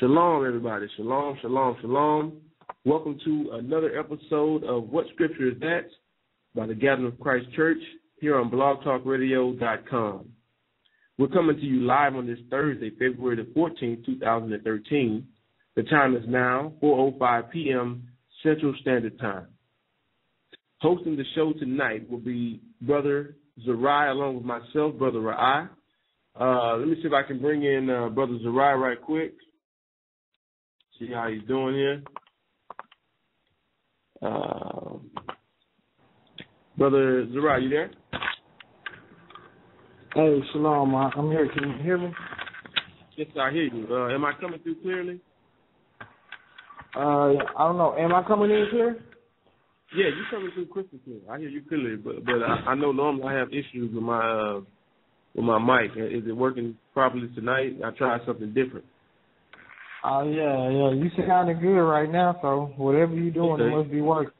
Shalom, everybody. Shalom, shalom, shalom. Welcome to another episode of What Scripture Is That? By the Gathering of Christ Church here on blogtalkradio.com. We're coming to you live on this Thursday, February the 14th, 2013. The time is now 4:05 p.m. Central Standard Time. Hosting the show tonight will be Brother Zerai along with myself, Brother Ra'ai. Let me see if I can bring in Brother Zerai right quick. See how he's doing here. Brother Zerai, you there? Hey, Shalom. I'm here. Can you hear me? Yes, I hear you. Am I coming through clearly? I don't know. Am I coming in clear? Yeah, you're coming through crystal clear. I hear you clearly, but I know normally I have issues with my mic. Is it working properly tonight? I tried something different. Oh, yeah. You sounding good right now, so whatever you're doing, It must be working.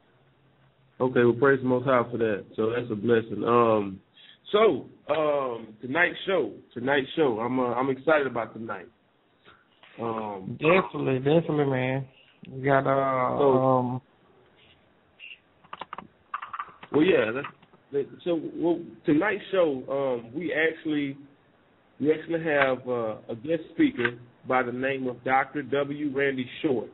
Okay, well, praise the Most High for that. So that's a blessing. Tonight's show. I'm excited about tonight. Definitely, man. We got tonight's show, we actually have a guest speaker by the name of DR.W.RANDY Short.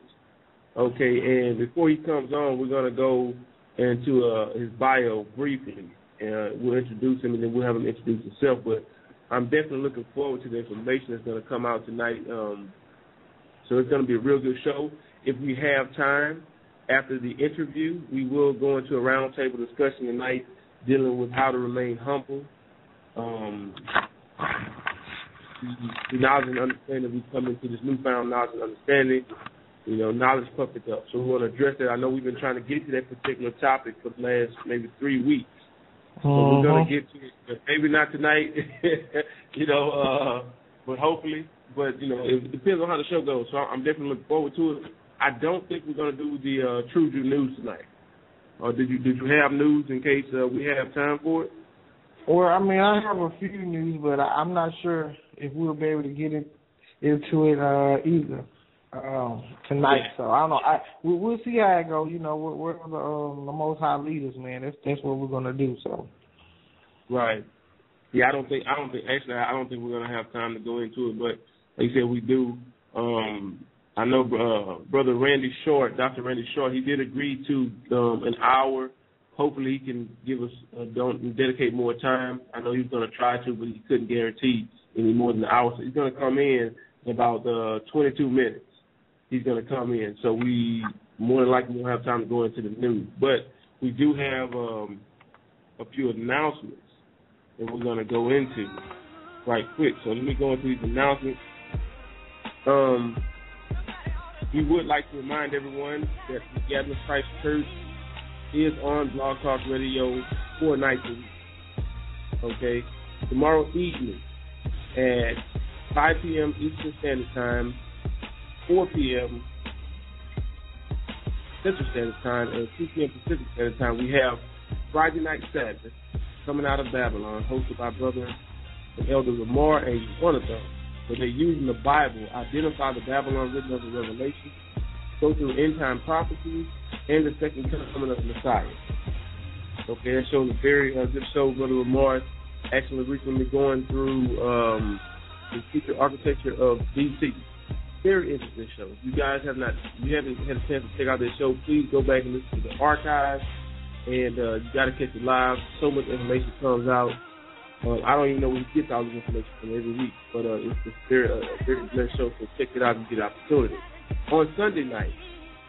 Okay, and before he comes on, we're gonna go into his bio briefly. We'll introduce him and then we'll have him introduce himself. But I'm definitely looking forward to the information that's going to come out tonight. So it's going to be a real good show. If we have time after the interview, we will go into a roundtable discussion tonight dealing with how to remain humble. The knowledge and understanding, we come into this newfound knowledge and understanding. Knowledge puffed up. So we want to address that. I know we've been trying to get to that particular topic for the last maybe 3 weeks. So we're going to get to it. Maybe not tonight, but hopefully. But, it depends on how the show goes. So I'm definitely looking forward to it. I don't think we're going to do the True Jew news tonight. Or did you have news in case we have time for it? Well, I mean, I have a few news, but I'm not sure if we'll be able to get into it either tonight. Yeah. So I don't know. We'll see how it goes. We're the Most High leaders, man. That's what we're gonna do. So. Right. Yeah, I don't think we're gonna have time to go into it, but like you said, we do. I know Brother Randy Short, Dr. Randy Short, he did agree to an hour. Hopefully he can give us dedicate more time. I know he was gonna try to, but he couldn't guarantee any more than an hour. So he's gonna come in about 22 minutes. He's going to come in, so we more than likely won't have time to go into the news. But we do have a few announcements that we're going to go into right quick. So let me go into these announcements. We would like to remind everyone that the Gathering of Christ Church is on Blog Talk Radio 4 nights a week. Okay? Tomorrow evening at 5 p.m. Eastern Standard Time, 4 p.m. Central Standard Time, and 2 p.m. Pacific Standard Time, we have Friday Night Sabbath coming out of Babylon, hosted by Brother and Elder Lamar and Jonathan, where they're using the Bible, identify the Babylon written of the Revelation, go through end-time prophecies, and the second coming of the Messiah. Okay, that shows a very good show. Brother Lamar actually recently going through the secret architecture of D.C. Very interesting show. If you guys haven't had a chance to check out this show, please go back and listen to the archives. And you got to catch it live. So much information comes out. I don't even know where he gets all this information from every week, but it's a very blessed show. So check it out and get an opportunity. On Sunday night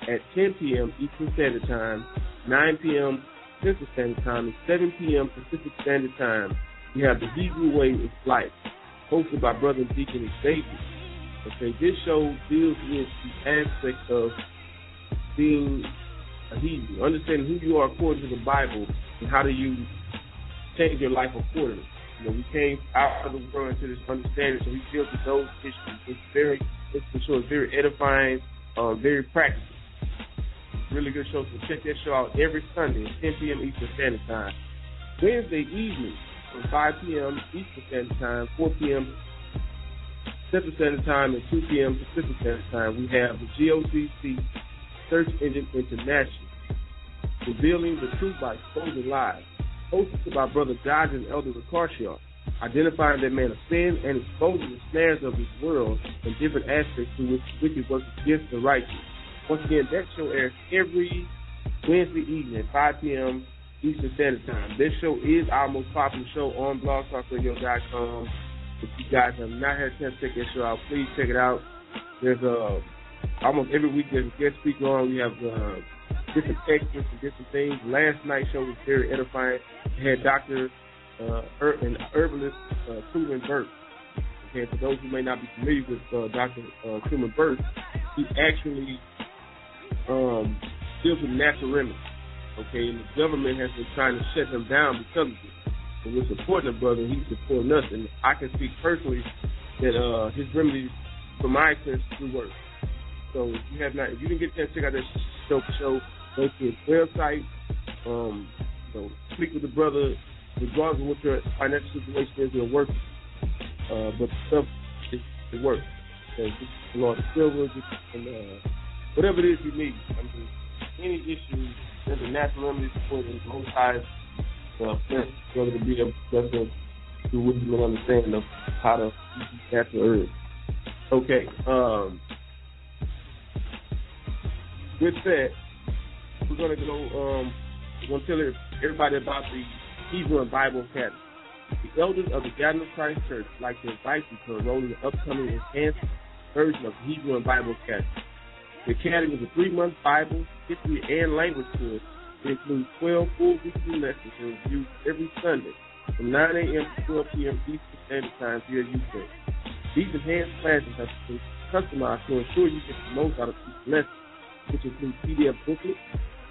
at 10 p.m. Eastern Standard Time, 9 p.m. Central Standard Time, and 7 p.m. Pacific Standard Time, we have the Hebrew Way of Life, hosted by Brother Deacon Xavier. Okay, this show deals with the aspect of being a Hebrew, understanding who you are according to the Bible, and how do you change your life accordingly. We came out of the world into this understanding, so we deals with those issues. It's very edifying, very practical. Really good show, so check that show out every Sunday at 10 p.m. Eastern Standard Time. Wednesday evening from 5 p.m. Eastern Standard Time, 4 p.m. Central Standard Time and 2 p.m. Pacific Standard Time. We have the GOCC Search Engine International, revealing the truth by exposing lies, hosted by Brother Dodge and Elder Ricarshaw, identifying that man of sin and exposing the snares of this world and different aspects to which wicked works against the righteous. Once again, that show airs every Wednesday evening at 5 p.m. Eastern Standard Time. This show is our most popular show on blogtalkradio.com. If you guys have not had a chance to check that show out, please check it out. There's almost every week there's a guest speaker on. We have different experts and different things. Last night's show was very edifying. We had Dr. and herbalist Truman Burke. Okay, for those who may not be familiar with Dr. Truman Burke, he actually deals with natural remedies. Okay, and the government has been trying to shut him down because of this. So we're supporting the brother, and he's supporting us. And I can speak personally that his remedies, from my experience, do work. So if you didn't get a chance to check out that show, go to his website. Speak with the brother, regardless of what your financial situation is, it'll work. But the stuff, it works. So just the Lord of Silver, and whatever it is you need. I mean, any issues, there's a natural remedy for the most high. Whether to be able to do wisdom and understanding of how to use natural herbs. Okay. With that, we're going to go. We're going to tell everybody about the Hebrew and Bible Academy. The elders of the Gathering of Christ Church would like to invite you to enroll in the upcoming enhanced version of the Hebrew and Bible Academy. The Academy is a 3-month Bible, history, and language course. It includes 12 full weekly lessons and reviews every Sunday from 9 a.m. to 12 p.m. Eastern Standard Time via YouTube. These enhanced classes have been customized to ensure you get the most out of each lesson, which includes PDF booklets,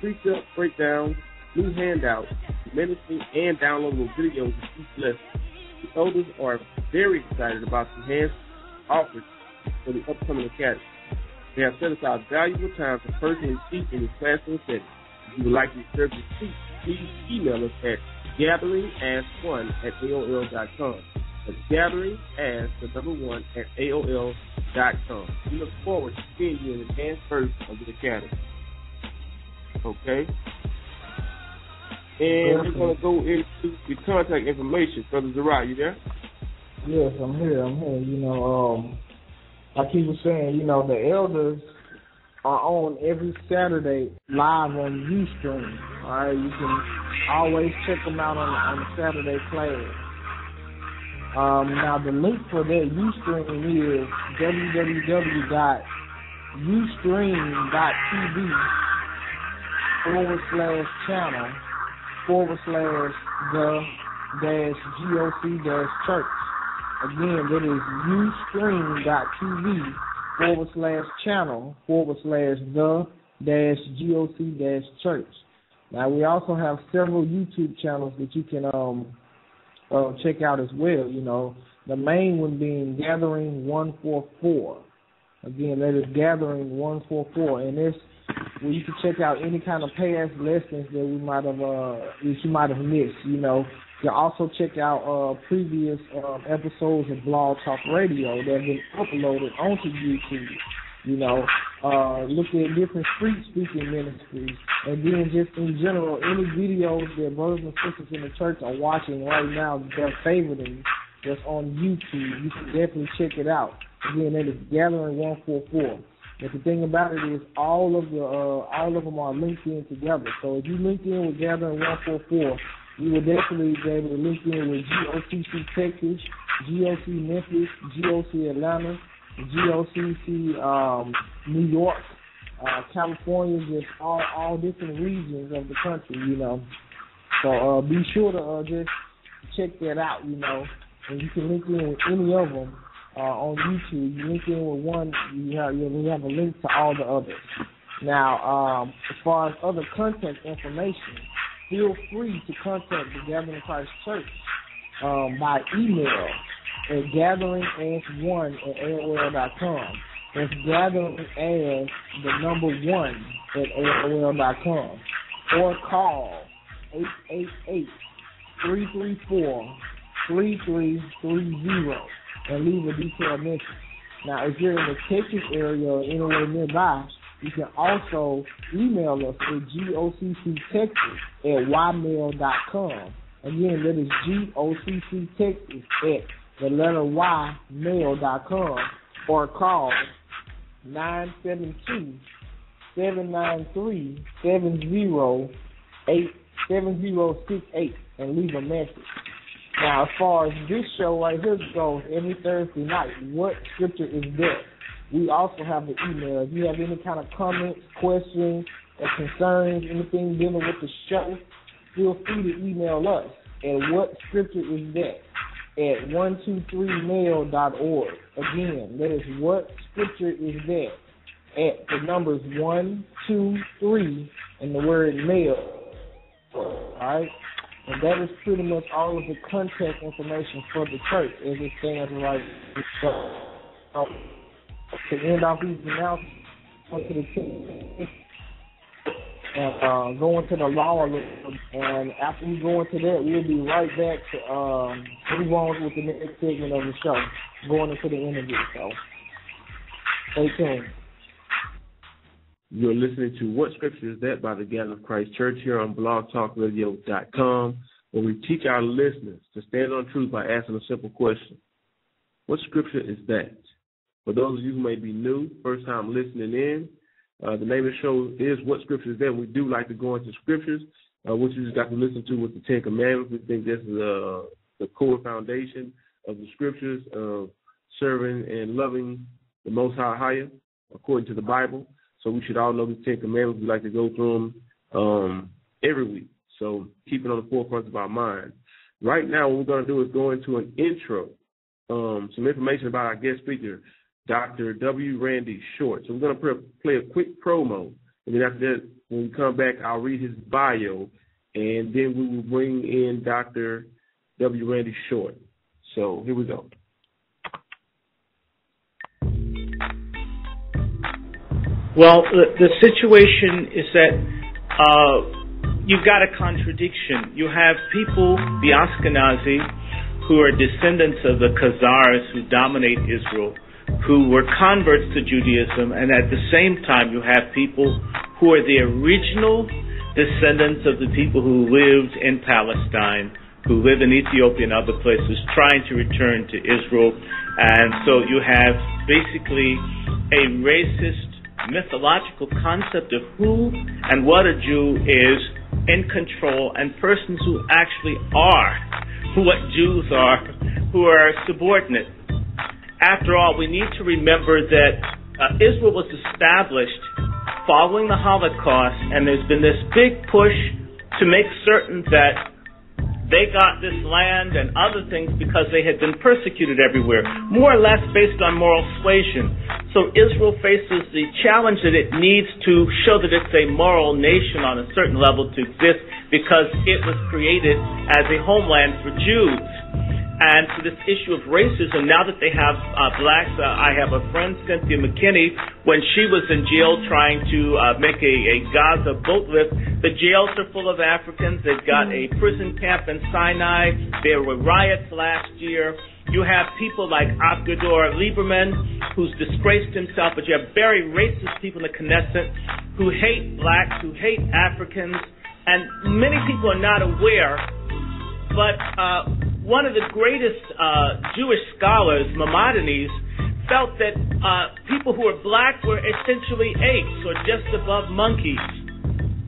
precept breakdowns, new handouts, ministry, and downloadable videos of each lesson. The elders are very excited about the enhanced offers for the upcoming academy. They have set aside valuable time to personally teach in the classroom setting. If you would like to serve the teach, please email us at gatheringas1@aol.com. That's gatheringas1@aol.com. We look forward to seeing you in the advanced version of the academy. Okay? And we're going to go into the contact information. Brother Zariah, you there? Yes, I'm here. You know, like he was saying, you know, the elders are on every Saturday live on Ustream. All right, you can always check them out on the Saturday class. Now the link for that Ustream is www.ustream.tv/the-GOC-church. Again, that is ustream.tv/channel/the-GOC-church. Now we also have several YouTube channels that you can check out as well. You know, the main one being Gathering 144. Again, that is Gathering 144, and this where you can check out any kind of past lessons that you might have missed. You know, you can also check out previous episodes of Blog Talk Radio that have been uploaded onto YouTube. You know, look at different street speaking ministries, and then just in general, any videos that brothers and sisters in the church are watching right now that they're favoriting that's on YouTube. You can definitely check it out. Again, that is Gathering 144. But the thing about it is, all of them are linked in together. So if you link in with Gathering 144, you will definitely be able to link in with GOCC Texas, GOC Memphis, GOC Atlanta, GOCC New York, California, just all different regions of the country, you know. So be sure to just check that out, you know. And you can link in with any of them on YouTube. You link in with one, we have a link to all the others. Now, as far as other contact information, feel free to contact the Gathering of Christ Church by email at gatheringas1@aol.com. That's gatheringas1@aol.com. Or call 888-334-3330 and leave a detailed message. Now, if you're in the Texas area or anywhere nearby, you can also email us at gocctexas@ymail.com. Again, that is gocctexas@ymail.com, or call 972-793-7068 and leave a message. Now, as far as this show right here goes, every Thursday night, what scripture is that? We also have the email. If you have any kind of comments, questions, or concerns, anything dealing with the show, feel free to email us at what scripture is that at 123mail.org. Again, that is what scripture is that at the numbers 123 and the word mail. All right? And that is pretty much all of the contact information for the church as it stands right now. To end off these announcements, to the team and go into the law, and after we go into that, we'll be right back to move on with the next segment of the show, going into the interview. So stay tuned. You're listening to What Scripture Is That by the Gathering of Christ Church here on blogtalkradio.com, where we teach our listeners to stand on truth by asking a simple question. What scripture is that? For those of you who may be new, first time listening in, the name of the show is What Scripture Is That? We do like to go into scriptures, which you just got to listen to with the Ten Commandments. We think this is the core foundation of the scriptures of serving and loving the Most High higher, according to the Bible. So we should all know the Ten Commandments. We like to go through them every week. So keep it on the forefront of our mind. Right now, what we're going to do is go into an intro, some information about our guest speaker, Dr. W.RANDY Short. So we're going to play a quick promo, and then after that, when we come back, I'll read his bio, and then we will bring in Dr. W.RANDY Short. So here we go. Well, the situation is that you've got a contradiction. You have people, the Ashkenazi, who are descendants of the Khazars who dominate Israel, who were converts to Judaism, and at the same time you have people who are the original descendants of the people who lived in Palestine, who live in Ethiopia and other places, trying to return to Israel. And so you have basically a racist mythological concept of who and what a Jew is in control, and persons who actually are what Jews are, who are subordinate. After all, we need to remember that Israel was established following the Holocaust, and there's been this big push to make certain that they got this land and other things because they had been persecuted everywhere, more or less based on moral suasion. So Israel faces the challenge that it needs to show that it's a moral nation on a certain level to exist, because it was created as a homeland for Jews. And so this issue of racism, now that they have blacks, I have a friend, Cynthia McKinney, when she was in jail trying to make a Gaza boat lift, the jails are full of Africans. They've got a prison camp in Sinai. There were riots last year. You have people like Avigdor Lieberman, who's disgraced himself, but you have very racist people in the Knesset who hate blacks, who hate Africans, and many people are not aware, but one of the greatest Jewish scholars, Maimonides, felt that people who are black were essentially apes or just above monkeys.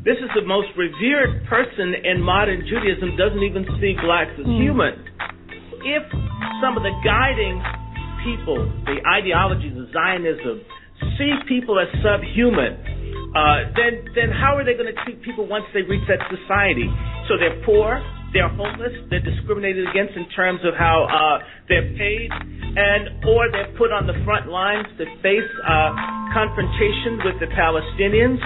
This is the most revered person in modern Judaism, doesn't even see blacks as human. If some of the guiding people, the ideologies of Zionism, see people as subhuman, then how are they going to treat people once they reach that society? So they're poor, they're homeless, they're discriminated against in terms of how they're paid, or they're put on the front lines to face confrontation with the Palestinians.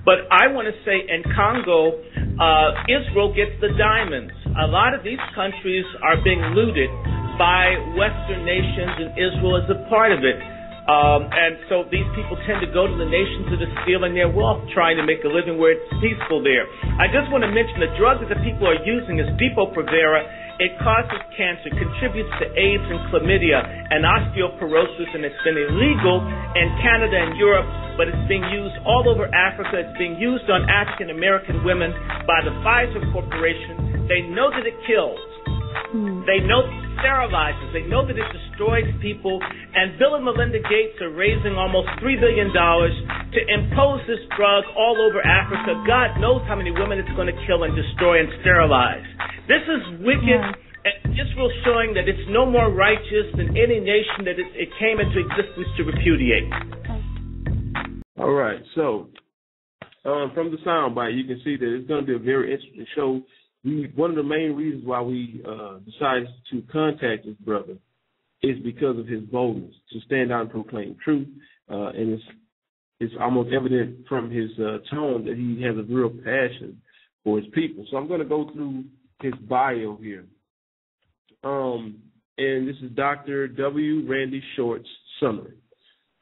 But I want to say in Congo, Israel gets the diamonds. A lot of these countries are being looted by Western nations, and Israel is a part of it. And so these people tend to go to the nations that are stealing their wealth, trying to make a living where it's peaceful there. I just want to mention the drug that the people are using is Depo-Provera. It causes cancer, contributes to AIDS and chlamydia and osteoporosis, and it's been illegal in Canada and Europe, but it's being used all over Africa. It's being used on African American women by the Pfizer Corporation. They know that it kills. They know that it sterilizes. They know that it destroys people. And Bill and Melinda Gates are raising almost $3 billion to impose this drug all over Africa. God knows how many women it's going to kill and destroy and sterilize. This is wicked. And Israel showing that it's no more righteous than any nation that it came into existence to repudiate. All right. So from the soundbite, you can see that it's going to be a very interesting show. One of the main reasons why we decided to contact this brother is because of his boldness to stand out and proclaim truth, and it's almost evident from his tone that he has a real passion for his people. So I'm going to go through his bio here, and this is Dr. W.RANDY Short's summary.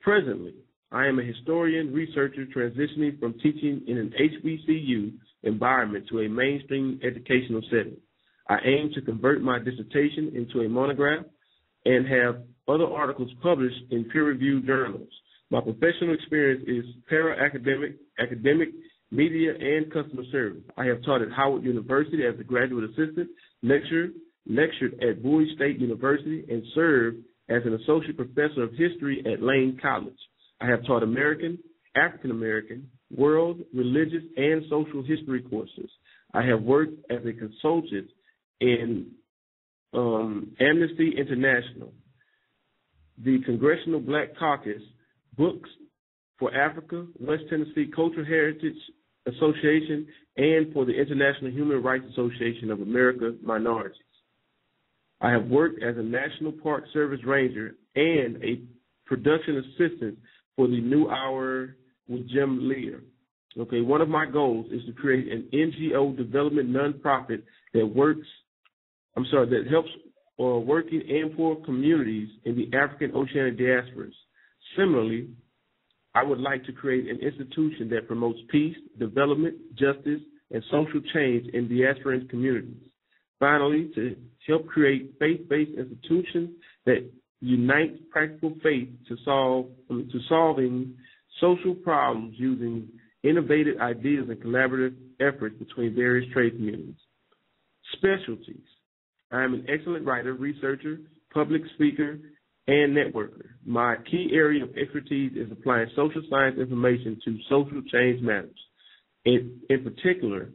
Presently, I am a historian, researcher transitioning from teaching in an HBCU environment to a mainstream educational setting. I aim to convert my dissertation into a monograph and have other articles published in peer-reviewed journals. My professional experience is para-academic, academic, media, and customer service. I have taught at Howard University as a graduate assistant, lectured at Bowie State University, and served as an associate professor of history at Lane College. I have taught American, African American, world, religious, and social history courses. I have worked as a consultant in Amnesty International, the Congressional Black Caucus, Books for Africa, West Tennessee Cultural Heritage Association, and for the International Human Rights Association of America Minorities. I have worked as a National Park Service Ranger and a production assistant for the New Hour with Jim Lear. Okay, one of my goals is to create an NGO development nonprofit that helps working and poor communities in the African Oceanic diasporas. Similarly, I would like to create an institution that promotes peace, development, justice, and social change in diasporan communities. Finally, to help create faith-based institutions that unite practical faith to solving social problems using innovative ideas and collaborative efforts between various trade communities. Specialties. I am an excellent writer, researcher, public speaker, and networker. My key area of expertise is applying social science information to social change matters. In particular,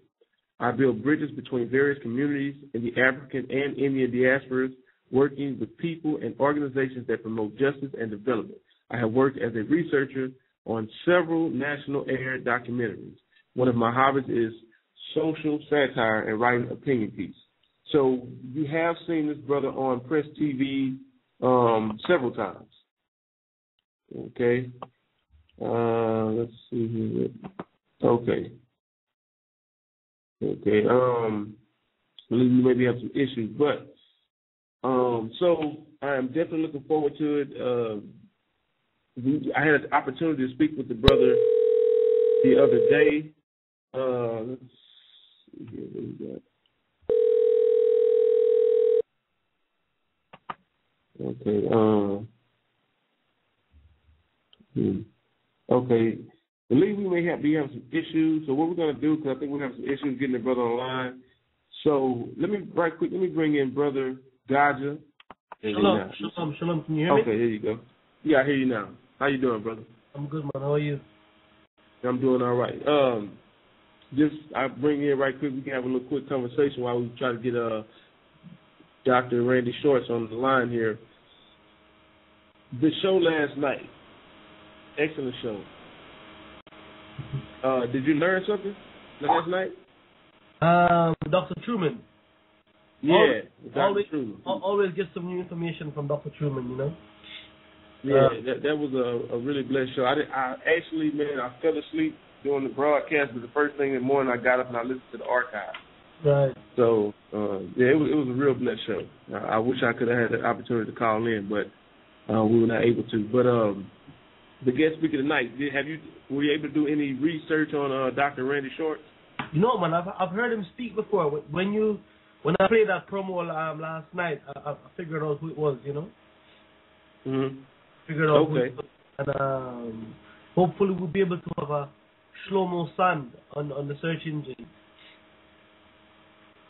I build bridges between various communities in the African and Indian diasporas, working with people and organizations that promote justice and development. I have worked as a researcher on several national aired documentaries. One of my hobbies is social satire and writing opinion pieces. So you have seen this brother on Press TV several times. Okay. Let's see here. Okay. We maybe have some issues, but so I'm definitely looking forward to it. I had an opportunity to speak with the brother the other day. Let's see here. What we got? Okay. Okay. I believe we may have some issues. So what we're going to do, because I think we have some issues getting the brother online. So let me bring in Brother Gaja. Shalom. Can you hear me? Okay, here you go. Yeah, I hear you now. How you doing, brother? I'm good, man. How are you? I'm doing all right. I bring in right quick. We can have a little quick conversation while we try to get Dr. Randy Shorts on the line here. The show last night, excellent show. Did you learn something last night? Dr. Truman. Yeah, Dr. Truman. Always get some new information from Dr. Truman, you know? Yeah, that was a really blessed show. I fell asleep during the broadcast, but the first thing in the morning I got up and I listened to the archive. Right. So, it was a real blessed show. I wish I could have had the opportunity to call in, but we were not able to. But the guest speaker tonight, were you able to do any research on Dr. Randy Shorts? You know, man, I've heard him speak before. When I played that promo last night, I figured out who it was. You know. Mm-hmm. Figured out who it was. And hopefully we'll be able to have a Shlomo Sand on the search engine.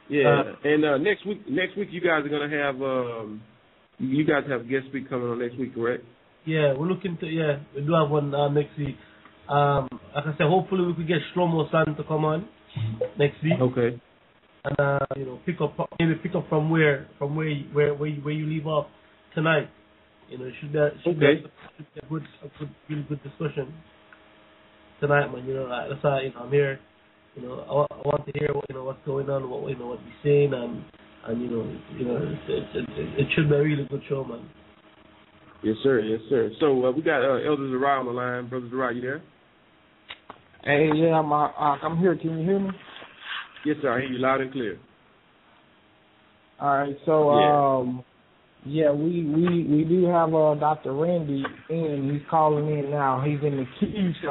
Yeah, and next week you guys are gonna have you guys have guest speak coming on next week, correct? Yeah, we're looking to we do have one next week. Like I said, hopefully we could get Shlomo Sand to come on next week. Okay. And you know, pick up from where you leave off tonight. You know, should be a really good discussion tonight, man. You know, that's why I'm here. You know, I want to hear what's going on, what we're saying, and you know, it should be a really good show, man. Yes, sir. Yes, sir. So we got Elder Zariah on the line. Brother Zariah, you there? Hey, yeah, I'm here. Can you hear me? Yes, sir. I hear you loud and clear. All right. So yeah, we do have Dr. Randy in. He's calling in now. He's in the queue, so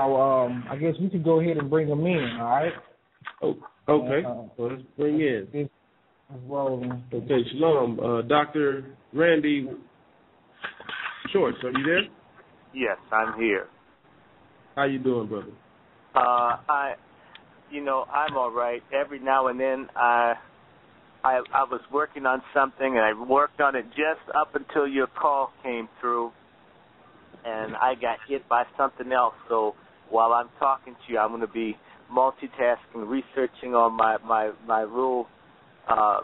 I guess we could go ahead and bring him in. All right. Oh, okay. Well, let's bring in. It's rolling. Okay, shalom, Dr. Randy Shorts. Are you there? Yes, I'm here. How you doing, brother? I'm all right. Every now and then I was working on something, and I worked on it just up until your call came through, and I got hit by something else. So while I'm talking to you, I'm going to be multitasking, researching on my little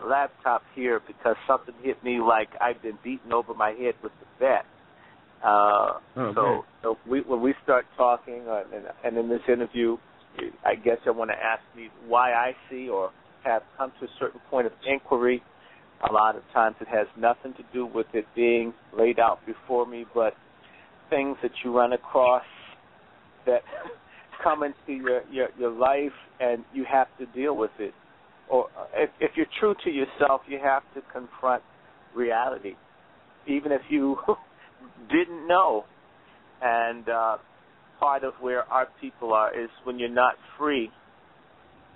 laptop here, because something hit me like I've been beaten over my head with the bat. So when we start talking, and in this interview, I guess I want to ask me why I see or have come to a certain point of inquiry. A lot of times it has nothing to do with it being laid out before me, but things that you run across that come into your life, and you have to deal with it. Or if you're true to yourself, you have to confront reality, even if you didn't know. And part of where our people are is when you're not free,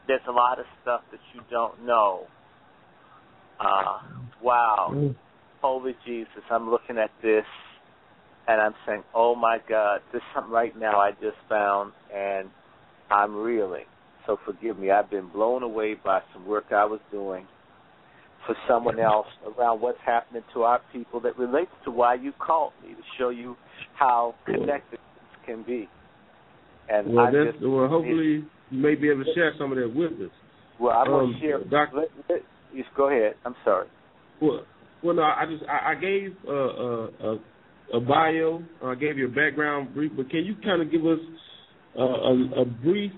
there's a lot of stuff that you don't know. Wow. Holy Jesus, I'm looking at this, and I'm saying, oh, my God, this is something right now I just found, and I'm reeling. So forgive me. I've been blown away by some work I was doing for someone else around what's happening to our people that relates to why you called me, to show you how connected this can be. And hopefully you may be able to share some of that with us. Well, I'm going to share. Just go ahead. I'm sorry. Well, no, I gave a bio. I gave you a background brief, but can you kind of give us a brief,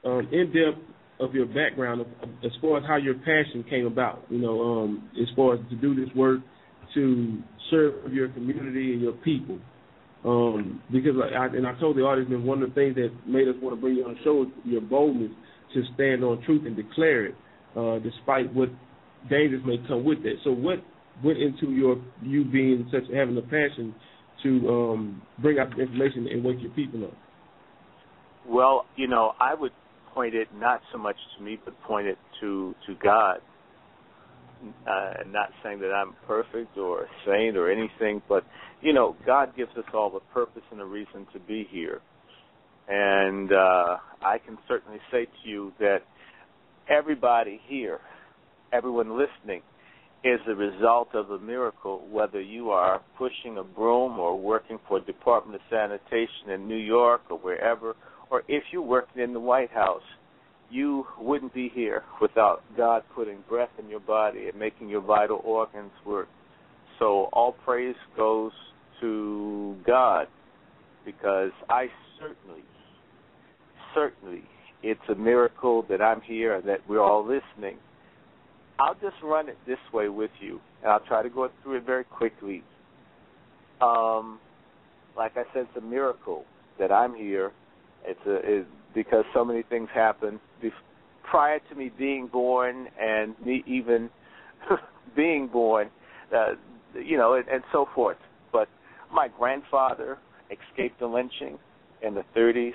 in-depth of your background as far as how your passion came about? You know, as far as to do this work, to serve your community and your people. Because I told the audience that one of the things that made us want to bring you on the show is your boldness to stand on truth and declare it, despite what dangers may come with it. So what went into you being having a passion to bring out the information and wake your people up? Well, I would point it not so much to me, but point it to God. Not saying that I'm perfect or a saint or anything, but, God gives us all a purpose and a reason to be here. And I can certainly say to you that everybody here, everyone listening, is the result of a miracle, whether you are pushing a broom or working for a Department of Sanitation in New York or wherever, or if you're working in the White House. You wouldn't be here without God putting breath in your body and making your vital organs work. So all praise goes to God, because I certainly, it's a miracle that I'm here and that we're all listening. I'll just run it this way with you, and I'll try to go through it very quickly. Like I said, it's a miracle that I'm here. It's because so many things happened prior to me being born, and me even being born, and so forth. But My grandfather escaped the lynching in the 30s.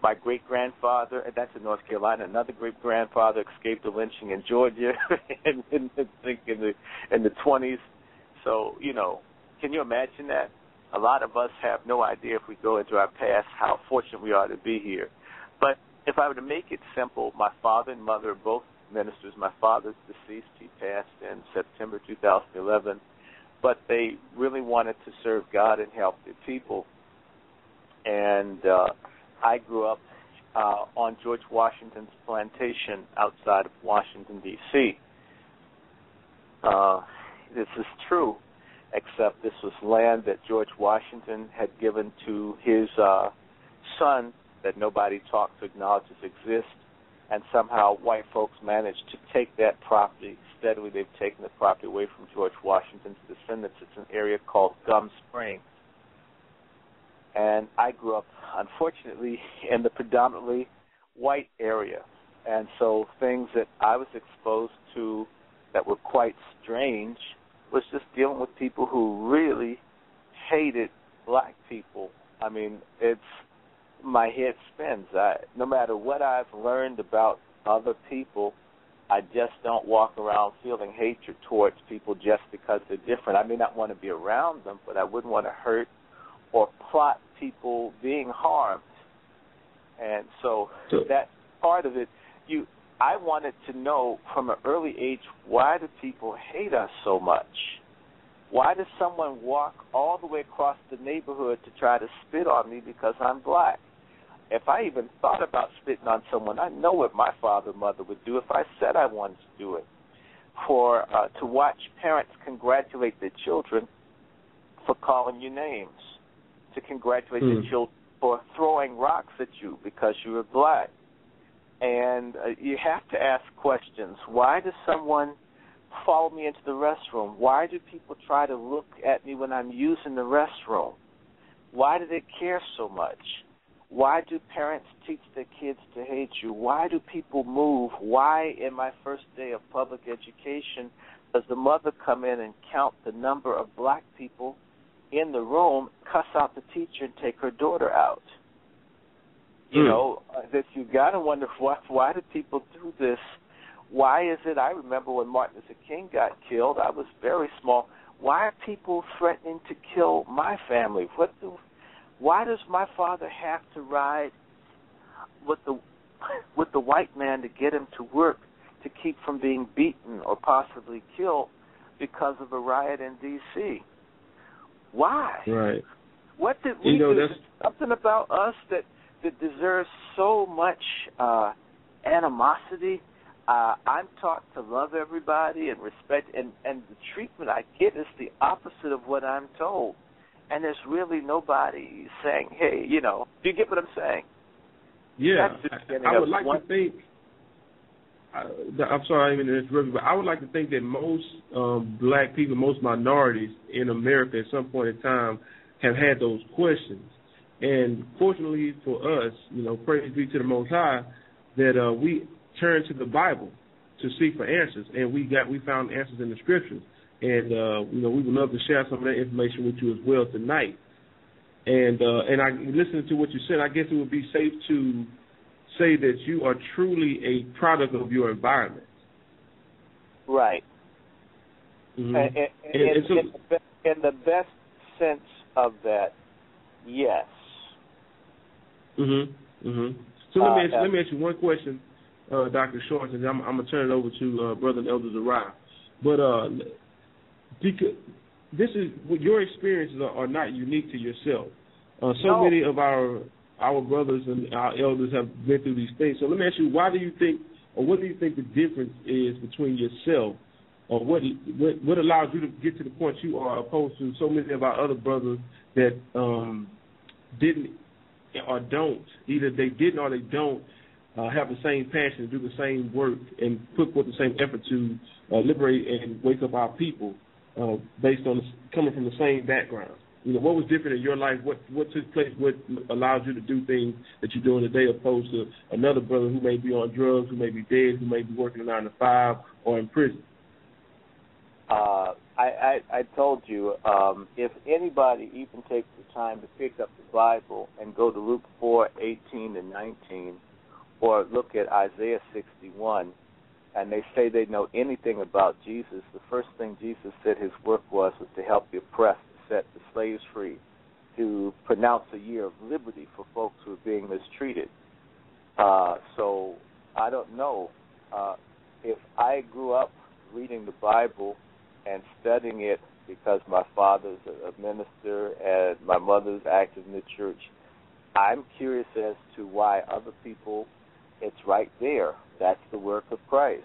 My great-grandfather, and that's in North Carolina, another great-grandfather escaped the lynching in Georgia in the 20s. So, you know, can you imagine that? A lot of us have no idea if we go into our past how fortunate we are to be here. But if I were to make it simple, my father and mother are both ministers. My father's deceased. He passed in September 2011. But they really wanted to serve God and help the people. And I grew up on George Washington's plantation outside of Washington, D.C. This is true, except this was land that George Washington had given to his son that nobody talked to acknowledge exists, and somehow white folks managed to take that property. Steadily, they've taken the property away from George Washington's descendants. It's an area called Gum Springs. And I grew up, unfortunately, in the predominantly white area. And so things that I was exposed to that were quite strange was just dealing with people who really hated black people. I mean, my head spins. No matter what I've learned about other people, I just don't walk around feeling hatred towards people just because they're different. I may not want to be around them, but I wouldn't want to hurt or plot people being harmed. And so that part of it, I wanted to know from an early age, why do people hate us so much? Why does someone walk all the way across the neighborhood to try to spit on me because I'm black? If I even thought about spitting on someone, I know what my father and mother would do if I said I wanted to do it. To watch parents congratulate their children for calling you names, to congratulate their children for throwing rocks at you because you were black. And you have to ask questions. Why does someone follow me into the restroom? Why do people try to look at me when I'm using the restroom? Why do they care so much? Why do parents teach their kids to hate you? Why do people move? Why, in my first day of public education, does the mother come in and count the number of black people in the room, cuss out the teacher, and take her daughter out? You know, that you got to wonder, why do people do this? Why is it? I remember when Martin Luther King got killed, I was very small. Why are people threatening to kill my family? Why does my father have to ride with the white man to get him to work to keep from being beaten or possibly killed because of a riot in D.C.? Why? Right. What did we do? There's something about us that deserves so much animosity. I'm taught to love everybody and respect, and the treatment I get is the opposite of what I'm told. And there's really nobody saying, hey, you know, do you get what I'm saying? Yeah, I would like to think, I'm sorry I didn't interrupt you, but I would like to think that most black people, most minorities in America at some point in time have had those questions. And fortunately for us, you know, praise be to the Most High, that we turned to the Bible to seek for answers, and we found answers in the Scriptures. And you know, we would love to share some of that information with you as well tonight. And I listening to what you said, I guess it would be safe to say that you are truly a product of your environment. Right. Mm-hmm. In the best sense of that, yes. So let me ask you one question, Dr. Shorts, and I'm gonna turn it over to Brother and Elder Zariah. But this is your experiences are not unique to yourself. So many of our brothers and our elders have been through these things. So let me ask you, what do you think the difference is between yourself, or what allows you to get to the point you are, opposed to so many of our other brothers that didn't or don't, either they didn't or they don't have the same passion to do the same work and put forth the same effort to liberate and wake up our people based on coming from the same background. You know, what was different in your life? What took place? What allowed you to do things that you're doing today, opposed to another brother who may be on drugs, who may be dead, who may be working a 9 to 5 or in prison? I told you, if anybody even takes the time to pick up the Bible and go to Luke 4:18 and 19, or look at Isaiah 61, and they say they know anything about Jesus, the first thing Jesus said his work was to help the oppressed, to set the slaves free, to pronounce a year of liberty for folks who are being mistreated. So I don't know. If I grew up reading the Bible and studying it because my father's a minister and my mother's active in the church, I'm curious as to why other people, it's right there. That's the work of Christ.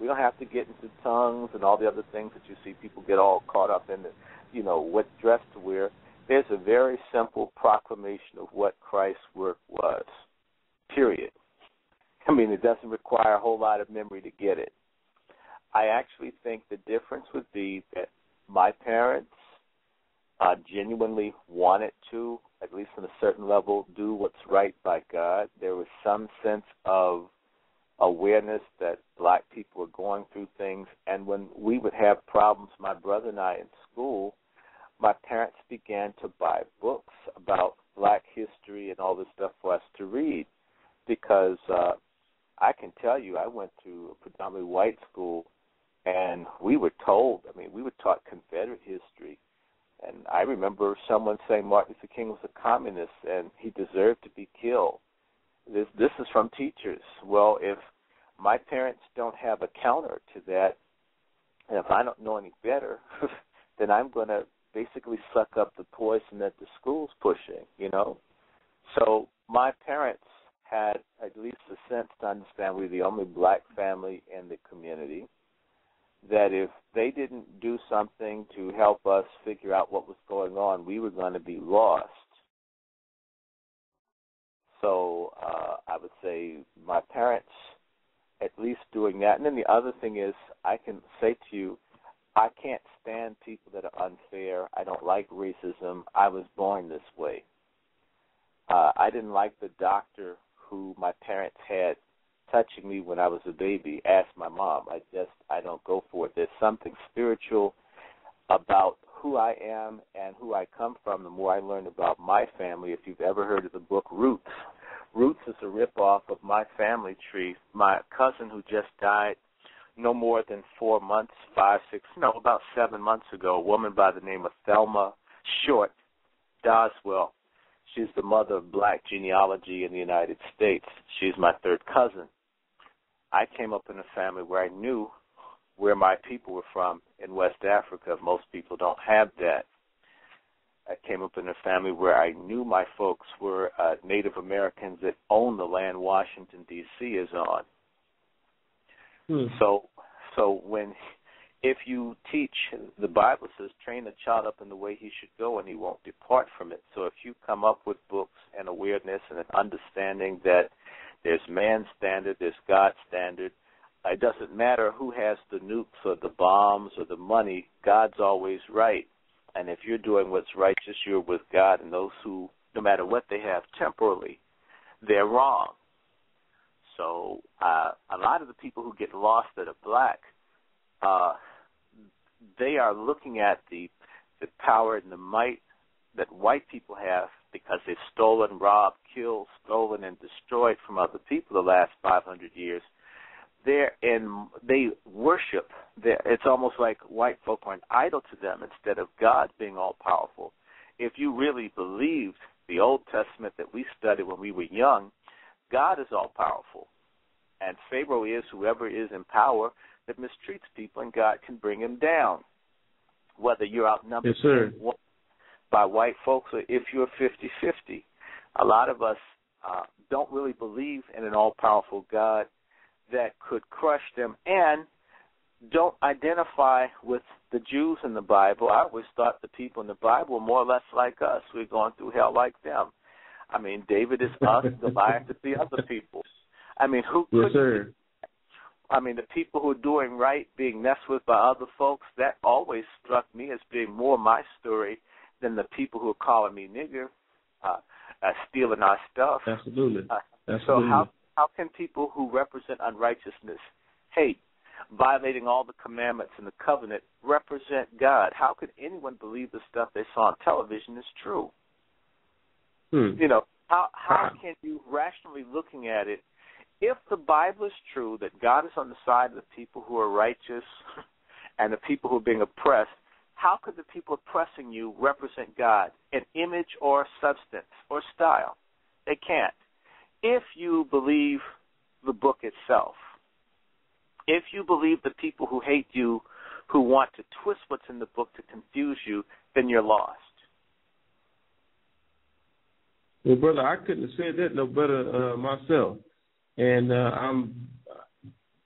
We don't have to get into tongues and all the other things that you see people get all caught up in, what dress to wear. There's a very simple proclamation of what Christ's work was, period. I mean, it doesn't require a whole lot of memory to get it. I actually think the difference would be that my parents genuinely wanted to, at least on a certain level, do what's right by God. There was some sense of awareness that black people were going through things, and when we would have problems, my brother and I, in school, my parents began to buy books about black history and all this stuff for us to read, because I can tell you, I went to a predominantly white school, and we were told, we were taught Confederate history. And I remember someone saying Martin Luther King was a communist and he deserved to be killed. This is from teachers. Well, if my parents don't have a counter to that, and if I don't know any better, then I'm going to basically suck up the poison that the school's pushing, So my parents had at least a sense to understand we're the only black family in the community, that if they didn't do something to help us figure out what was going on, we were going to be lost. So I would say my parents at least doing that. And then the other thing is, I can say to you, I can't stand people that are unfair. I don't like racism. I was born this way. I didn't like the doctor who my parents had touching me when I was a baby. Ask my mom. I don't go for it. There's something spiritual about who I am and who I come from. The more I learn about my family, if you've ever heard of the book Roots, Roots is a ripoff of my family tree. My cousin who just died no more than 4 months, about 7 months ago, a woman by the name of Thelma Short Doswell. She's the mother of black genealogy in the United States. She's my third cousin. I came up in a family where I knew where my people were from in West Africa. Most people don't have that. I came up in a family where I knew my folks were Native Americans that own the land Washington, D.C. is on. So if you teach, the Bible says, train a child up in the way he should go and he won't depart from it. So if you come up with books and awareness and an understanding that there's man's standard, there's God's standard, it doesn't matter who has the nukes or the bombs or the money, God's always right. And if you're doing what's righteous, you're with God, and those who, no matter what they have temporally, they're wrong. So a lot of the people who get lost that are black, they are looking at the power and the might that white people have because they've stolen, robbed, killed, stolen, and destroyed from other people the last 500 years. They worship. It's almost like white folk are an idol to them instead of God being all-powerful. If you really believed the Old Testament that we studied when we were young, God is all-powerful. And Pharaoh is whoever is in power that mistreats people, and God can bring him down. Whether you're outnumbered by white folks or if you're 50-50. A lot of us don't really believe in an all-powerful God that could crush them and don't identify with the Jews in the Bible. I always thought the people in the Bible were more or less like us. We're going through hell like them. David is us, Goliath is the other people. Who could the people who are doing right being messed with by other folks, that always struck me as being more my story than the people who are calling me nigger, stealing our stuff. Absolutely. So how can people who represent unrighteousness hate? violating all the commandments in the covenant, represent God? How could anyone believe the stuff they saw on television is true? You know, how can you, rationally looking at it, if the Bible is true that God is on the side of the people who are righteous and the people who are being oppressed, how could the people oppressing you represent God in image or substance or style? They can't. If you believe the book itself, if you believe the people who hate you, who want to twist what's in the book to confuse you, then you're lost. Well, brother, I couldn't have said that no better myself. And I'm,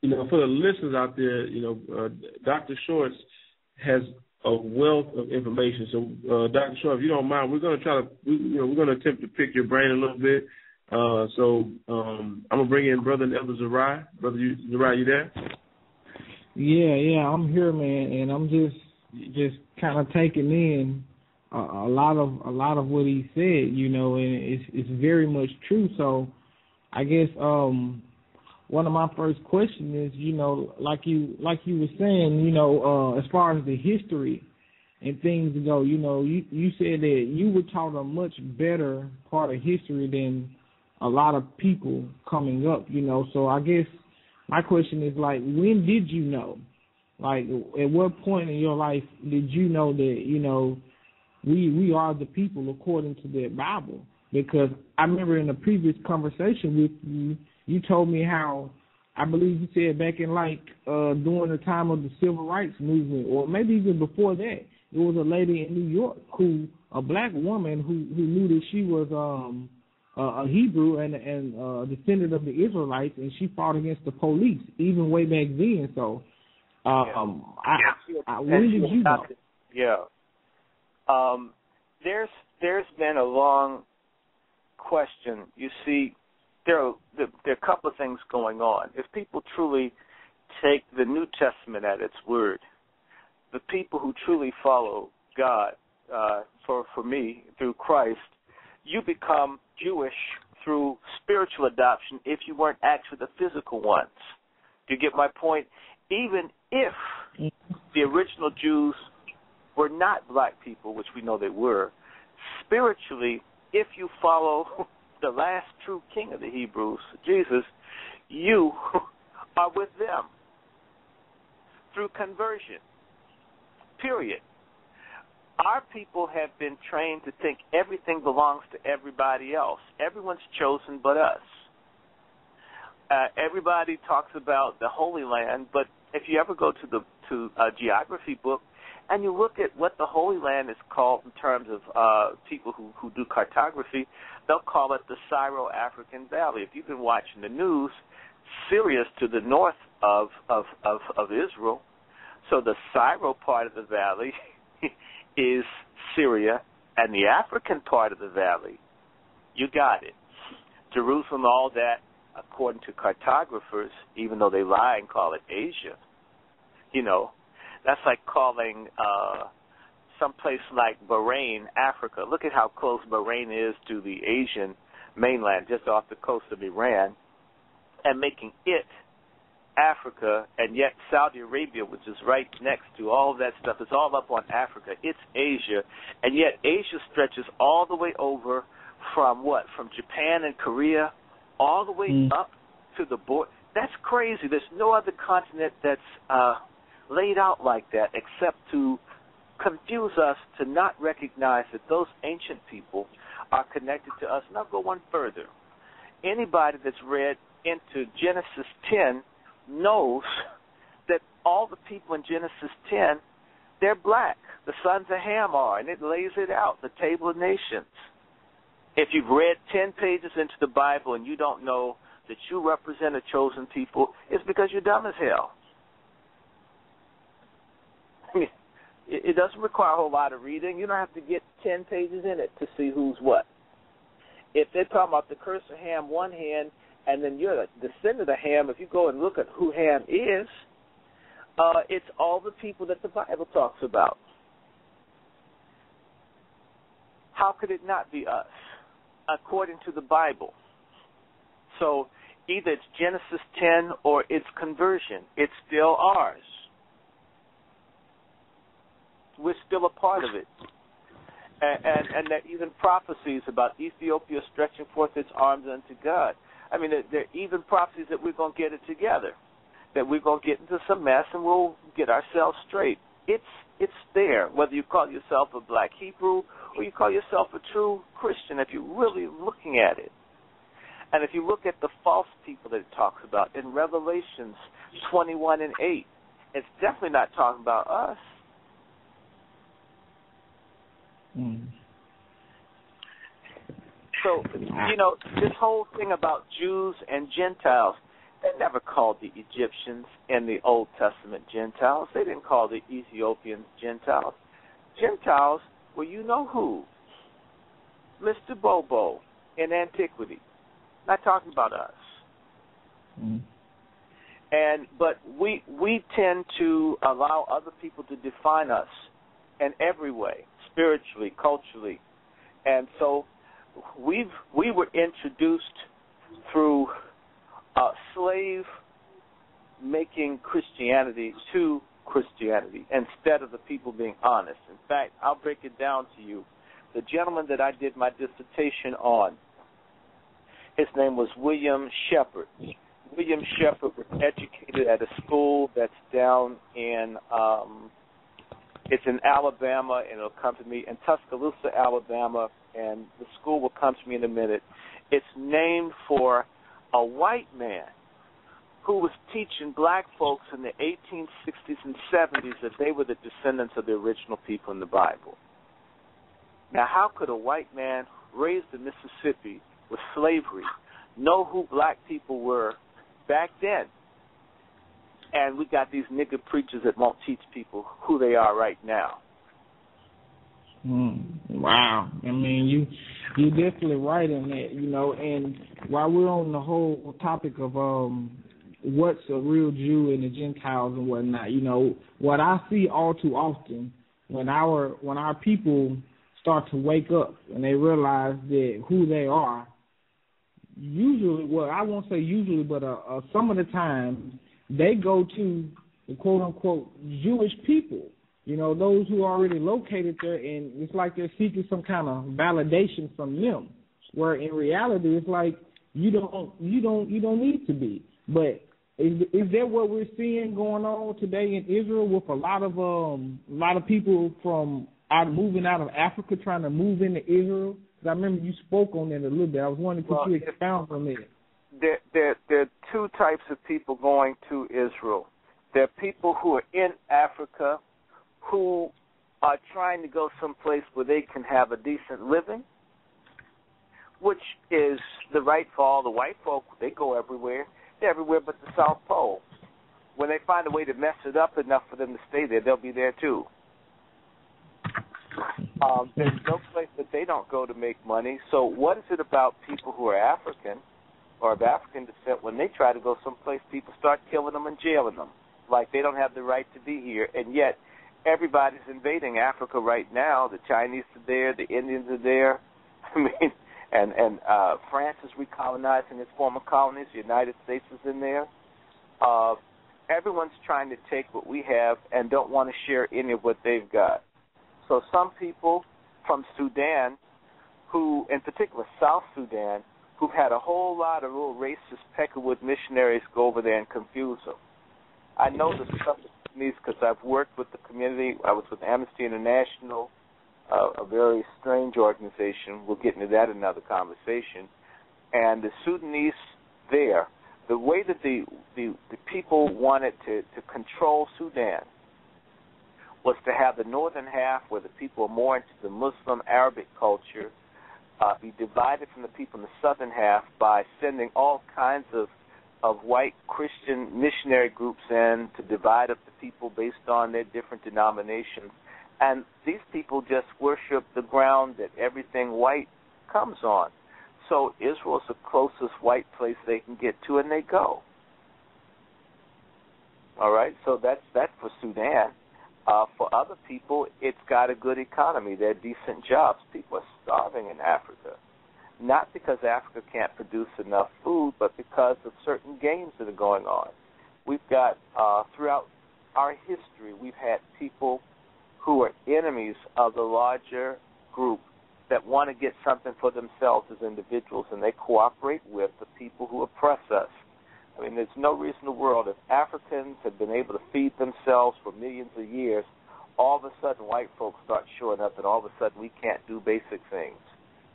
you know, for the listeners out there, you know, Dr. Shorts has a wealth of information. So, Dr. Shorts, if you don't mind, we're going to try to, we're going to attempt to pick your brain a little bit. So I'm going to bring in Brother and Elder Zariah. Brother Zariah, you there? Yeah, I'm here, man, and I'm just kind of taking in a lot of what he said, you know, and it's very much true. So I guess one of my first questions is, you know, like you were saying, you know, as far as the history and things go, you know, you said that you were taught a much better part of history than a lot of people coming up, you know. So I guess my question is, like, when did you know? Like, at what point in your life did you know that, you know, we are the people according to the Bible? Because I remember in a previous conversation with you, you told me how, I believe you said back in, like, during the time of the Civil Rights Movement, or maybe even before that, there was a lady in New York a black woman who knew that she was a Hebrew and a descendant of the Israelites, and she fought against the police, even way back then. So, when did you know? Yeah. There's been a long question. You see, there are a couple of things going on. If people truly take the New Testament at its word, the people who truly follow God, for me, through Christ, you become Jewish through spiritual adoption if you weren't actually the physical ones. Do you get my point? Even if the original Jews were not black people, which we know they were, spiritually, if you follow the last true king of the Hebrews, Jesus, you are with them through conversion, period. Our people have been trained to think everything belongs to everybody else. Everyone's chosen but us. Everybody talks about the Holy Land, but if you ever go to a geography book and you look at what the Holy Land is called in terms of people who do cartography, they'll call it the Syro-African Valley. If you've been watching the news, Syria's to the north of Israel, so the Syro part of the valley is Syria, and the African part of the valley, you got it. Jerusalem, all that, according to cartographers, even though they lie and call it Asia, you know, that's like calling someplace like Bahrain, Africa. Look at how close Bahrain is to the Asian mainland, just off the coast of Iran, and making it Africa, and yet Saudi Arabia, which is right next to all of that stuff, is all up on Africa. It's Asia, and yet Asia stretches all the way over from what? From Japan and Korea, all the way up to the border. That's crazy. There's no other continent that's laid out like that except to confuse us to not recognize that those ancient people are connected to us. And I'll go one further. Anybody that's read into Genesis 10 knows that all the people in Genesis 10, they're black. The sons of Ham are, and it lays it out, the Table of Nations. If you've read 10 pages into the Bible and you don't know that you represent a chosen people, it's because you're dumb as hell. I mean, it doesn't require a whole lot of reading. You don't have to get 10 pages in it to see who's what. If they're talking about the curse of Ham one hand, and then you're a descendant of Ham, if you go and look at who Ham is, it's all the people that the Bible talks about. How could it not be us, according to the Bible? So Either it's Genesis 10 or it's conversion. It's still ours. We're still a part of it. And there are even prophecies about Ethiopia stretching forth its arms unto God. I mean, there are even prophecies that we're going to get it together, that we're going to get into some mess and we'll get ourselves straight. It's there, whether you call yourself a black Hebrew or you call yourself a true Christian, if you're really looking at it. And if you look at the false people that it talks about in Revelations 21 and 8, it's definitely not talking about us. So, this whole thing about Jews and Gentiles, they never called the Egyptians in the Old Testament Gentiles. They didn't call the Ethiopians Gentiles. Gentiles were you-know-who. Mr. Bobo in antiquity. Not talking about us. But we tend to allow other people to define us in every way, spiritually, culturally. And so we were introduced through slave-making Christianity to Christianity instead of the people being honest. In fact, I'll break it down to you. The gentleman that I did my dissertation on, his name was William Shepard. William Shepard was educated at a school that's down in, it's in Alabama, and it'll come to me, in Tuscaloosa, Alabama, and the school will come to me in a minute. It's named for a white man who was teaching black folks in the 1860s and 70s that they were the descendants of the original people in the Bible. Now, how could a white man raised in Mississippi with slavery know who black people were back then? And we got these nigger preachers that won't teach people who they are right now. Wow. I mean, you're definitely right in that, and while we're on the whole topic of what's a real Jew and the Gentiles and whatnot, what I see all too often when our people start to wake up and they realize that who they are, usually, well, I won't say usually, but some of the time, they go to the quote-unquote Jewish people, those who are already located there, and it's like they're seeking some kind of validation from them, where in reality it's like you don't need to be. But is that what we're seeing going on today in Israel with a lot of people from moving out of Africa trying to move into Israel? Because I remember you spoke on that a little bit. I was wondering, could you expound on that? There are two types of people going to Israel. There are people who are in Africa who are trying to go someplace where they can have a decent living, which is the right for all the white folk. They go everywhere. They're everywhere but the South Pole. When they find a way to mess it up enough for them to stay there, they'll be there too. There's no place that they don't go to make money. So what is it about people who are African or of African descent when they try to go someplace, people start killing them and jailing them, like they don't have the right to be here, and yet everybody's invading Africa right now. The Chinese are there, the Indians are there. I mean, and France is recolonizing its former colonies. The United States is in there. Everyone's trying to take what we have and don't want to share any of what they've got. So some people from Sudan, who, in particular South Sudan, who've had a whole lot of little racist Peckerwood missionaries go over there and confuse them. I know the stuff because I've worked with the community. I was with Amnesty International, a very strange organization. We'll get into that in another conversation. And the Sudanese there, the way that the people wanted to control Sudan was to have the northern half, where the people are more into the Muslim Arabic culture, be divided from the people in the southern half by sending all kinds of white Christian missionary groups in to divide up the people based on their different denominations. And these people just worship the ground that everything white comes on. So Israel is the closest white place they can get to, and they go. All right, so that's for Sudan. For other people, it's got a good economy. They're decent jobs. People are starving in Africa. not because Africa can't produce enough food, but because of certain games that are going on. We've got, throughout our history, we've had people who are enemies of the larger group that want to get something for themselves as individuals, and they cooperate with the people who oppress us. I mean, there's no reason in the world, if Africans have been able to feed themselves for millions of years, all of a sudden white folks start showing up, and all of a sudden we can't do basic things.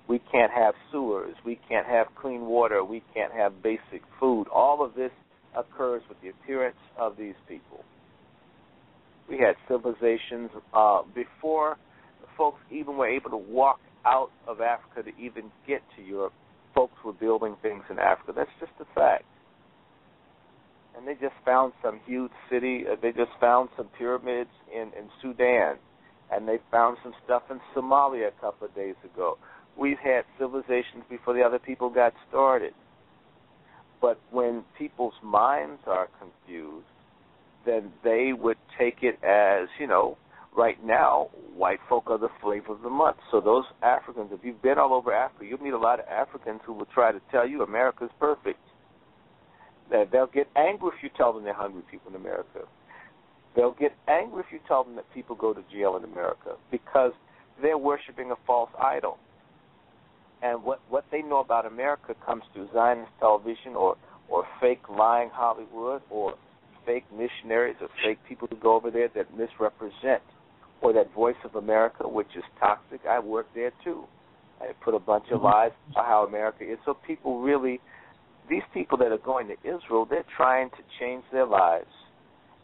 We can't have sewers. We can't have clean water. We can't have basic food. All of this occurs with the appearance of these people. We had civilizations before folks even were able to walk out of Africa to even get to Europe. Folks were building things in Africa. That's just a fact. And they just found some huge city. They just found some pyramids in Sudan, and they found some stuff in Somalia a couple of days ago. We've had civilizations before the other people got started. But when people's minds are confused, then they would take it as, you know, right now, white folk are the flavor of the month. So those Africans, if you've been all over Africa, you'll meet a lot of Africans who will try to tell you America's perfect. They'll get angry if you tell them they're hungry people in America. They'll get angry if you tell them that people go to jail in America because they're worshiping a false idol. And what they know about America comes through Zionist television or fake lying Hollywood or fake missionaries or fake people who go over there that misrepresent, or that Voice of America, which is toxic. I worked there too. I put a bunch of lies about how America is. So people really, these people that are going to Israel, they're trying to change their lives.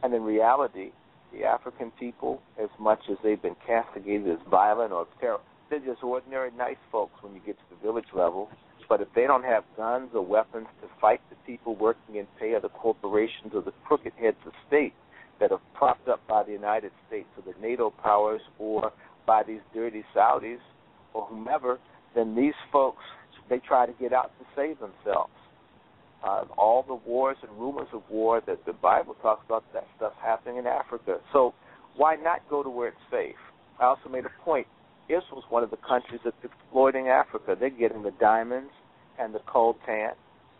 And in reality, the African people, as much as they've been castigated as violent or terrible, they're just ordinary nice folks when you get to the village level. But if they don't have guns or weapons to fight the people working in pay of the corporations or the crooked heads of state that are propped up by the United States or the NATO powers or by these dirty Saudis or whomever, then these folks, they try to get out to save themselves. All the wars and rumors of war that the Bible talks about, that stuff happening in Africa. So why not go to where it's safe? I also made a point. Israel's one of the countries that's exploiting Africa. They're getting the diamonds and the coltan.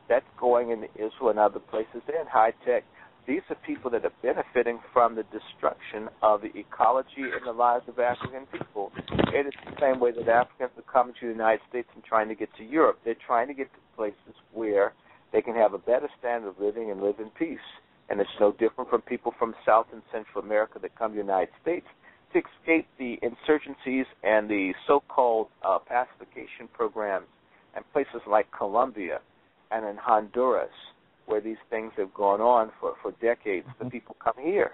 That's going into Israel and other places. They're in high tech. These are people that are benefiting from the destruction of the ecology and the lives of African people. It is the same way that Africans are coming to the United States and trying to get to Europe. They're trying to get to places where they can have a better standard of living and live in peace. And it's no different from people from South and Central America that come to the United States to escape the insurgencies and the so-called pacification programs in places like Colombia and in Honduras, where these things have gone on for decades. The people come here.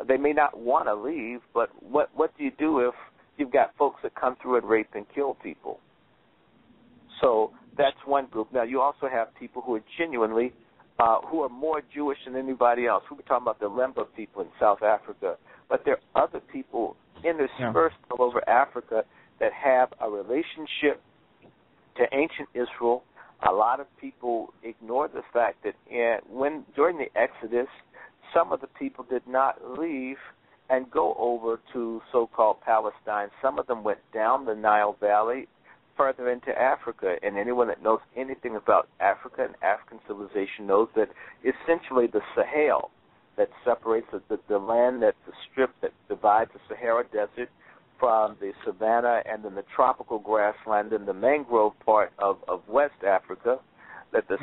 They may not want to leave, but what do you do if you've got folks that come through and rape and kill people? So that's one group. Now, you also have people who are genuinely, who are more Jewish than anybody else. We were talking about the Lemba people in South Africa. But there are other people interspersed all over Africa that have a relationship to ancient Israel. A lot of people ignore the fact that during the Exodus, some of the people did not leave and go over to so-called Palestine. Some of them went down the Nile Valley further into Africa. And anyone that knows anything about Africa and African civilization knows that essentially the Sahel that separates the land, that's the strip that divides the Sahara Desert from the savanna and then the tropical grassland and the mangrove part of West Africa, that the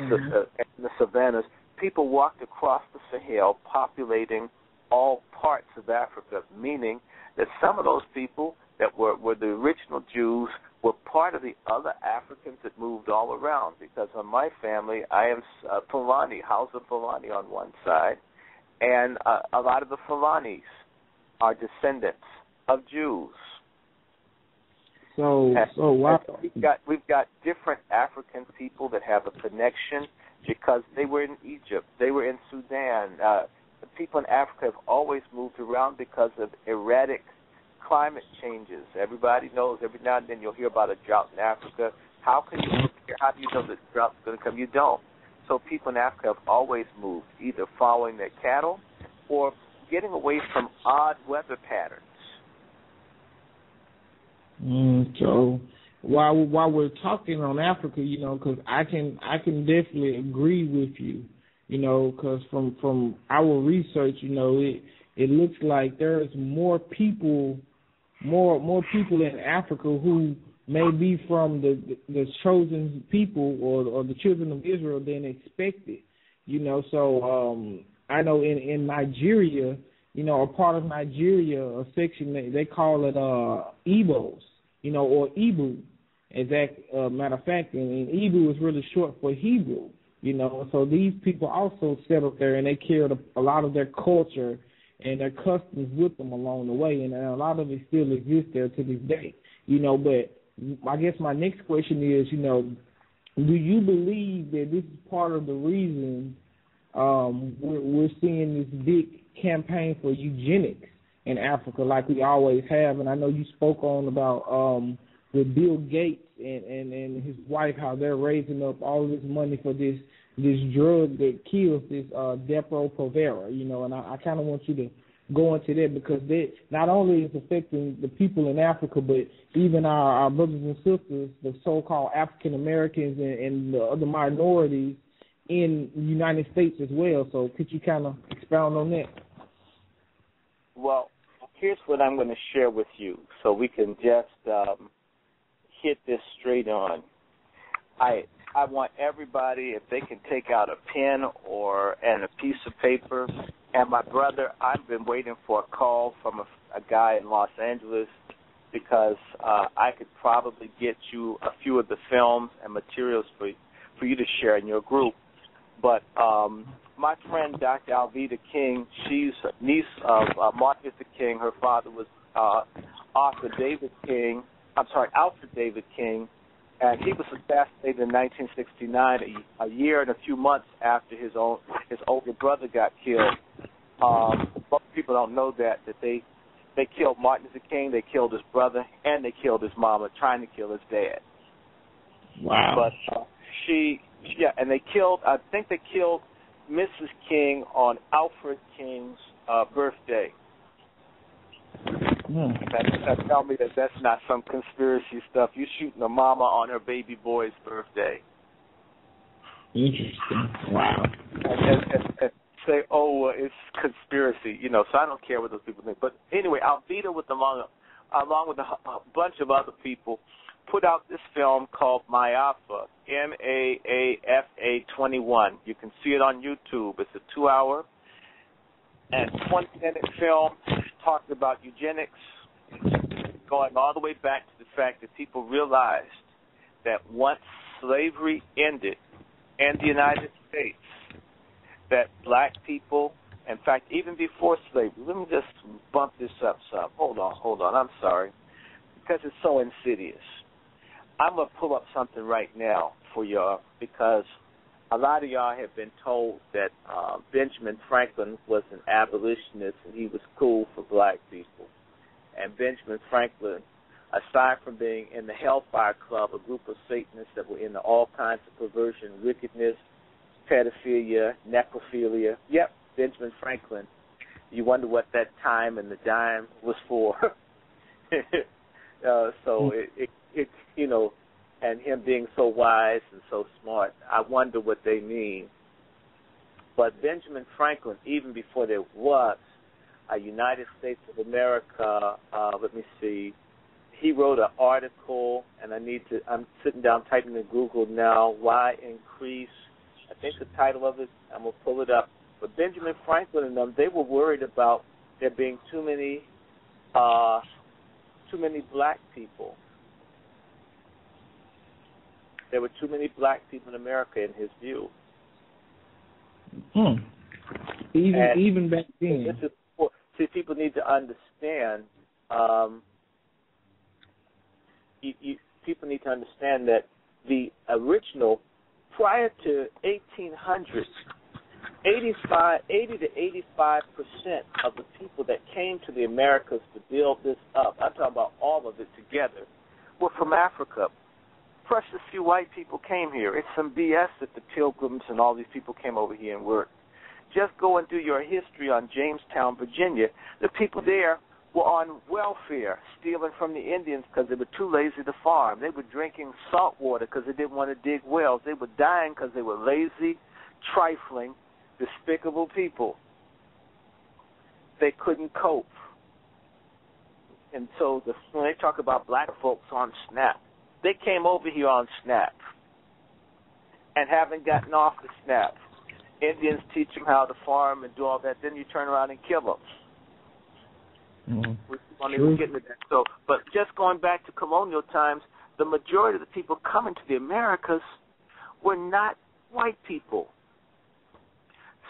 savannas, people walked across the Sahel populating all parts of Africa, meaning that some of those people that were the original Jews were part of the other Africans that moved all around, because on my family, I am Fulani, House of Fulani on one side, and a lot of the Fulanis are descendants of Jews. So wow. We've got different African people that have a connection because they were in Egypt, they were in Sudan. The people in Africa have always moved around because of erratic climate changes. Everybody knows every now and then you'll hear about a drought in Africa. How do you know that drought's going to come? You don't. So people in Africa have always moved, either following their cattle or getting away from odd weather patterns. So while we're talking on Africa, you know, because I can definitely agree with you, you know, because from our research, you know, it looks like there's more people in Africa who may be from the chosen people or the children of Israel than expected, you know. So I know in Nigeria, you know, a part of Nigeria, a section they call it Igbos, you know, or Igbo. Matter of fact, and Igbo is really short for Hebrew, you know. So these people also settled there, and they carried a lot of their culture and their customs with them along the way, and a lot of it still exists there to this day, you know. But I guess my next question is, you know, do you believe that this is part of the reason we're seeing this big campaign for eugenics in Africa like we always have? And I know you spoke on about with Bill Gates and his wife, how they're raising up all this money for this drug that kills, this Depo-Provera, you know. And I kind of want you to go into that, because that not only is affecting the people in Africa, but even our brothers and sisters, the so-called African Americans and the other minorities in the United States as well. So could you kind of expound on that? Well, here's what I'm going to share with you so we can just hit this straight on. I want everybody, if they can take out a pen and a piece of paper. And my brother, I've been waiting for a call from a guy in Los Angeles, because I could probably get you a few of the films and materials for you to share in your group. But my friend Dr. Alveda King, she's a niece of Martin Luther King. Her father was Alfred David King, and he was assassinated in 1969, a year and a few months after his older brother got killed. Most people don't know that they killed Martin Luther King, they killed his brother, and they killed his mama, trying to kill his dad. Wow. But and I think they killed Mrs. King on Alfred King's birthday. That tell me that's not some conspiracy stuff. You're shooting a mama on her baby boy's birthday. Interesting. Wow. And say, it's conspiracy, you know. So I don't care what those people think. But anyway, Alveda, along with a bunch of other people, put out this film called Maafa, Maafa 21. You can see it on YouTube. It's a 2-hour and 20-minute film talking about eugenics, going all the way back to the fact that people realized that once slavery ended in the United States, that black people, in fact, even before slavery, let me just bump this up some. Hold on, I'm sorry, because it's so insidious. I'm going to pull up something right now for y'all, because a lot of y'all have been told that Benjamin Franklin was an abolitionist and he was cool for black people. And Benjamin Franklin, aside from being in the Hellfire Club, a group of Satanists that were into all kinds of perversion, wickedness, pedophilia, necrophilia. Yep, Benjamin Franklin. You wonder what that time and the dime was for. So it you know, and him being so wise and so smart, I wonder what they mean. But Benjamin Franklin, even before there was a United States of America, let me see, he wrote an article, and I'm sitting down typing in Google now, why increase, I think the title of it, I'm going to pull it up. But Benjamin Franklin and them, they were worried about there being too many black people. There were too many black people in America, in his view. Even back then. See, people need to understand. People need to understand that the original, prior to 1800s, 80 to 85% of the people that came to the Americas to build this up, I'm talking about all of it together, were from Africa. Precious few white people came here. It's some BS that the Pilgrims and all these people came over here and worked. Just go and do your history on Jamestown, Virginia. The people there were on welfare, stealing from the Indians because they were too lazy to farm. They were drinking salt water because they didn't want to dig wells. They were dying because they were lazy, trifling, despicable people. They couldn't cope. And so when they talk about black folks on SNAP, they came over here on SNAP and haven't gotten off the SNAP. Indians teach them how to farm and do all that, then you turn around and kill them. We won't even get into that. So, but just going back to colonial times, the majority of the people coming to the Americas were not white people.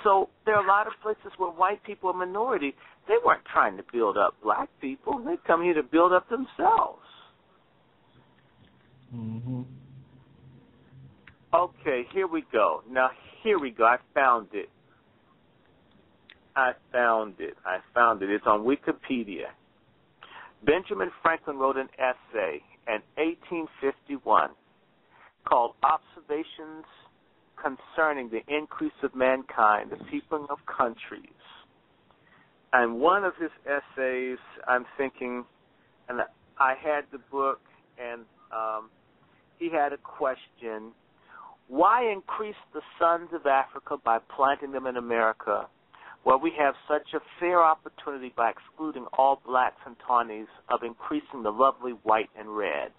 So there are a lot of places where white people are minority. They weren't trying to build up black people. They come here to build up themselves. Mm-hmm. Okay, here we go. Now, here we go. I found it. It's on Wikipedia. Benjamin Franklin wrote an essay in 1851 called Observations Concerning the Increase of Mankind, the Peopling of Countries. And one of his essays, I'm thinking, and I had the book, and he had a question: why increase the sons of Africa by planting them in America, where we have such a fair opportunity by excluding all blacks and tawnies of increasing the lovely white and red?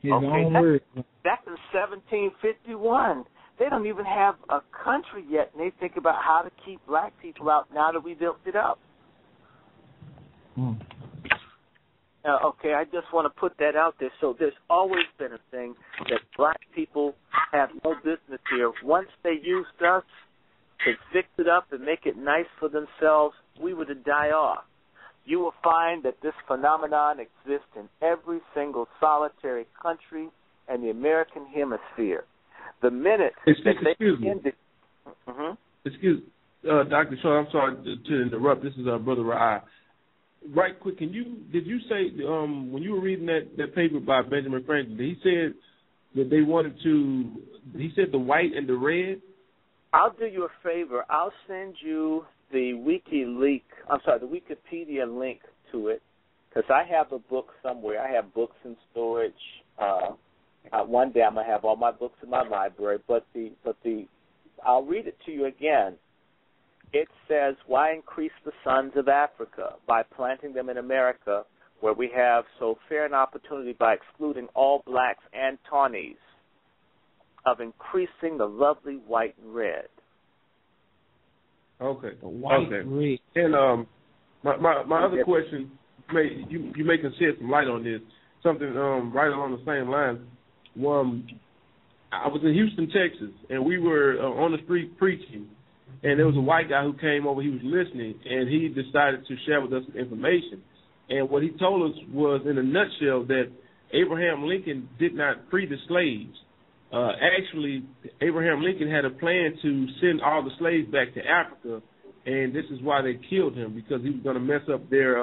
His own word. That's in 1751. They don't even have a country yet, and they think about how to keep black people out now that we built it up. Okay, I just want to put that out there. So there's always been a thing that black people have no business here. Once they used us to fix it up and make it nice for themselves, we were to die off. You will find that this phenomenon exists in every single solitary country in the American hemisphere. The minute Excuse me, Dr. Shaw, I'm sorry to interrupt. This is Brother Rai. Right quick, did you say when you were reading that paper by Benjamin Franklin, he said that they wanted to, he said the white and the red? I'll do you a favor. I'll send you the Wikipedia link to it, because I have a book somewhere. I have books in storage. One day I'm going to have all my books in my library, but I'll read it to you again. It says, why increase the sons of Africa by planting them in America, where we have so fair an opportunity by excluding all blacks and tawnies of increasing the lovely white and red? Okay. The white and red. And my other question, you may shed some light on this, something right along the same lines. I was in Houston, Texas, and we were on the street preaching. And there was a white guy who came over, he was listening, and he decided to share with us some information. And what he told us was, in a nutshell, that Abraham Lincoln did not free the slaves. Actually, Abraham Lincoln had a plan to send all the slaves back to Africa, and this is why they killed him, because he was going to mess up their,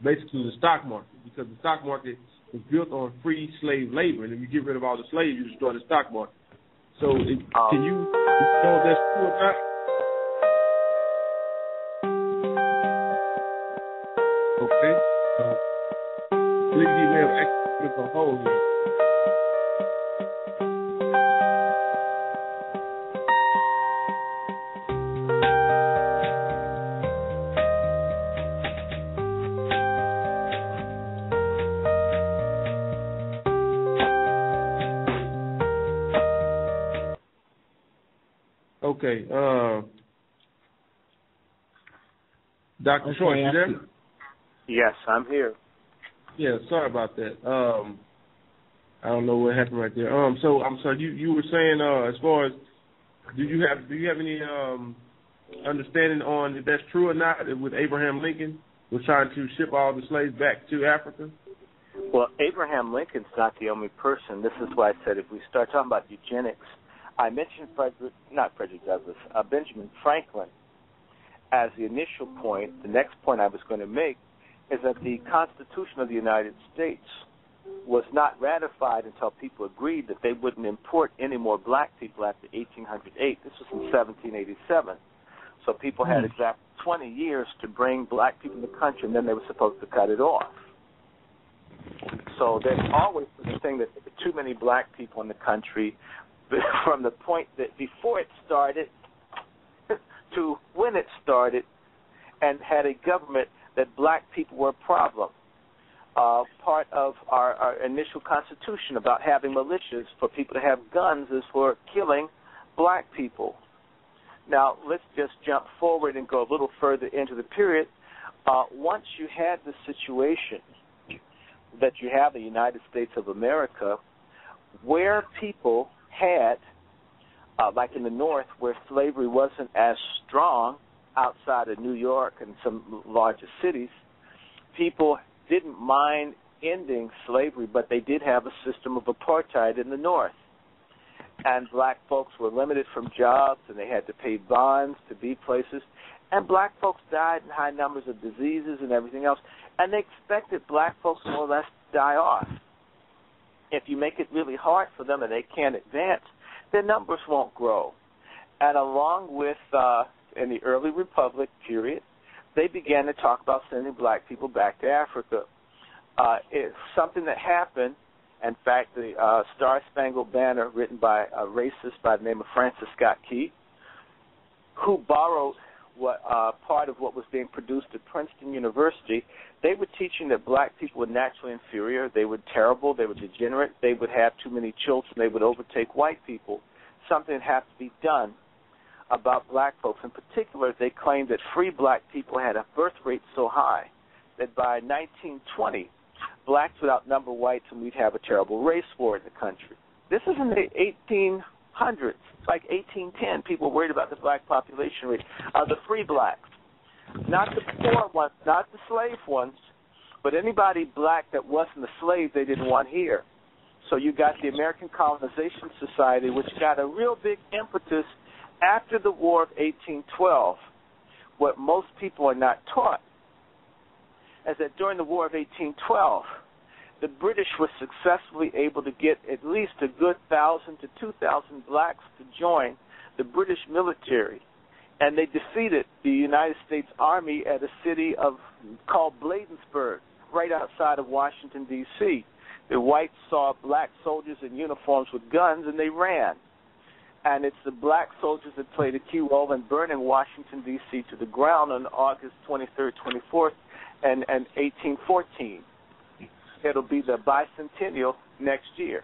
basically the stock market, because the stock market was built on free slave labor, and if you get rid of all the slaves, you destroy the stock market. So can you know if that's true or not? Okay. I believe he may have actually put a hold here. Okay. Dr. Short, you there? Yes, I'm here. Yeah, sorry about that. I don't know what happened right there. So I'm sorry. You were saying as far as do you have any understanding on if that's true or not? With Abraham Lincoln was trying to ship all the slaves back to Africa. Well, Abraham Lincoln's not the only person. This is why I said if we start talking about eugenics, I mentioned Benjamin Franklin as the initial point. The next point I was going to make is that the Constitution of the United States was not ratified until people agreed that they wouldn't import any more black people after 1808. This was in 1787. So people had exact 20 years to bring black people in the country, and then they were supposed to cut it off. So there's always this thing that there were too many black people in the country from the point that before it started to when it started, and had a government that black people were a problem. Part of our initial constitution about having militias for people to have guns is for killing black people. Now, let's just jump forward and go a little further into the period. Once you had the situation that you have the United States of America, where people had, like in the North, where slavery wasn't as strong outside of New York and some larger cities, people didn't mind ending slavery, but they did have a system of apartheid in the North. And black folks were limited from jobs, and they had to pay bonds to be places. And black folks died in high numbers of diseases and everything else. And they expected black folks more or less to die off. If you make it really hard for them and they can't advance, their numbers won't grow. And along with, in the early Republic period, they began to talk about sending black people back to Africa. It's something that happened. In fact, the Star-Spangled Banner, written by a racist by the name of Francis Scott Key, who borrowed part of what was being produced at Princeton University. They were teaching that black people were naturally inferior, they were terrible, they were degenerate, they would have too many children, they would overtake white people. Something had to be done about black folks. In particular, they claimed that free black people had a birth rate so high that by 1920, blacks would outnumber whites and we'd have a terrible race war in the country. This is in the 1800s. It's like 1810. People were worried about the black population rate. The free blacks. Not the poor ones, not the slave ones, but anybody black that wasn't a slave they didn't want here. So you got the American Colonization Society, which got a real big impetus after the War of 1812. What most people are not taught is that during the War of 1812, the British were successfully able to get at least a good 1,000 to 2,000 blacks to join the British military. And they defeated the United States Army at a city called Bladensburg, right outside of Washington, D.C. The whites saw black soldiers in uniforms with guns, and they ran. And it's the black soldiers that played a key role in burning Washington, D.C. to the ground on August 23rd, 24th, and 1814. It'll be the bicentennial next year.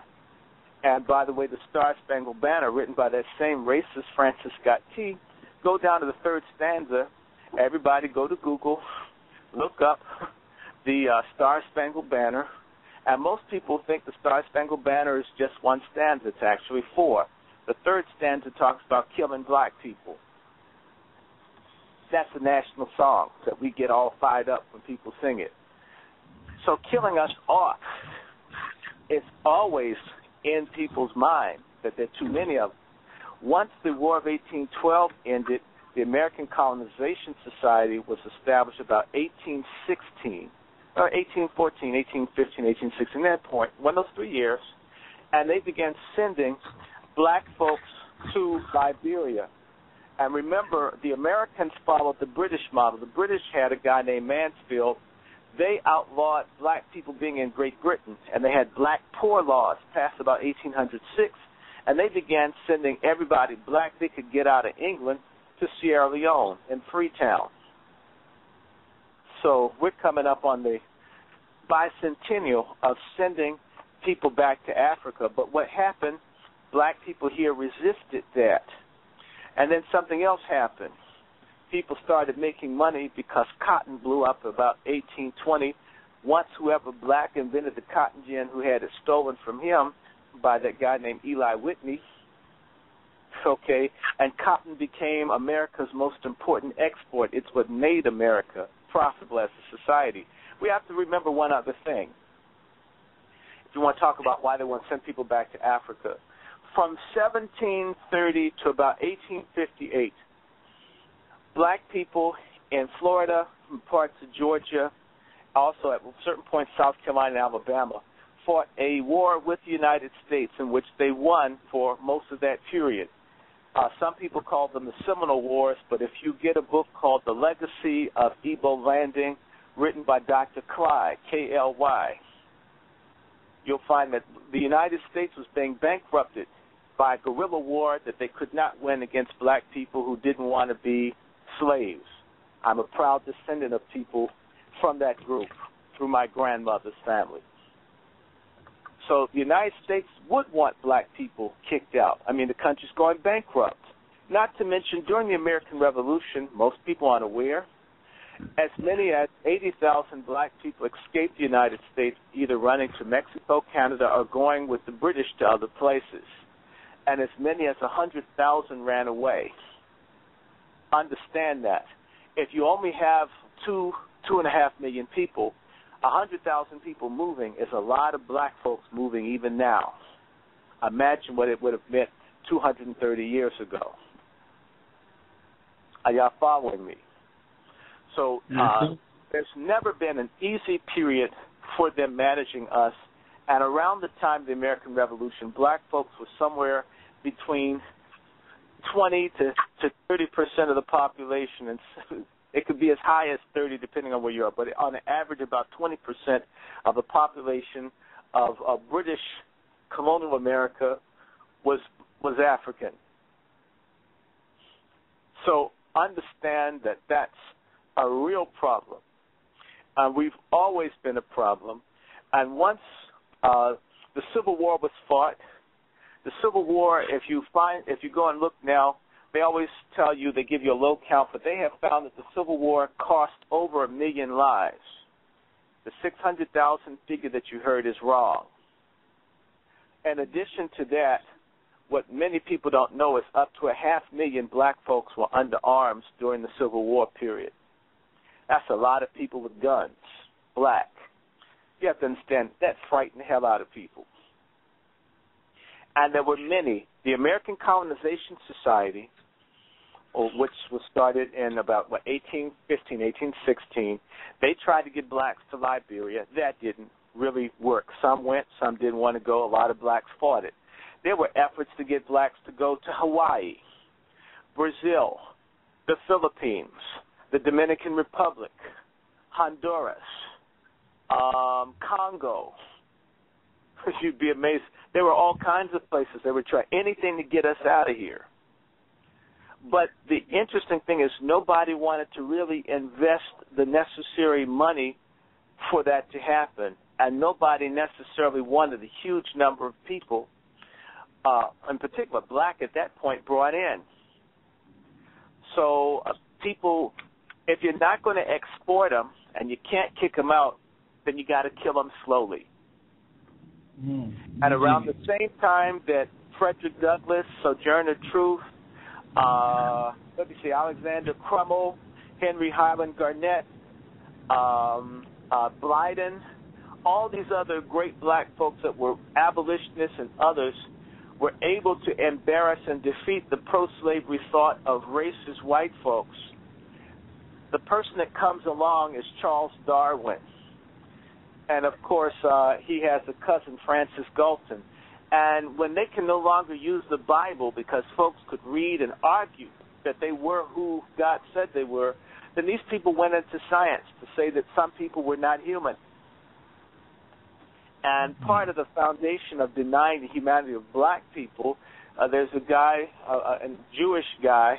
And by the way, the Star-Spangled Banner, written by that same racist Francis Scott Key, go down to the third stanza. Everybody go to Google, look up the Star-Spangled Banner. And most people think the Star-Spangled Banner is just one stanza. It's actually four. The third stanza talks about killing black people. That's a national song that we get all fired up when people sing it. So killing us off is always in people's mind, that there are too many of them. Once the War of 1812 ended, the American Colonization Society was established about 1816, or 1814, 1815, 1816, that point, one of those 3 years, and they began sending black folks to Liberia. And remember, the Americans followed the British model. The British had a guy named Mansfield. They outlawed black people being in Great Britain, and they had black poor laws passed about 1806, and they began sending everybody black they could get out of England to Sierra Leone and Freetown. So we're coming up on the bicentennial of sending people back to Africa. But what happened, black people here resisted that. And then something else happened. People started making money because cotton blew up about 1820. Once whoever black invented the cotton gin who had it stolen from him by that guy named Eli Whitney, okay, and cotton became America's most important export. It's what made America profitable as a society. We have to remember one other thing. If you want to talk about why they want to send people back to Africa, from 1730 to about 1858, black people in Florida, parts of Georgia, also at certain points South Carolina and Alabama, fought a war with the United States in which they won for most of that period. Some people call them the Seminole Wars, but if you get a book called The Legacy of D.R.W.RANDY, written by Dr. Clyde, K-L-Y, you'll find that the United States was being bankrupted by a guerrilla war that they could not win against black people who didn't want to be slaves. I'm a proud descendant of people from that group through my grandmother's family. So the United States would want black people kicked out. I mean, the country's going bankrupt. Not to mention, during the American Revolution, most people aren't aware, as many as 80,000 black people escaped the United States, either running to Mexico, Canada, or going with the British to other places. And as many as 100,000 ran away. Understand that. If you only have 2.5 million people, 100,000 people moving is a lot of black folks moving even now. Imagine what it would have meant 230 years ago. Are y'all following me? So there's never been an easy period for them managing us. And around the time of the American Revolution, black folks were somewhere between 20 to 30% of the population, and it could be as high as 30 depending on where you are, but on average about 20% of the population of British colonial America was African. So understand that that's a real problem. We've always been a problem. And once the Civil War was fought, the Civil War, if you go and look now, they always tell you, they give you a low count, but they have found that the Civil War cost over 1 million lives. The 600,000 figure that you heard is wrong. In addition to that, what many people don't know is up to 500,000 black folks were under arms during the Civil War period. That's a lot of people with guns, black. You have to understand, that frightened the hell out of people. And there were many. The American Colonization Society, which was started in about 1815, 1816, they tried to get blacks to Liberia. That didn't really work. Some went, some didn't want to go. A lot of blacks fought it. There were efforts to get blacks to go to Hawaii, Brazil, the Philippines, the Dominican Republic, Honduras, Congo. You'd be amazed. There were all kinds of places. They were trying anything to get us out of here. But the interesting thing is nobody wanted to really invest the necessary money for that to happen, and nobody necessarily wanted a huge number of people, in particular black at that point, brought in. So people, if you're not going to export them and you can't kick them out, then you got to kill them slowly. And around the same time that Frederick Douglass, Sojourner Truth, Alexander Crummell, Henry Highland Garnett, Blyden, all these other great black folks that were abolitionists and others were able to embarrass and defeat the pro-slavery thought of racist white folks. The person that comes along is Charles Darwin. And, of course, he has a cousin, Francis Galton. And when they can no longer use the Bible because folks could read and argue that they were who God said they were, then these people went into science to say that some people were not human. And part of the foundation of denying the humanity of black people, there's a guy, a Jewish guy,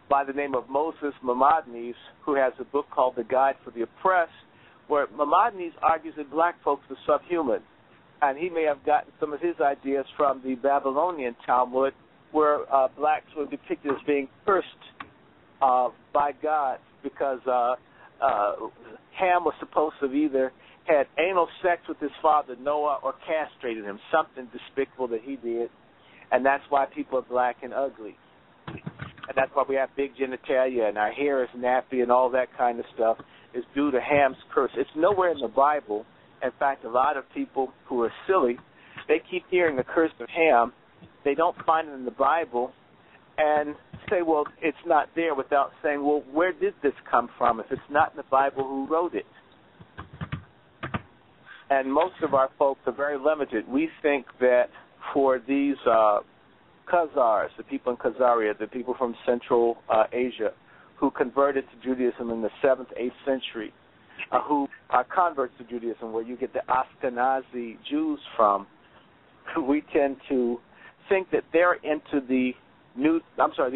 by the name of Moses Maimonides, who has a book called The Guide for the Oppressed, where Maimonides argues that black folks are subhuman. And he may have gotten some of his ideas from the Babylonian Talmud, where blacks were depicted as being cursed by God because Ham was supposed to have either had anal sex with his father Noah or castrated him, something despicable that he did. And that's why people are black and ugly. And that's why we have big genitalia and our hair is nappy and all that kind of stuff is due to Ham's curse. It's nowhere in the Bible. In fact, a lot of people who are silly, they keep hearing the curse of Ham. They don't find it in the Bible and say, well, it's not there, without saying, well, where did this come from? If it's not in the Bible, who wrote it? And most of our folks are very limited. We think that for these Khazars, the people in Khazaria, the people from Central Asia, who converted to Judaism in the 7th, 8th century, who are converts to Judaism, where you get the Ashkenazi Jews from, we tend to think that they're into the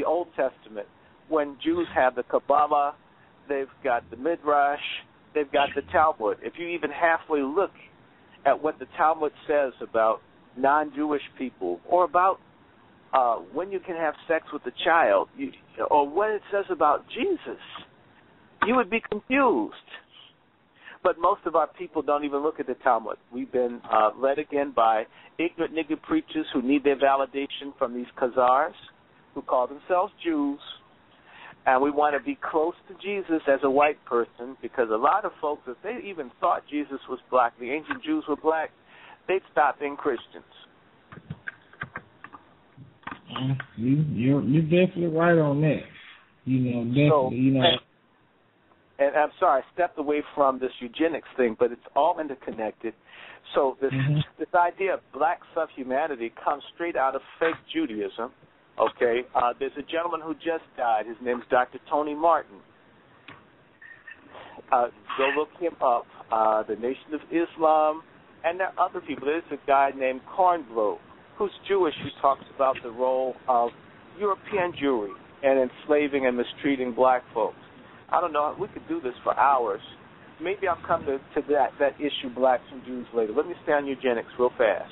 Old Testament, when Jews have the Kabbalah, they've got the Midrash, they've got the Talmud. If you even halfway look at what the Talmud says about non-Jewish people, or about when you can have sex with a child, or what it says about Jesus, you would be confused. But most of our people don't even look at the Talmud. We've been led again by ignorant nigger preachers who need their validation from these Khazars, who call themselves Jews. And we want to be close to Jesus as a white person, because a lot of folks, if they even thought Jesus was black, the ancient Jews were black, they'd stop being Christians. You're definitely right on that. And I'm sorry, I stepped away from this eugenics thing, but it's all interconnected. So this idea of black subhumanity comes straight out of fake Judaism. Okay, there's a gentleman who just died. His name is Dr. Tony Martin. Go look him up. The Nation of Islam, and there are other people. There's a guy named Kornblow, who's Jewish, who talks about the role of European Jewry and enslaving and mistreating black folks. I don't know. We could do this for hours. Maybe I'll come to that issue, blacks and Jews, later. Let me stay on eugenics real fast.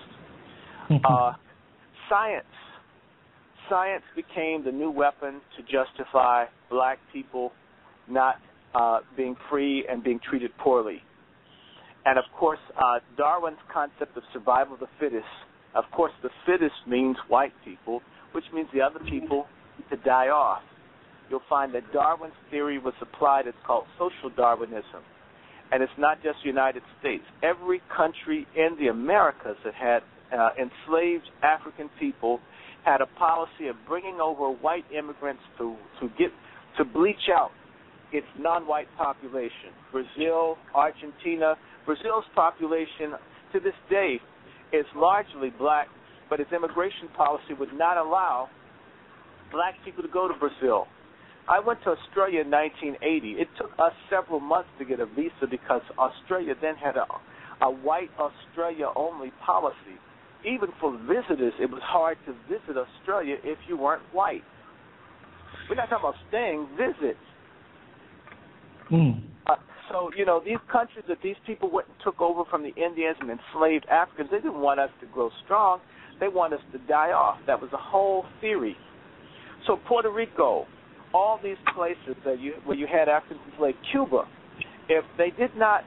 Science became the new weapon to justify black people not being free and being treated poorly. And, of course, Darwin's concept of survival of the fittest, of course, the fittest means white people, which means the other people need to die off. You'll find that Darwin's theory was applied. It's called social Darwinism. And it's not just the United States. Every country in the Americas that had enslaved African people had a policy of bringing over white immigrants to bleach out its non-white population. Brazil, Argentina. Brazil's population to this day is largely black, but its immigration policy would not allow black people to go to Brazil. I went to Australia in 1980. It took us several months to get a visa because Australia then had a white Australia-only policy. Even for visitors, it was hard to visit Australia if you weren't white. We're not talking about staying, visit. So, these countries that these people went and took over from the Indians and enslaved Africans, they didn't want us to grow strong. They want us to die off. That was the whole theory. So Puerto Rico, all these places where you had Africans enslaved, Cuba, if they did not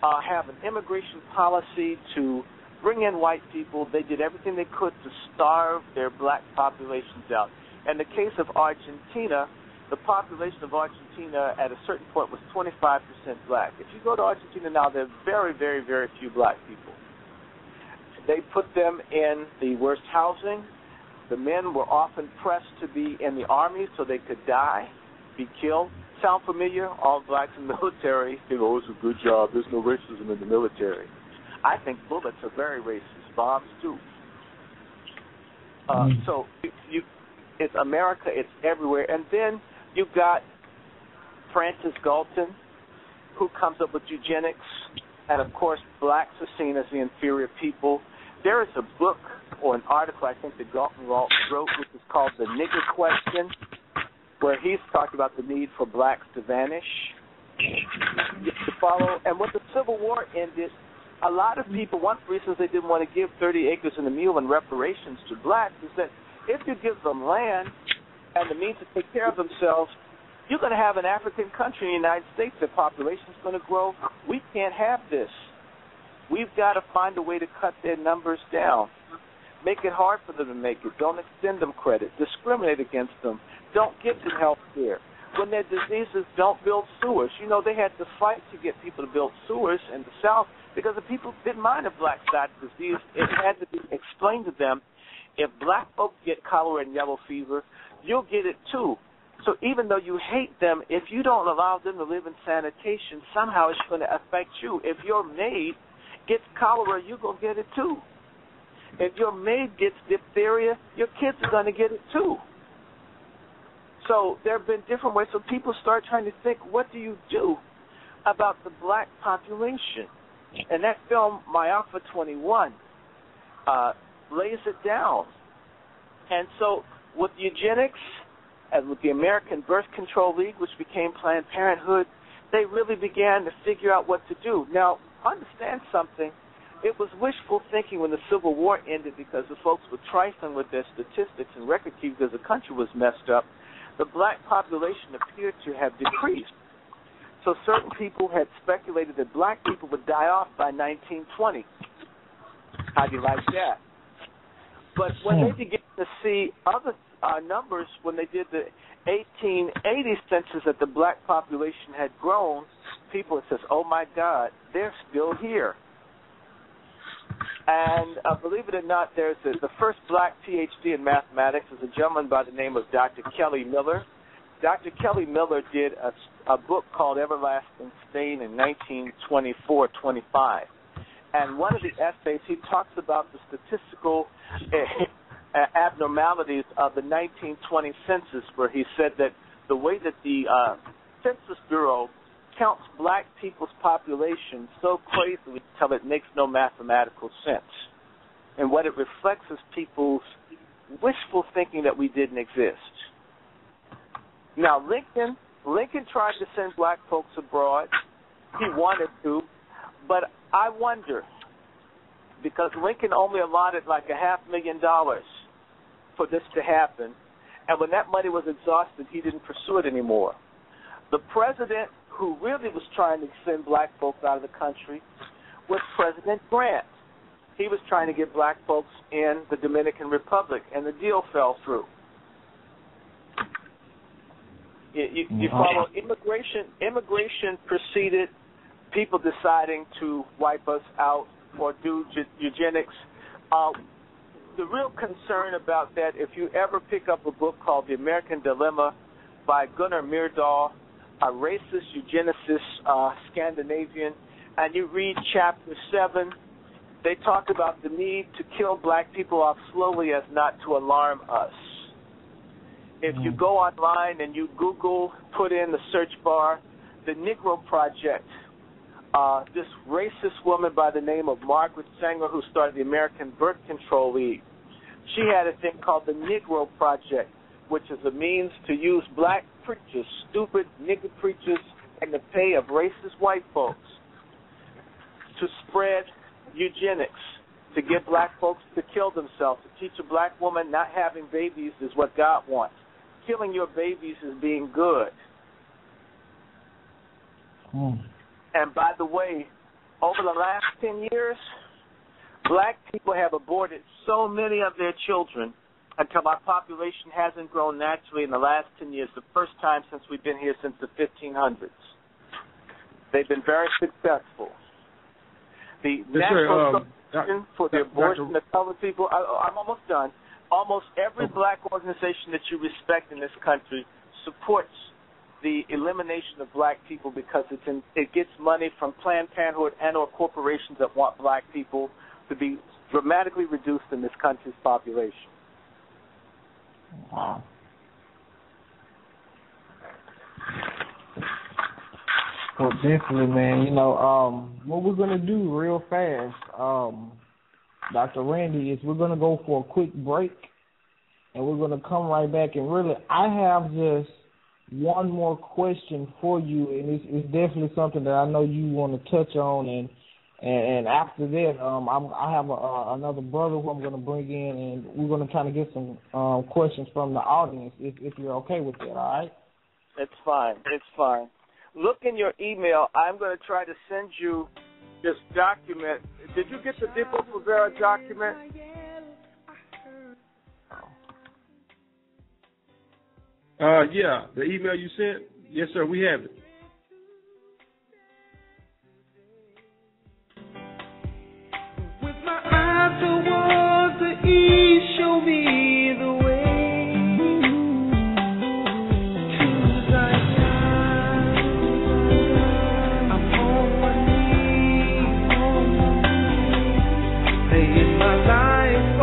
have an immigration policy to bring in white people, they did everything they could to starve their black populations out. In the case of Argentina, the population of Argentina at a certain point was 25% black. If you go to Argentina now, there are very, very, very few black people. They put them in the worst housing. The men were often pressed to be in the army so they could die, be killed. Sound familiar? All blacks in the military, it's a good job. There's no racism in the military. I think bullets are very racist. Bombs, too. So it's America. It's everywhere. And then you've got Francis Galton, who comes up with eugenics. And, of course, blacks are seen as the inferior people. There is a book or an article I think that Galton wrote, which is called The Nigger Question, where he's talked about the need for blacks to vanish, to follow. And when the Civil War ended, a lot of people, one of the reasons they didn't want to give 30 acres and a mule in reparations to blacks is that if you give them land and the means to take care of themselves, you're going to have an African country in the United States. Their population's going to grow. We can't have this. We've got to find a way to cut their numbers down. Make it hard for them to make it. Don't extend them credit. Discriminate against them. Don't give them health care. When there are diseases, don't build sewers. They had to fight to get people to build sewers in the South because the people didn't mind a black died of disease. It had to be explained to them, if black folks get cholera and yellow fever, you'll get it too. So even though you hate them, if you don't allow them to live in sanitation, somehow it's going to affect you. If your maid gets cholera, you're going to get it too. If your maid gets diphtheria, your kids are going to get it too. So there have been different ways. So people start trying to think, what do you do about the black population? And that film, My Alpha 21, lays it down. And so with eugenics and with the American Birth Control League, which became Planned Parenthood, they really began to figure out what to do. Now, understand something. It was wishful thinking when the Civil War ended because the folks were trifling with their statistics and record keeping because the country was messed up. The black population appeared to have decreased. So certain people had speculated that black people would die off by 1920. How do you like that? But when they began to see other numbers, when they did the 1880 census that the black population had grown, people said, oh, my God, they're still here. And believe it or not, there's the first black PhD in mathematics is a gentleman by the name of Dr. Kelly Miller. Dr. Kelly Miller did a book called Everlasting Stain in 1924-25. And one of the essays, he talks about the statistical abnormalities of the 1920 census, where he said that the way that the Census Bureau counts black people's population so crazily until it makes no mathematical sense. And what it reflects is people's wishful thinking that we didn't exist. Now, Lincoln tried to send black folks abroad. He wanted to, but I wonder, because Lincoln only allotted like $500,000 for this to happen, and when that money was exhausted, he didn't pursue it anymore. The president who really was trying to send black folks out of the country was President Grant. He was trying to get black folks in the Dominican Republic, and the deal fell through. You follow immigration preceded people deciding to wipe us out or do eugenics. The real concern about that, if you ever pick up a book called The American Dilemma by Gunnar Myrdal, a racist eugenicist Scandinavian, and you read chapter 7, they talk about the need to kill black people off slowly as not to alarm us. If you go online and you Google, put in the search bar, the Negro Project, this racist woman by the name of Margaret Sanger, who started the American Birth Control League, she had a thing called the Negro Project, which is a means to use black preachers, stupid nigger preachers, in the pay of racist white folks to spread eugenics, to get black folks to kill themselves, to teach a black woman not having babies is what God wants. Killing your babies is being good. And by the way, over the last 10 years, black people have aborted so many of their children until our population hasn't grown naturally in the last 10 years, the first time since we've been here since the 1500s. They've been very successful. The National Association for the Abortion of Colored People, I'm almost done. Almost every black organization that you respect in this country supports the elimination of black people because it gets money from Planned Parenthood and or corporations that want black people to be dramatically reduced in this country's population. Wow. Well, definitely, man. You know, what we're going to do real fast, Dr. Randy, is we're going to go for a quick break, and we're going to come right back. And really, I have just one more question for you, and it's definitely something that I know you want to touch on. And after that, I have another brother who I'm going to bring in, and we're going to kind of get some questions from the audience, if you're okay with that, all right? It's fine. It's fine. Look in your email. I'm going to try to send you this document. Did you get the Depo Provera document? Yeah, the email you sent? Yes, sir, we have it. With my eyes towards the east, show me the way to Zion. I'm on my knees, laying my life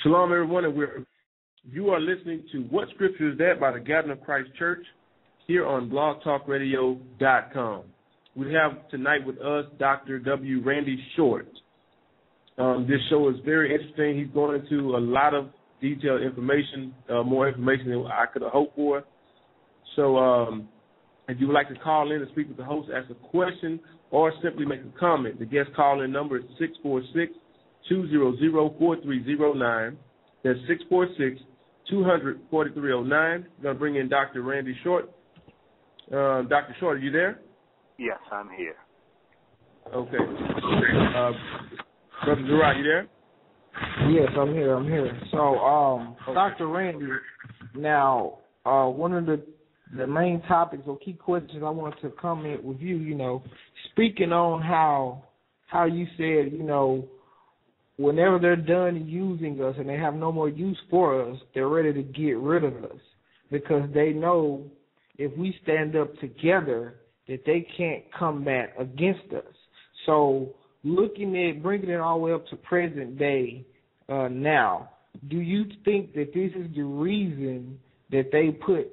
Shalom, everyone, and you are listening to What Scripture Is That by the Gathering of Christ Church here on blogtalkradio.com. We have tonight with us Dr. W.RANDY Short. This show is very interesting. He's going into a lot of detailed information, more information than I could have hoped for. So if you would like to call in and speak with the host, ask a question, or simply make a comment, the guest call-in number is 646-200-4309. That's 646-200-4309. We're going to bring in Dr. Randy Short. Dr. Short, are you there? Yes, I'm here. Okay. Brother Gerard, you there? Yes, I'm here. So, okay. Dr. Randy, now, one of the main topics or key questions I wanted to comment with you, speaking on how you said, whenever they're done using us and they have no more use for us, they're ready to get rid of us because they know if we stand up together that they can't combat against us. So looking at bringing it all the way up to present day now, do you think that this is the reason that they put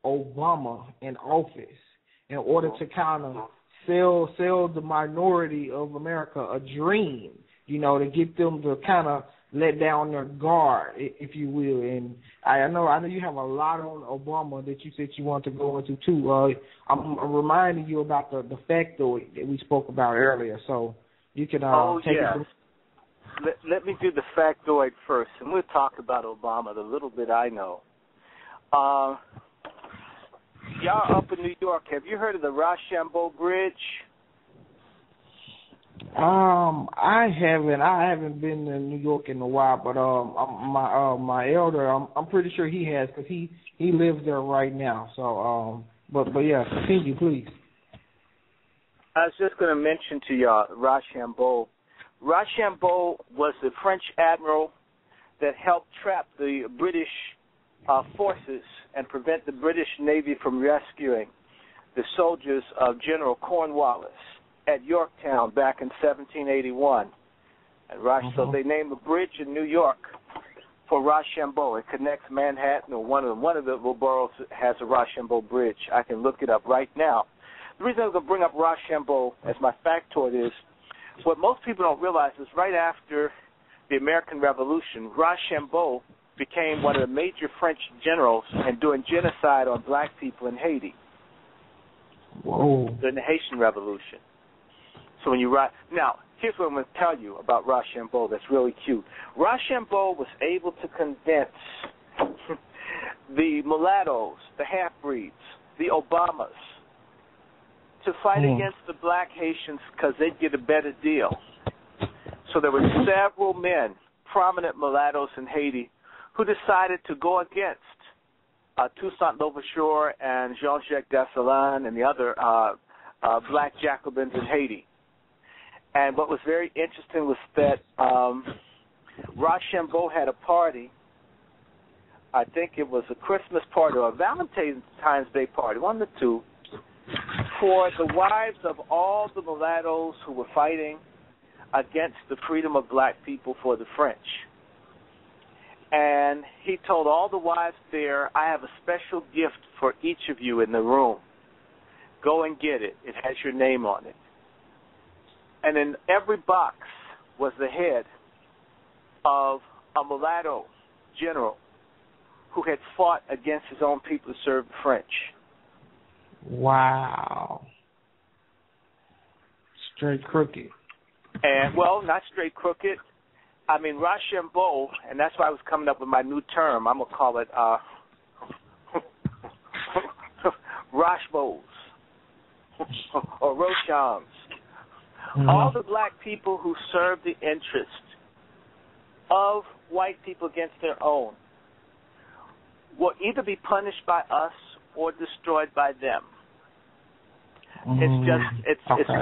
Obama in office in order to kind of sell the minority of America a dream, to get them to kind of let down their guard, if you will? And I know you have a lot on Obama that you said you want to go into too. I'm reminding you about the factoid that we spoke about earlier, so you can take it. Let me do the factoid first, and we'll talk about Obama, the little bit I know. Y'all up in New York, have you heard of the Rochambeau Bridge? I haven't been to New York in a while, but my elder, I'm pretty sure he has, because he lives there right now. So but yeah, continue, please. I was just going to mention to y'all Rochambeau. Rochambeau was the French admiral that helped trap the British forces and prevent the British Navy from rescuing the soldiers of General Cornwallis at Yorktown back in 1781. And so they named a bridge in New York for Rochambeau. It connects Manhattan, or one of the little boroughs has a Rochambeau bridge. I can look it up right now. The reason I'm going to bring up Rochambeau as my factoid is what most people don't realize is right after the American Revolution, Rochambeau became one of the major French generals and doing genocide on black people in Haiti. Whoa. During the Haitian Revolution. So when you write, now, here's what I'm going to tell you about Rochambeau that's really cute. Rochambeau was able to convince the mulattoes, the half-breeds, the Obamas, to fight against the black Haitians because they'd get a better deal. So there were several men, prominent mulattoes in Haiti, who decided to go against Toussaint Louverture and Jean-Jacques Dessalines and the other black Jacobins in Haiti. And what was very interesting was that Rochambeau had a party. I think it was a Christmas party or a Valentine's Day party, one of the two, for the wives of all the mulattoes who were fighting against the freedom of black people for the French. And he told all the wives there, I have a special gift for each of you in the room. Go and get it. It has your name on it. And in every box was the head of a mulatto general who had fought against his own people to serve the French. Wow. Straight crooked. And, well, not straight crooked. I mean, Rochambeau, and that's why I was coming up with my new term. I'm going to call it Rochebeaus or Rochams. All the black people who served the interest of white people against their own will either be punished by us or destroyed by them. It's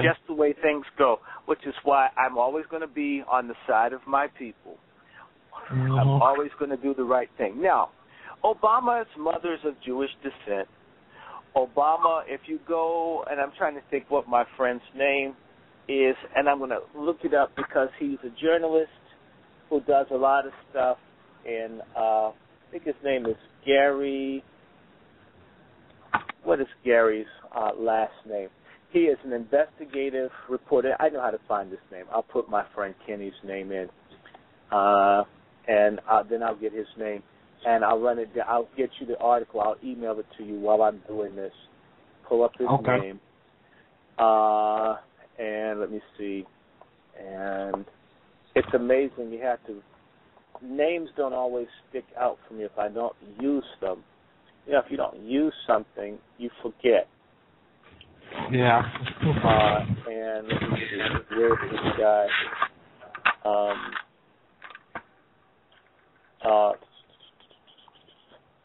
just the way things go, which is why I'm always going to be on the side of my people. I'm always going to do the right thing. Now, Obama's mother is of Jewish descent. Obama, if you go, and I'm trying to think what my friend's name is, and I'm going to look it up because he's a journalist who does a lot of stuff in, I think his name is Gary. What is Gary's last name? He is an investigative reporter. I know how to find this name. I'll put my friend Kenny's name in, and then I'll get his name, and I'll run it. I'll get you the article. I'll email it to you while I'm doing this. Pull up his name, and let me see. And it's amazing. You have to. Names don't always stick out for me if I don't use them. You know, if you don't use something, you forget. Yeah. And let me see, where's this guy?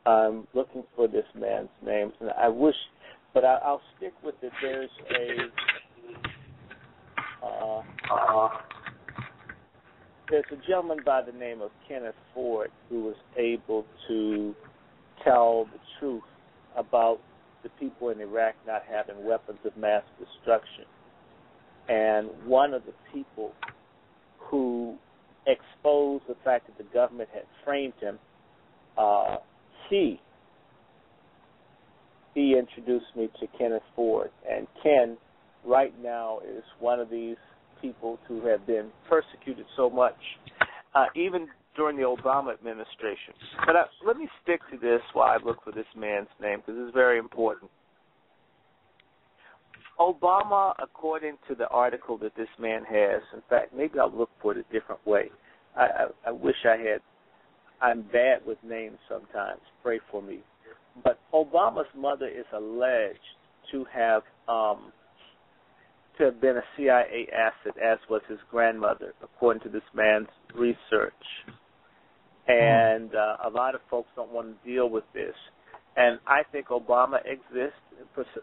I'm looking for this man's name, and I wish, but I'll stick with it. There's a gentleman by the name of Kenneth Ford who was able to tell the truth about the people in Iraq not having weapons of mass destruction. And one of the people who exposed the fact that the government had framed him, he introduced me to Kenneth Ford. And Ken, right now, is one of these people who have been persecuted so much, even during the Obama administration. But let me stick to this while I look for this man's name, because it's very important. Obama, according to the article that this man has, in fact, maybe I'll look for it a different way. I wish I had. I'm bad with names sometimes. Pray for me. But Obama's mother is alleged to have to have been a CIA asset, as was his grandmother, according to this man's research. And a lot of folks don't want to deal with this. And I think Obama exists.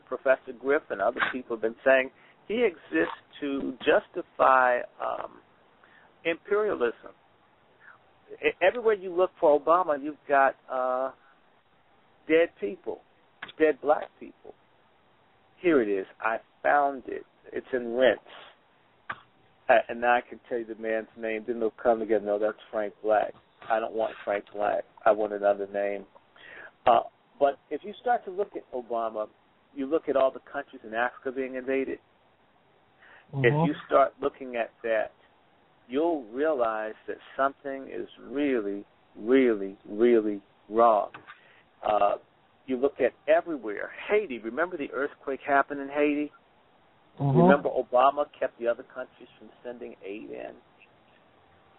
Professor Griff and other people have been saying he exists to justify imperialism. Everywhere you look for Obama, you've got dead people, dead black people. Here it is. I found it. It's in Rents. And now I can tell you the man's name. Then they'll come together. No, that's Frank Black. I don't want Frank Black. I want another name. But if you start to look at Obama, you look at all the countries in Africa being invaded. If you start looking at that, you'll realize that something is really, really, really wrong. You look at everywhere. Haiti, remember the earthquake happened in Haiti? Remember Obama kept the other countries from sending aid in?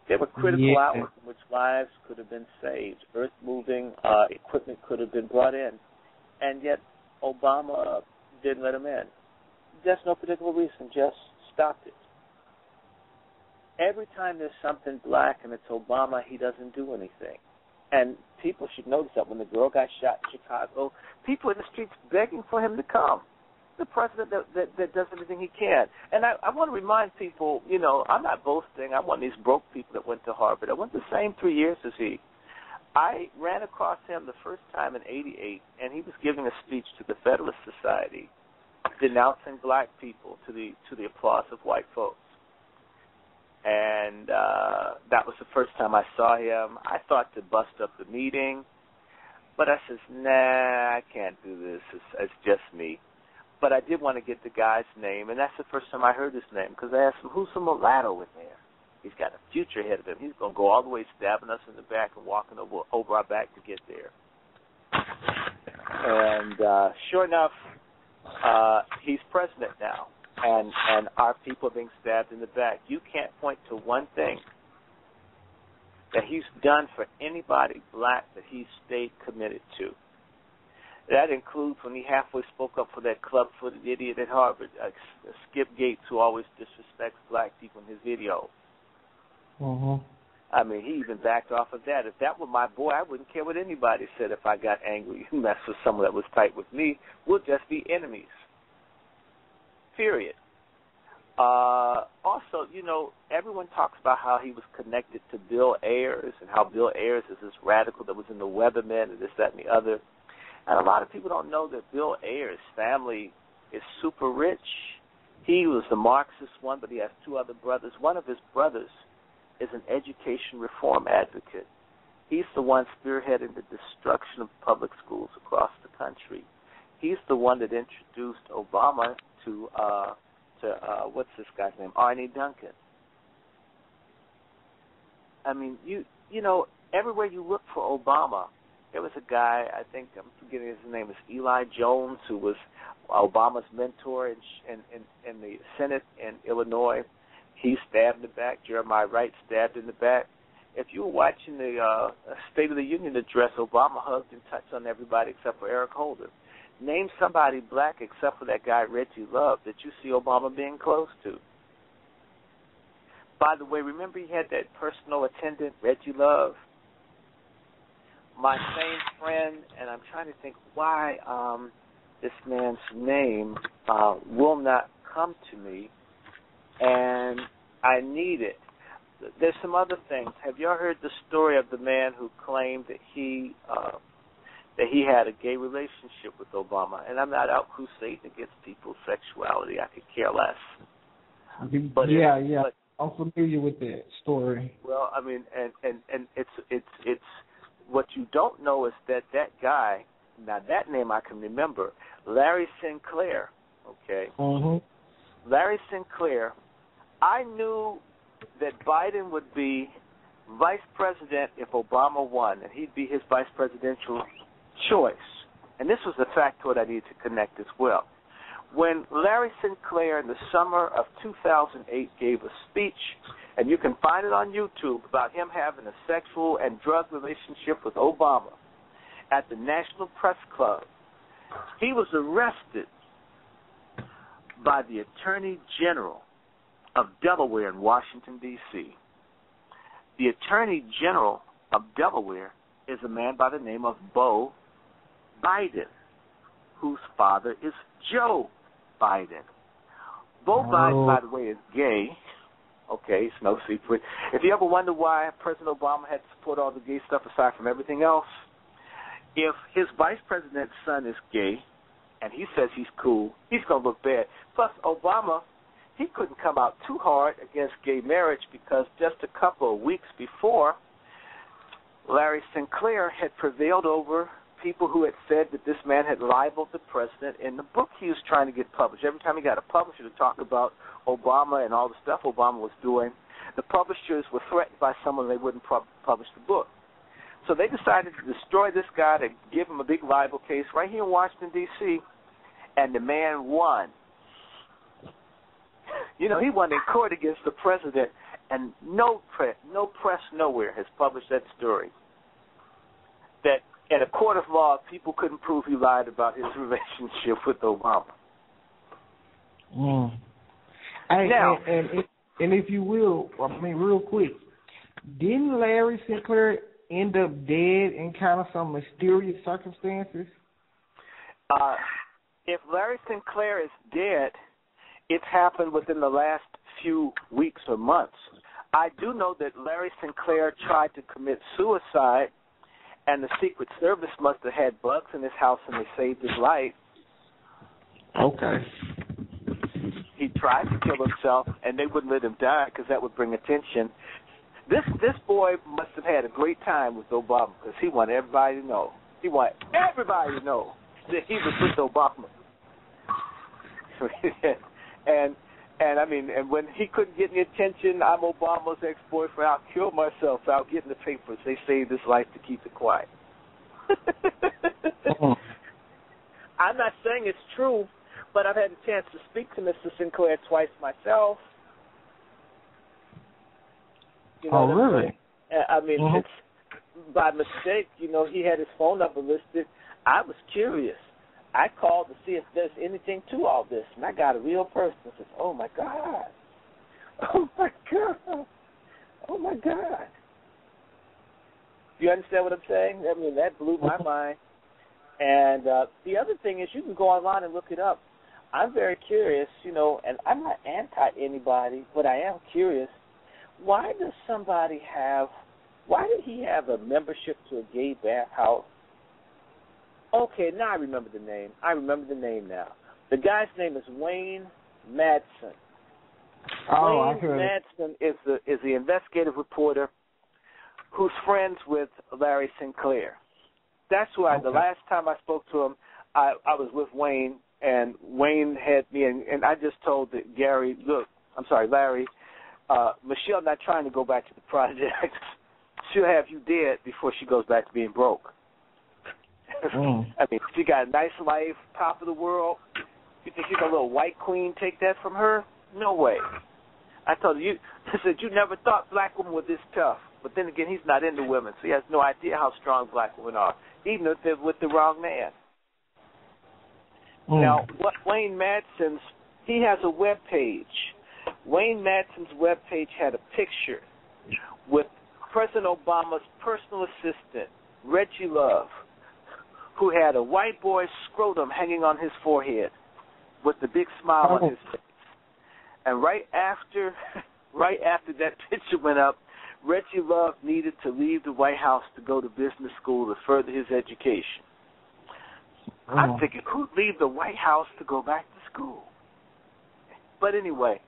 There were critical hours in which lives could have been saved. Earth-moving equipment could have been brought in. And yet Obama didn't let them in. There's no particular reason, just stopped it. Every time there's something black and it's Obama, he doesn't do anything. And people should notice that when the girl got shot in Chicago, people in the streets begging for him to come. The president that does everything he can. And I want to remind people, you know, I'm not boasting. I'm one of these broke people that went to Harvard. I went the same 3 years as he. I ran across him the first time in '88, and he was giving a speech to the Federalist Society denouncing black people to the applause of white folks. And that was the first time I saw him. I thought to bust up the meeting, but I says, nah, I can't do this. It's just me. But I did want to get the guy's name, and that's the first time I heard his name, because I asked him, who's the mulatto in there? He's got a future ahead of him. He's going to go all the way stabbing us in the back and walking over our back to get there. And sure enough, he's president now, and our people are being stabbed in the back. You can't point to one thing that he's done for anybody black that he's stayed committed to. That includes when he halfway spoke up for that club-footed idiot at Harvard, Skip Gates, who always disrespects black people in his videos. I mean, he even backed off of that. If that were my boy, I wouldn't care what anybody said if I got angry and messed with someone that was tight with me. We'll just be enemies. Period. Also, you know, everyone talks about how he was connected to Bill Ayers and how Bill Ayers is this radical that was in the Weathermen and this, that, and the other. And a lot of people don't know that Bill Ayers' family is super rich. He was the Marxist one, but he has two other brothers. One of his brothers is an education reform advocate. He's the one spearheading the destruction of public schools across the country. He's the one that introduced Obama to what's this guy's name? Arnie Duncan. I mean, you know, everywhere you look for Obama, there was a guy, I think, I'm forgetting his name, is Eli Jones, who was Obama's mentor in the Senate in Illinois. He stabbed in the back. Jeremiah Wright stabbed in the back. If you were watching the State of the Union address, Obama hugged and touched on everybody except for Eric Holder. Name somebody black except for that guy Reggie Love that you see Obama being close to. By the way, remember he had that personal attendant, Reggie Love? My same friend, and I'm trying to think why this man's name will not come to me, and I need it. There's some other things. Have you all heard the story of the man who claimed that he had a gay relationship with Obama? And I'm not out crusading against people's sexuality. I could care less. But I'm familiar with that story. Well, I mean, and it's what you don't know is that guy. Now that name I can remember, Larry Sinclair. Okay. Larry Sinclair. I knew that Biden would be vice president if Obama won, and he'd be his vice presidential choice. And this was the factoid I need to connect as well. When Larry Sinclair in the summer of 2008 gave a speech, and you can find it on YouTube, about him having a sexual and drug relationship with Obama at the National Press Club, he was arrested by the Attorney General of Delaware in Washington, D.C. The Attorney General of Delaware is a man by the name of Beau Biden, whose father is Joe Biden. Beau Biden, by the way, is gay. Okay, it's no secret. If you ever wonder why President Obama had to support all the gay stuff aside from everything else, if his vice president's son is gay and he says he's cool, he's going to look bad. Plus, Obama, he couldn't come out too hard against gay marriage because just a couple of weeks before, Larry Sinclair had prevailed over people who had said that this man had libeled the president in the book he was trying to get published. Every time he got a publisher to talk about Obama and all the stuff Obama was doing, the publishers were threatened by someone they wouldn't publish the book. So they decided to destroy this guy, to give him a big libel case right here in Washington, D.C., and the man won. You know, he won in court against the president, and no press nowhere has published that story. That in a court of law, people couldn't prove he lied about his relationship with Obama. Now, and if you will, I mean, real quick, didn't Larry Sinclair end up dead in kind of some mysterious circumstances? If Larry Sinclair is dead, it's happened within the last few weeks or months. I do know that Larry Sinclair tried to commit suicide, and the Secret Service must have had bugs in his house, and they saved his life. Okay. He tried to kill himself, and they wouldn't let him die because that would bring attention. This boy must have had a great time with Obama because he wanted everybody to know. He wanted everybody to know that he was with Obama. And I mean, and when he couldn't get any attention, I'm Obama's ex-boyfriend, I'll kill myself, I'll get in the papers. They saved his life to keep it quiet. I'm not saying it's true, but I've had a chance to speak to Mr. Sinclair twice myself. You know really? I mean, it's by mistake, you know, he had his phone number listed. I was curious. I called to see if there's anything to all this, and I got a real person that says, oh, my God. Oh, my God. Oh, my God. Do you understand what I'm saying? I mean, that blew my mind. And the other thing is you can go online and look it up. I'm very curious, you know, and I'm not anti-anybody, but I am curious. Why did he have a membership to a gay bathhouse? Okay, now I remember the name. I remember the name now. The guy's name is Wayne Madsen. Wayne Madsen is the investigative reporter who's friends with Larry Sinclair. That's why the last time I spoke to him, I was with Wayne, and Wayne had me, and I just told Larry, Michelle not trying to go back to the project. She'll have you dead before she goes back to being broke. I mean, she got a nice life, top of the world. You think she's a little white queen take that from her? No way. I told her, I said, you never thought black women were this tough. But then again, he's not into women, so he has no idea how strong black women are, even if they're with the wrong man. Now, what Wayne Madsen's, he has a web page. Wayne Madsen's web page had a picture with President Obama's personal assistant, Reggie Love, who had a white boy scrotum hanging on his forehead with the big smile on his face. And right after that picture went up, Reggie Love needed to leave the White House to go to business school to further his education. I'm thinking, who'd leave the White House to go back to school? But anyway,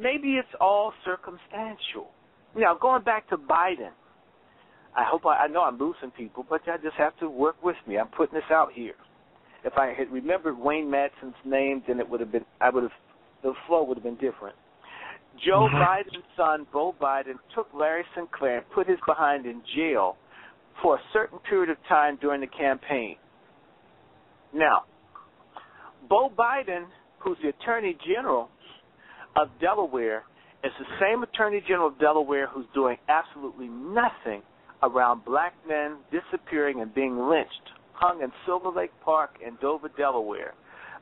maybe it's all circumstantial. Now, going back to Biden, I know I'm losing people, but I just have to work with me. I'm putting this out here. If I had remembered Wayne Madsen's name, then the flow would have been different. Joe Biden's son, Beau Biden, took Larry Sinclair and put his behind in jail for a certain period of time during the campaign. Now, Beau Biden, who's the Attorney General of Delaware, is the same Attorney General of Delaware who's doing absolutely nothing around black men disappearing and being lynched, hung in Silver Lake Park in Dover, Delaware,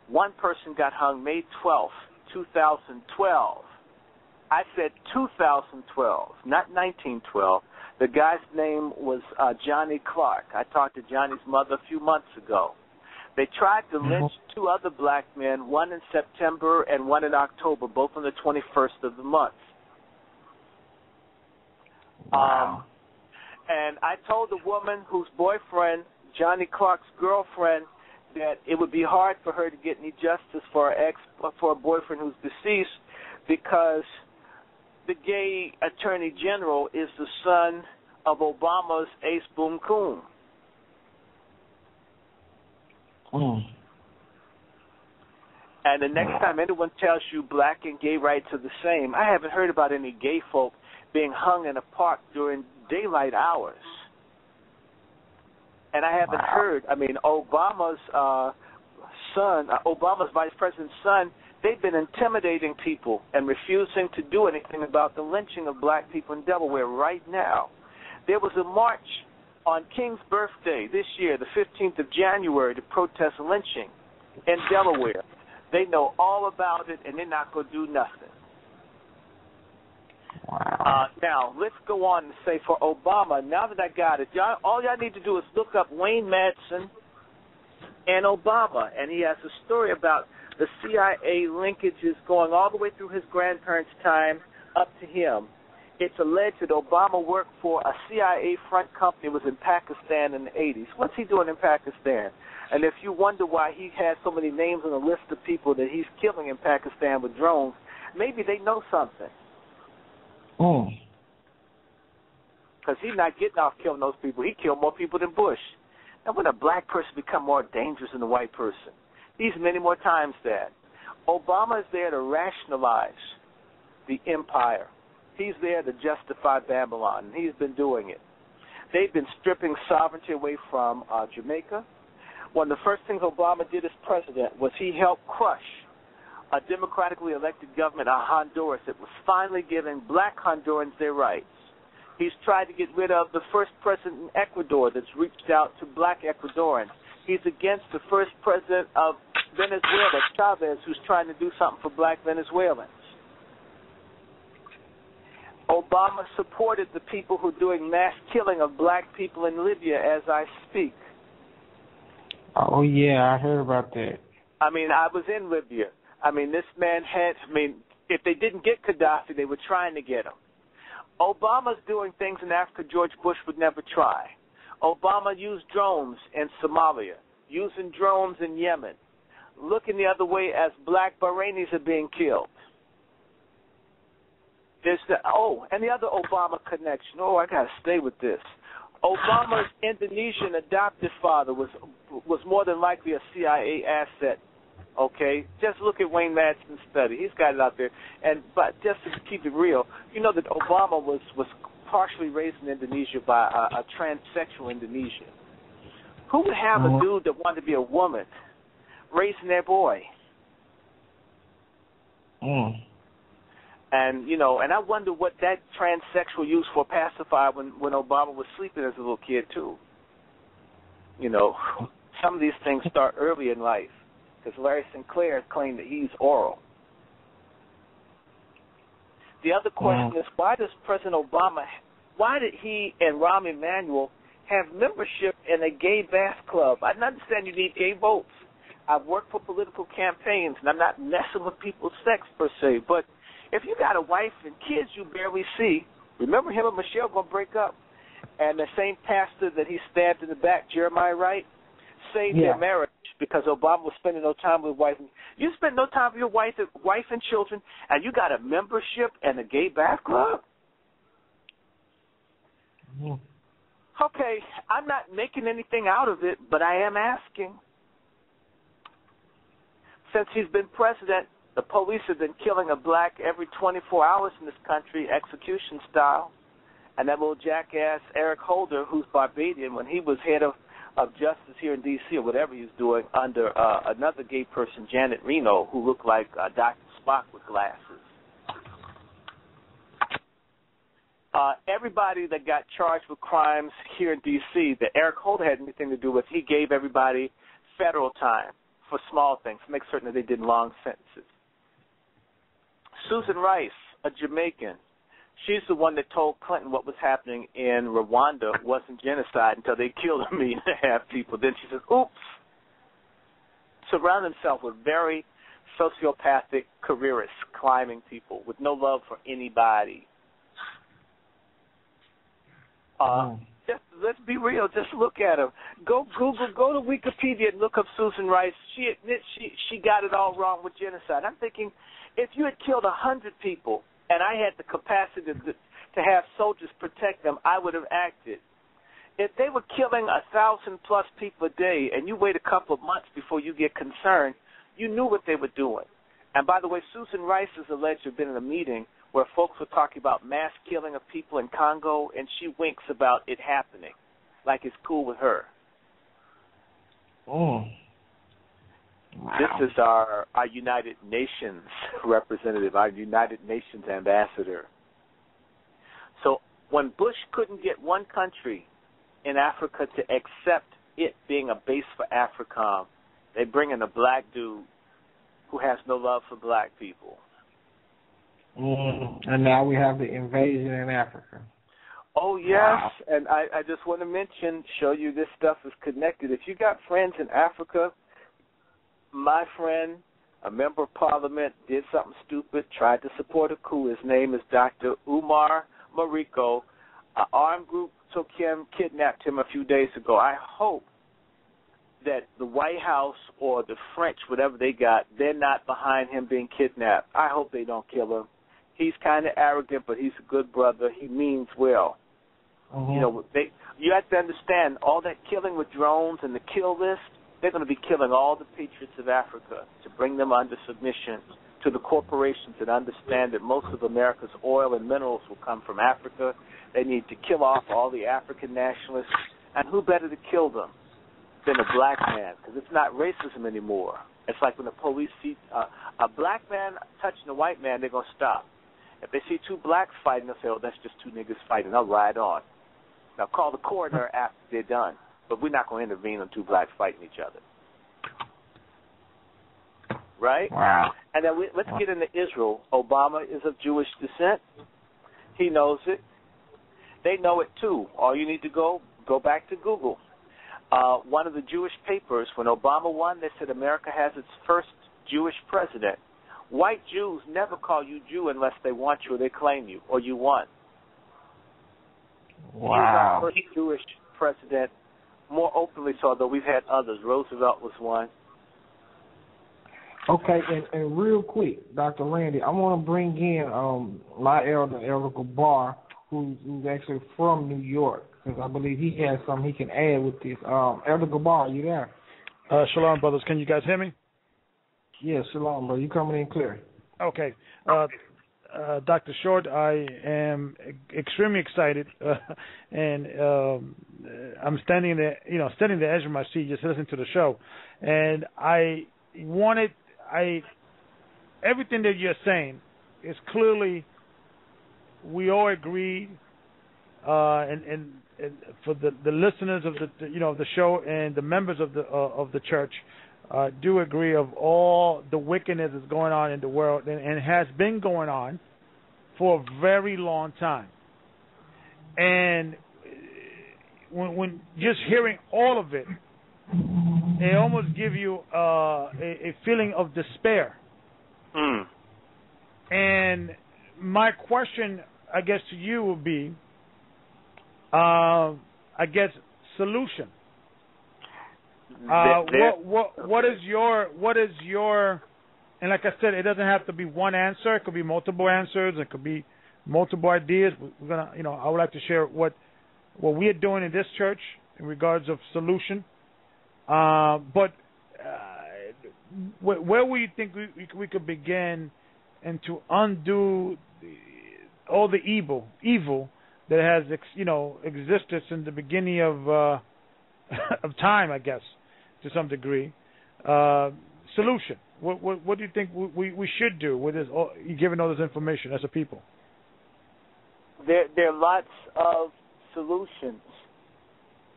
One person got hung May 12th, 2012. I said 2012, not 1912. The guy's name was Johnny Clark. I talked to Johnny's mother a few months ago. They tried to lynch two other black men, one in September and one in October, both on the 21st of the month. Wow. And I told the woman whose boyfriend, Johnny Clark's girlfriend, that it would be hard for her to get any justice for her boyfriend who's deceased, because the gay attorney general is the son of Obama's Ace Boom Coon. And the next time anyone tells you black and gay rights are the same, I haven't heard about any gay folk being hung in a park during daylight hours. And I haven't heard, Obama's son, Obama's vice president's son, they've been intimidating people and refusing to do anything about the lynching of black people in Delaware right now. There was a march on King's birthday this year, the 15th of January, to protest lynching in Delaware. They know all about it, and they're not going to do nothing. Now, let's go on and say for Obama, now that I got it, all y'all need to do is look up Wayne Madsen and Obama, and he has a story about the CIA linkages going all the way through his grandparents' time up to him. It's alleged that Obama worked for a CIA front company, was in Pakistan in the 80s. What's he doing in Pakistan? And if you wonder why he has so many names on the list of people that he's killing in Pakistan with drones, maybe they know something. Because he's not getting off killing those people. He killed more people than Bush. Now, when a black person become more dangerous than a white person? He's many more times that. Obama is there to rationalize the empire. He's there to justify Babylon, and he's been doing it. They've been stripping sovereignty away from Jamaica. One of the first things Obama did as president was he helped crush a democratically elected government of Honduras that was finally giving black Hondurans their rights. He's tried to get rid of the first president in Ecuador that's reached out to black Ecuadorians. He's against the first president of Venezuela, Chavez, who's trying to do something for black Venezuelans. Obama supported the people who are doing mass killing of black people in Libya as I speak. Oh, yeah, I heard about that. I was in Libya. This man if they didn't get Gaddafi, they were trying to get him. Obama's doing things in Africa George Bush would never try. Obama used drones in Somalia, using drones in Yemen, looking the other way as black Bahrainis are being killed. There's and the other Obama connection. I got to stay with this. Obama's Indonesian adoptive father was more than likely a CIA asset. Okay, just look at Wayne Madsen's study. He's got it out there. But just to keep it real, you know that Obama was partially raised in Indonesia by a transsexual Indonesian. Who would have a dude that wanted to be a woman raising their boy? And and I wonder what that transsexual used for a pacifier when Obama was sleeping as a little kid too. Some of these things start early in life, because Larry Sinclair claimed that he's oral. The other question is, why did he and Rahm Emanuel have membership in a gay bath club? I understand you need gay votes. I've worked for political campaigns, and I'm not messing with people's sex per se, but if you got a wife and kids you barely see, remember him and Michelle going to break up, and the same pastor that he stabbed in the back, Jeremiah Wright, saved their marriage because Obama was spending no time with his wife. You spend no time with your wife and children, and you got a membership in a gay bath club? Okay, I'm not making anything out of it, but I am asking. Since he's been president, the police have been killing a black every 24 hours in this country, execution style. And that little jackass, Eric Holder, who's Barbadian, when he was head of justice here in D.C. or whatever he was doing under another gay person, Janet Reno, who looked like Dr. Spock with glasses. Everybody that got charged with crimes here in D.C. that Eric Holder had anything to do with, he gave everybody federal time. for small things, make certain that they did long sentences. Susan Rice, a Jamaican, she's the one that told Clinton what was happening in Rwanda wasn't genocide until they killed 1.5 million people. Then she says, oops. Surround himself with very sociopathic careerists, climbing people with no love for anybody. Just let's be real. Just look at him. Go Google, go to Wikipedia and look up Susan Rice. She admits she got it all wrong with genocide. I'm thinking, if you had killed 100 people and I had the capacity to have soldiers protect them, I would have acted. If they were killing 1,000+ people a day and you wait a couple of months before you get concerned, you knew what they were doing. And by the way, Susan Rice is alleged to have been in a meeting where folks were talking about mass killing of people in Congo, and she winks about it happening, like it's cool with her. Oh. Wow. This is our United Nations representative, our United Nations ambassador. So when Bush couldn't get one country in Africa to accept it being a base for AFRICOM, they bring in a black dude who has no love for black people. And now we have the invasion in Africa. Oh, yes, Wow. And I just want to show you this stuff is connected. If you got friends in Africa, my friend, a member of parliament, did something stupid, tried to support a coup. His name is Dr. Umar Mariko. An armed group took him, kidnapped him a few days ago. I hope that the White House or the French, whatever they got, they're not behind him being kidnapped. I hope they don't kill him. He's kind of arrogant, but he's a good brother. He means well. Mm-hmm. You know, you have to understand, all that killing with drones and the kill list, they're going to be killing all the patriots of Africa to bring them under submission to the corporations that understand that most of America's oil and minerals will come from Africa. They need to kill off all the African nationalists. And who better to kill them than a black man? Because it's not racism anymore. It's like when the police see a black man touching a white man, they're going to stop. If they see two blacks fighting, they'll say, oh, that's just two niggas fighting. I'll ride on. Now, call the coroner after they're done. But we're not going to intervene on two blacks fighting each other. Right? Wow. And then let's get into Israel. Obama is of Jewish descent. He knows it. They know it, too. All you need to go back to Google. One of the Jewish papers, when Obama won, they said America has its first Jewish president. White Jews never call you Jew unless they want you or they claim you or you won. Wow. He was our first Jewish president, more openly so, though we've had others. Roosevelt was one. Okay, and real quick, Dr. Randy, I want to bring in my elder, Elder Gabar, who's actually from New York, because I believe he has something he can add with this. Elder Gabar, are you there? Shalom, brothers. Can you guys hear me? Yes, shalom, bro. You coming in clear. Okay. Dr. Short, I am extremely excited, and I'm standing the edge of my seat just listening to the show, and everything that you're saying is clearly, we all agree, and for the listeners of the show and the members of the church, do agree of all the wickedness that's going on in the world and has been going on for a very long time. And when just hearing all of it, it almost gives you a feeling of despair. Mm. And my question, I guess, to you would be, solution. What is your and like I said, it doesn't have to be one answer. It could be multiple answers. It could be multiple ideas. We're gonna, I would like to share what we are doing in this church in regards of solution. But where do you think we could begin and to undo all the evil that has existed since the beginning of time, I guess, to some degree. Solution. What do you think we should do with this? Given all this information as a people. There are lots of solutions.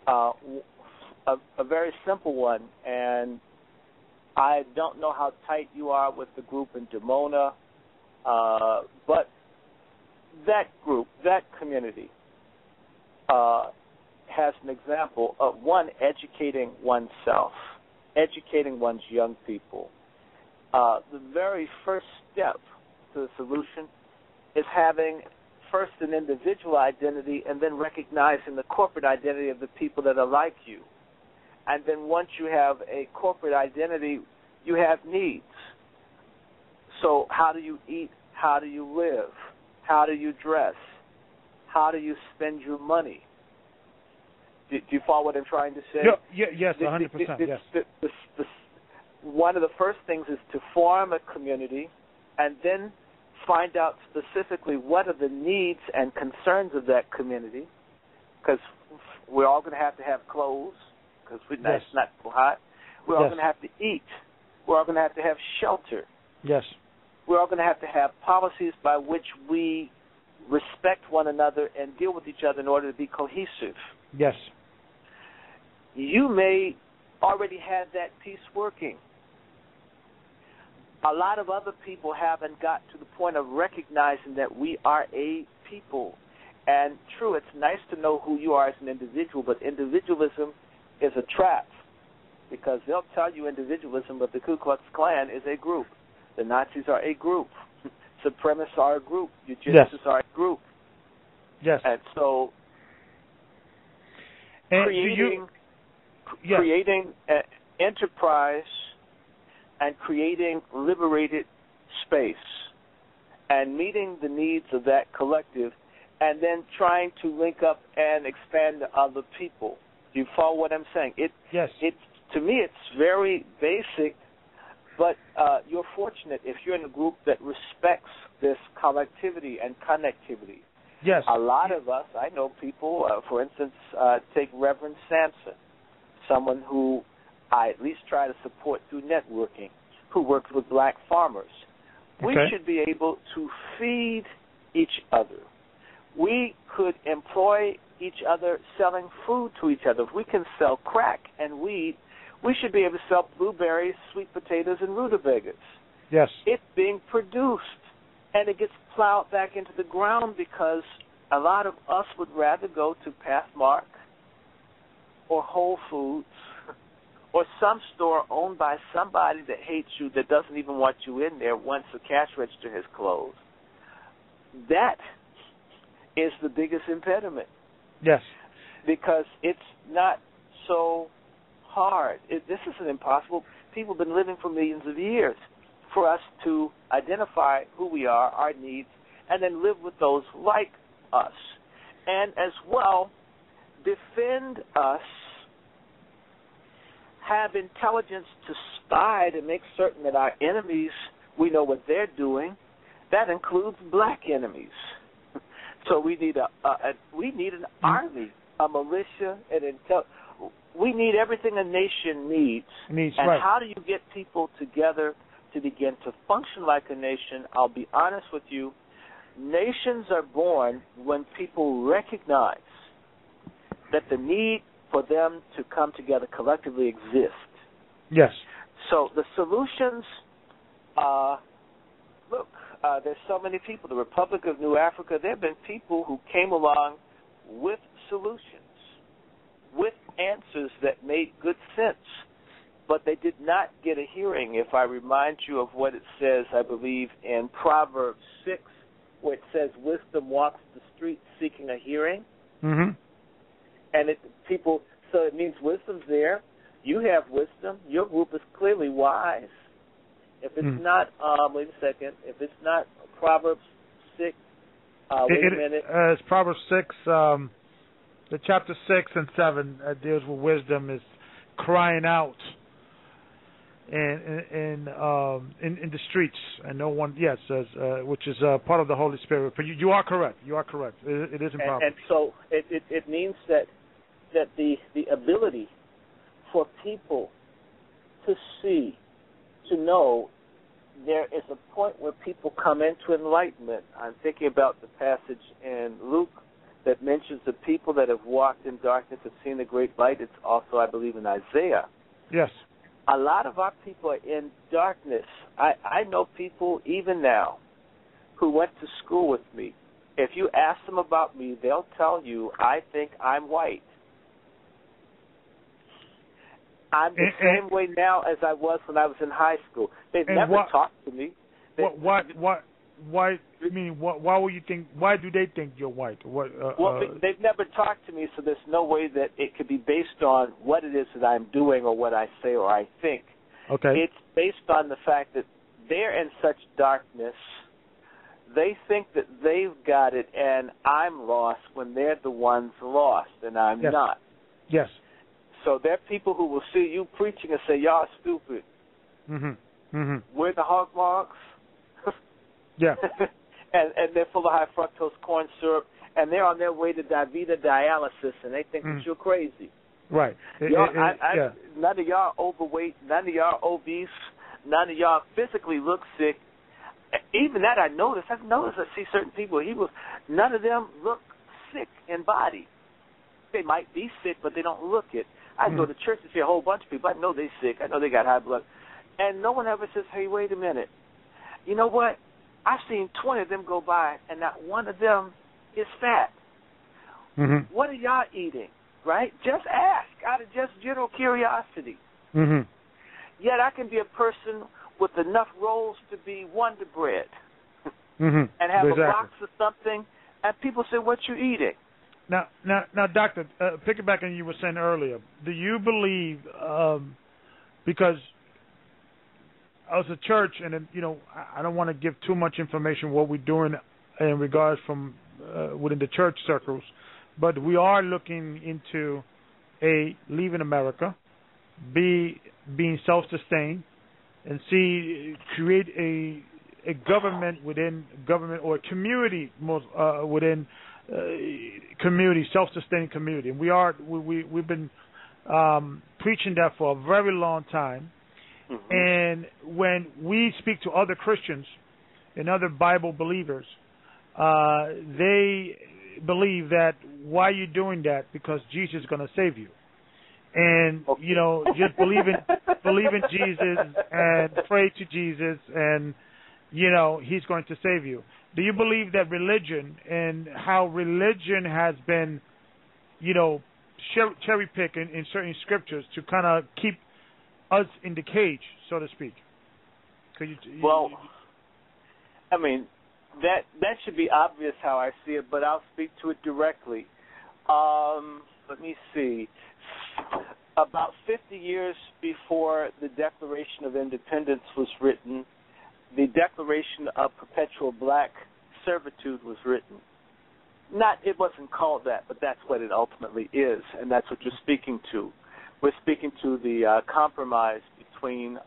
A very simple one, and I don't know how tight you are with the group in Dimona, but that group, that community, has an example of one educating oneself, educating one's young people. The very first step to the solution is having first an individual identity and then recognizing the corporate identity of the people that are like you. And then once you have a corporate identity, you have needs. So how do you eat? How do you live? How do you dress? How do you spend your money? Do you follow what I'm trying to say? No, yes, 100%. Yes. One of the first things is to form a community and then find out specifically what are the needs and concerns of that community, because we're all going to have clothes, because it's not so hot. We're all going to have to eat. We're all going to have shelter. Yes. We're all going to have policies by which we respect one another and deal with each other in order to be cohesive. Yes. You may already have that piece working. A lot of other people haven't got to the point of recognizing that we are a people. And true, it's nice to know who you are as an individual, but individualism is a trap, because they'll tell you individualism, but the Ku Klux Klan is a group. The Nazis are a group. Supremacists are a group. Eugenists are a group. Yes. And so creating an enterprise and creating liberated space and meeting the needs of that collective and then trying to link up and expand to other people. Do you follow what I'm saying? Yes. To me, it's very basic, but you're fortunate if you're in a group that respects this collectivity and connectivity. Yes. A lot of us, I know people, for instance, take Reverend Sampson, someone who I at least try to support through networking, who works with black farmers. We should be able to feed each other. We could employ each other selling food to each other. If we can sell crack and weed, we should be able to sell blueberries, sweet potatoes, and rutabagas. Yes. It's being produced, and it gets plowed back into the ground because a lot of us would rather go to Pathmark or Whole Foods or some store owned by somebody that hates you, that doesn't even want you in there once the cash register has closed. That is the biggest impediment. Yes. Because it's not so hard. This isn't impossible. People have been living for millions of years. For us to identify who we are, our needs, and then live with those like us. And as well, defend us, have intelligence to spy to make certain that our enemies, we know what they're doing. That includes black enemies. So we need an army, a militia, we need everything a nation needs. And how do you get people together to begin to function like a nation? I'll be honest with you. Nations are born when people recognize that the need for them to come together collectively exists. Yes. So the solutions, there's so many people. The Republic of New Africa, there have been people who came along with solutions, with answers that made good sense, but they did not get a hearing. If I remind you of what it says, I believe, in Proverbs 6, where it says, wisdom walks the street seeking a hearing. Mm-hmm. And so it means wisdom's there. You have wisdom. Your group is clearly wise. If it's not, wait a second, if it's not Proverbs 6, wait a minute. It's Proverbs 6, the chapter 6 and 7 deals with wisdom, is crying out in the streets, and no one, which is part of the Holy Spirit. But you are correct. You are correct. It is in Proverbs. And so it means that the ability for people to see, to know, there is a point where people come into enlightenment. I'm thinking about the passage in Luke that mentions the people that have walked in darkness have seen the great light. It's also, I believe, in Isaiah. Yes. a lot of our people are in darkness. I know people even now who went to school with me. If you ask them about me, they'll tell you, I think I'm white. I'm the same way now as I was when I was in high school. They've never talked to me. Why would you think? Why do they think you're white? They've never talked to me, so there's no way that it could be based on what it is that I'm doing or what I say or I think. Okay. It's based on the fact that they're in such darkness. They think that they've got it and I'm lost when they're the ones lost and I'm not. Yes. So there are people who will see you preaching and say, y'all stupid. Mm-hmm. Mm-hmm. We're the hog marks. Yeah. and they're full of high fructose corn syrup, and they're on their way to dialysis, and they think that you're crazy. Right. None of y'all overweight, none of y'all obese, none of y'all physically look sick. Even that I've noticed. I see certain people, none of them look sick in body. They might be sick, but they don't look it. I go to church and see a whole bunch of people. I know they're sick. I know they got high blood. And no one ever says, hey, wait a minute. You know what? I've seen 20 of them go by, and not one of them is fat. Mm-hmm. What are y'all eating, right? Just ask out of just general curiosity. Mm-hmm. Yet I can be a person with enough rolls to be Wonder Bread and have a box of something, and people say, what you eating? Now, Doctor, picking back on you were saying earlier, do you believe, because as a church, and I don't want to give too much information what we're doing in regards from within the church circles, but we are looking into leaving America, being self-sustained, and create a government within government or a community within community, self-sustaining community, and we've been preaching that for a very long time. Mm-hmm. And when we speak to other Christians and other Bible believers, they believe that why are you doing that? Because Jesus is going to save you. And, just believe in Jesus and pray to Jesus and, he's going to save you. Do you believe that religion and how religion has been, cherry-picked in certain scriptures to kind of keep us in the cage, so to speak? That should be obvious how I see it, but I'll speak to it directly. Let me see. About 50 years before the Declaration of Independence was written, the Declaration of Perpetual Black Servitude was written. It wasn't called that, but that's what it ultimately is, and that's what you're speaking to. We're speaking to the compromise between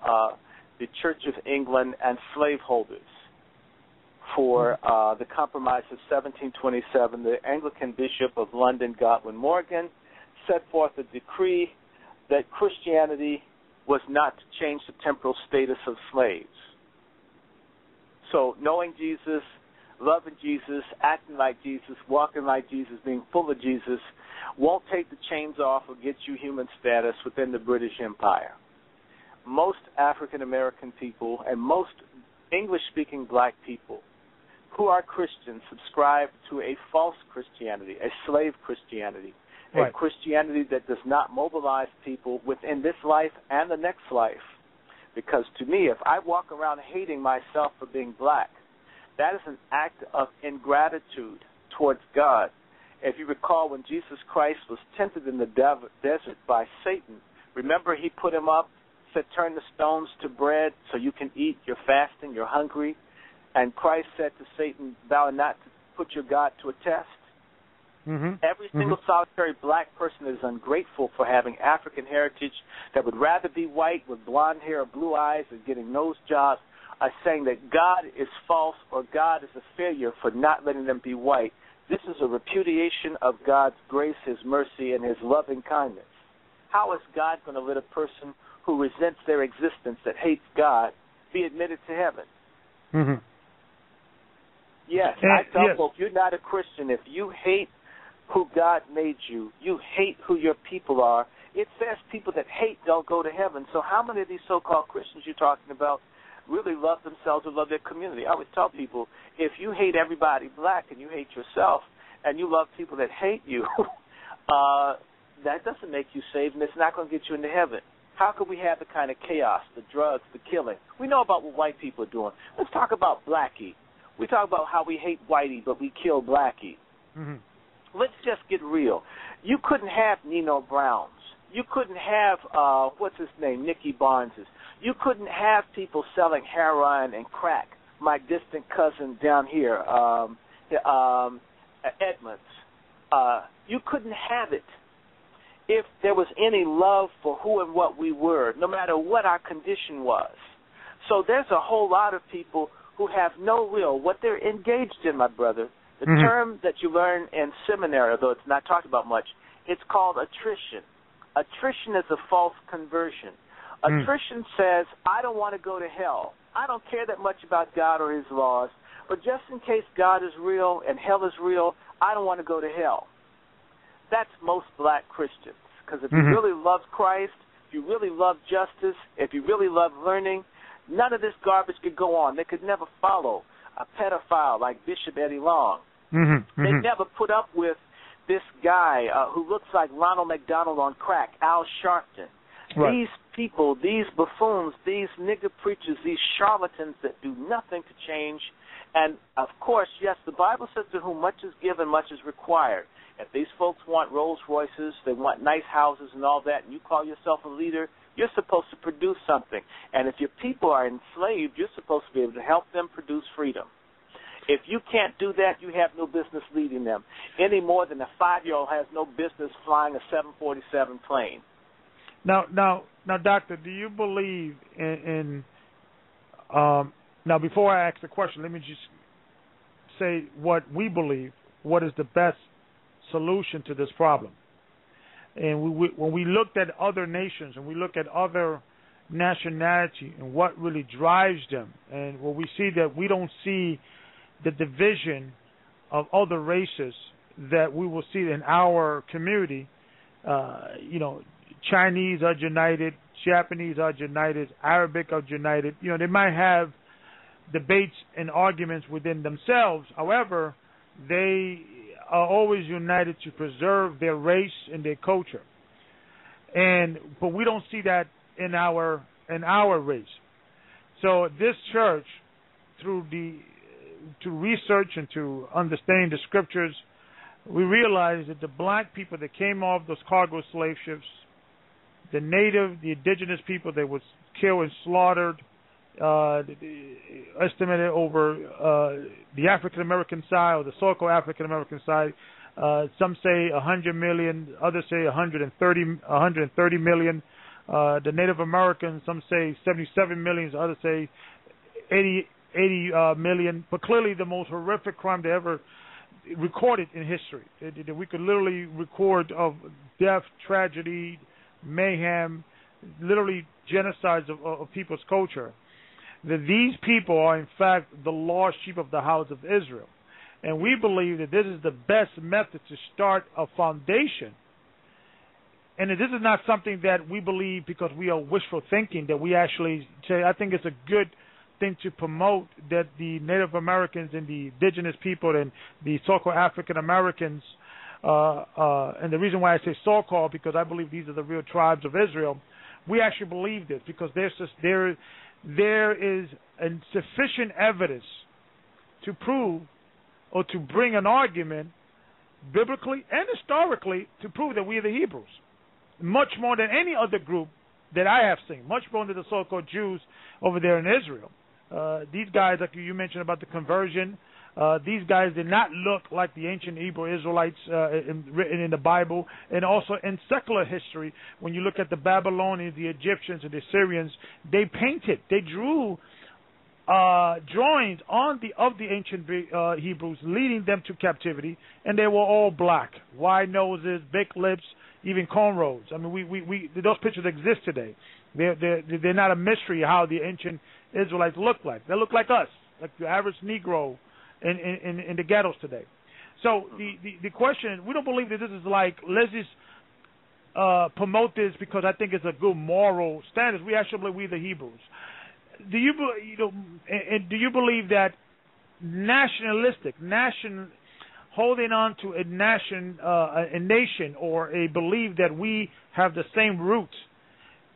the Church of England and slaveholders. For the compromise of 1727, the Anglican Bishop of London, Godwin Morgan, set forth a decree that Christianity was not to change the temporal status of slaves. So knowing Jesus, loving Jesus, acting like Jesus, walking like Jesus, being full of Jesus, won't take the chains off or get you human status within the British Empire. Most African-American people and most English-speaking black people who are Christians subscribe to a false Christianity, a slave Christianity, a Christianity that does not mobilize people within this life and the next life. Because to me, if I walk around hating myself for being black, that is an act of ingratitude towards God. If you recall, when Jesus Christ was tempted in the desert by Satan, remember he put him up, said, turn the stones to bread so you can eat, you're fasting, you're hungry. And Christ said to Satan, thou art not to put your God to a test. Mm-hmm. Every single solitary black person is ungrateful for having African heritage, that would rather be white with blonde hair or blue eyes and getting nose jobs, are saying that God is false or God is a failure for not letting them be white. This is a repudiation of God's grace, his mercy, and his loving kindness. How is God going to let a person who resents their existence, that hates God, be admitted to heaven? Mm-hmm. Yes, I tell folks, you're not a Christian if you hate who God made you. You hate who your people are. It says people that hate don't go to heaven. So how many of these so-called Christians you're talking about really love themselves or love their community? I always tell people, if you hate everybody black and you hate yourself and you love people that hate you, that doesn't make you saved, and it's not going to get you into heaven. How could we have the kind of chaos, the drugs, the killing? We know about what white people are doing. Let's talk about Blackie. We talk about how we hate Whitey, but we kill Blackie. Mm-hmm. Let's just get real. You couldn't have Nino Browns. You couldn't have, what's his name, Nicky Barneses. You couldn't have people selling heroin and crack. My distant cousin down here, Edmonds. You couldn't have it if there was any love for who and what we were, no matter what our condition was. So there's a whole lot of people who have no will. What they're engaged in, my brother, the term that you learn in seminary, although it's not talked about much, it's called attrition. Attrition is a false conversion. Attrition says, I don't want to go to hell. I don't care that much about God or his laws, but just in case God is real and hell is real, I don't want to go to hell. That's most black Christians. Because if you really love Christ, if you really love justice, if you really love learning, none of this garbage could go on. They could never follow a pedophile like Bishop Eddie Long. They never put up with this guy who looks like Ronald McDonald on crack, Al Sharpton. Right. These people, these buffoons, these nigger preachers, these charlatans that do nothing to change. And, of course, yes, the Bible says to whom much is given, much is required. If these folks want Rolls Royces, they want nice houses and all that, and you call yourself a leader, you're supposed to produce something. And if your people are enslaved, you're supposed to be able to help them produce freedom. If you can't do that, you have no business leading them, any more than a 5-year-old has no business flying a 747 plane. Now, Doctor, do you believe in now, before I ask the question, let me just say what we believe, what is the best solution to this problem. And when we looked at other nations and we look at other nationality and what really drives them, and when we see that we don't see the division of other races that we will see in our community, Chinese are united, Japanese are united, Arabic are united. They might have debates and arguments within themselves. However, they are always united to preserve their race and their culture. But we don't see that in our race. So this church, to research and to understand the scriptures, we realize that the black people that came off those cargo slave ships, the indigenous people that was killed and slaughtered, estimated over the African American side or the so-called African American side, some say 100 million, others say 130 million. The Native Americans, some say 77 million, others say 80 million. But clearly, the most horrific crime they ever recorded in history, that we could literally record of death, tragedy, mayhem, literally genocides of people's culture. That these people are, in fact, the lost sheep of the house of Israel. And we believe that this is the best method to start a foundation. And this is not something that we believe because we are wishful thinking, that we actually say, I think it's a good thing to promote that the Native Americans and the indigenous people and the so-called African Americans, and the reason why I say so-called, because I believe these are the real tribes of Israel, we actually believe this because there is sufficient evidence to prove or to bring an argument biblically and historically to prove that we are the Hebrews, much more than any other group that I have seen, much more than the so-called Jews over there in Israel. These guys, like you mentioned about the conversion, these guys did not look like the ancient Hebrew Israelites written in the Bible, and also in secular history. When you look at the Babylonians, the Egyptians, and the Assyrians, they painted, they drew drawings of the ancient Hebrews, leading them to captivity, and they were all black, wide noses, big lips, even cornrows. I mean, we those pictures exist today. They're not a mystery how the ancient Israelites look like. They look like us, like the average Negro in the ghettos today. So the question, we don't believe that this is like, let's just promote this because I think it's a good moral standard. We actually believe we're the Hebrews. Do you believe that holding on to a nation or a belief that we have the same roots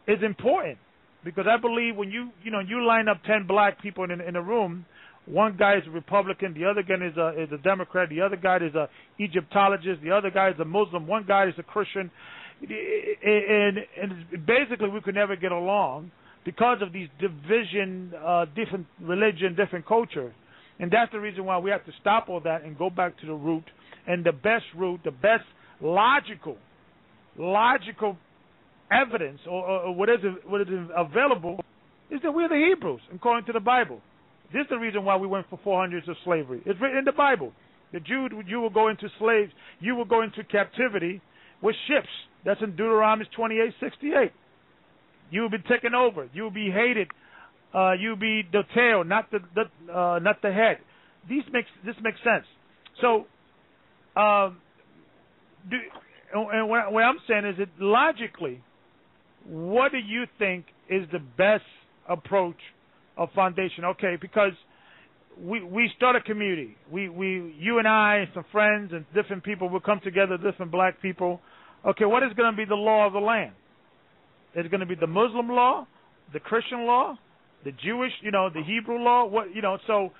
is important? Because I believe when you line up 10 black people in a room, one guy is a Republican, the other guy is a Democrat, the other guy is a Egyptologist, the other guy is a Muslim, one guy is a Christian, and basically we could never get along because of these division, different religion, different culture. And that's the reason why we have to stop all that and go back to the root. And the best root, the best logical evidence or what is available is that we're the Hebrews, according to the Bible. This is the reason why we went for 400 years of slavery. It's written in the Bible. The Jew, you will go into slaves, you will go into captivity with ships. That's in Deuteronomy 28:68. You will be taken over. You will be hated. You will be the tail, not the head. This makes sense. So, what I'm saying is that logically, what do you think is the best approach of foundation? Okay, because we start a community. You and I and some friends and different people will come together, different black people. Okay, what is going to be the law of the land? Is it going to be the Muslim law, the Christian law, the Jewish, the Hebrew law? What, so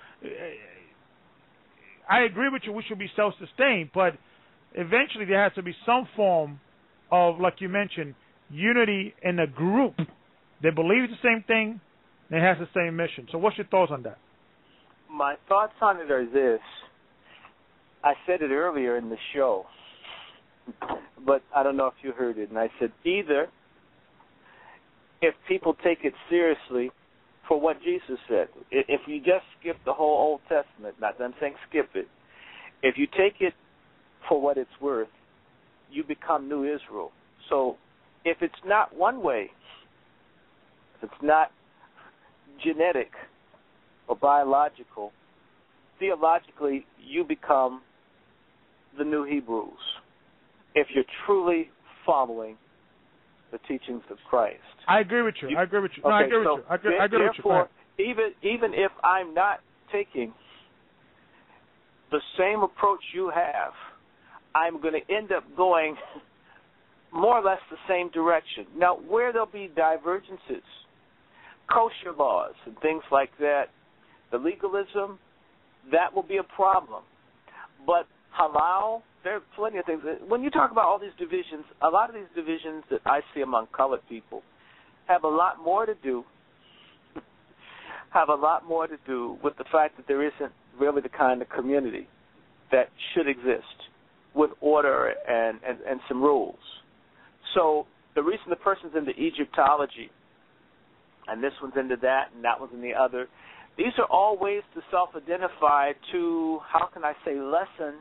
I agree with you. We should be self-sustained, but eventually there has to be some form of, like you mentioned, unity in a group that believes the same thing and has the same mission. So what's your thoughts on that? My thoughts on it are this. I said it earlier in the show, but I don't know if you heard it. And I said, either if people take it seriously for what Jesus said, if you just skip the whole Old Testament, not that I'm saying skip it, if you take it for what it's worth, you become New Israel. So if it's not one way, if it's not genetic or biological, theologically you become the new Hebrews if you're truly following the teachings of Christ. I agree with you. I agree with you. No, okay, I agree with you. I agree with you. Therefore, even if I'm not taking the same approach you have, I'm going to end up going more or less the same direction. Now, where there'll be divergences, kosher laws and things like that, the legalism, that will be a problem. But halal, there are plenty of things. When you talk about all these divisions, a lot of these divisions that I see among colored people have a lot more to do with the fact that there isn't really the kind of community that should exist with order and some rules. So the reason the person's into Egyptology and this one's into that and that one's in the other, these are all ways to self-identify to, how can I say, lessen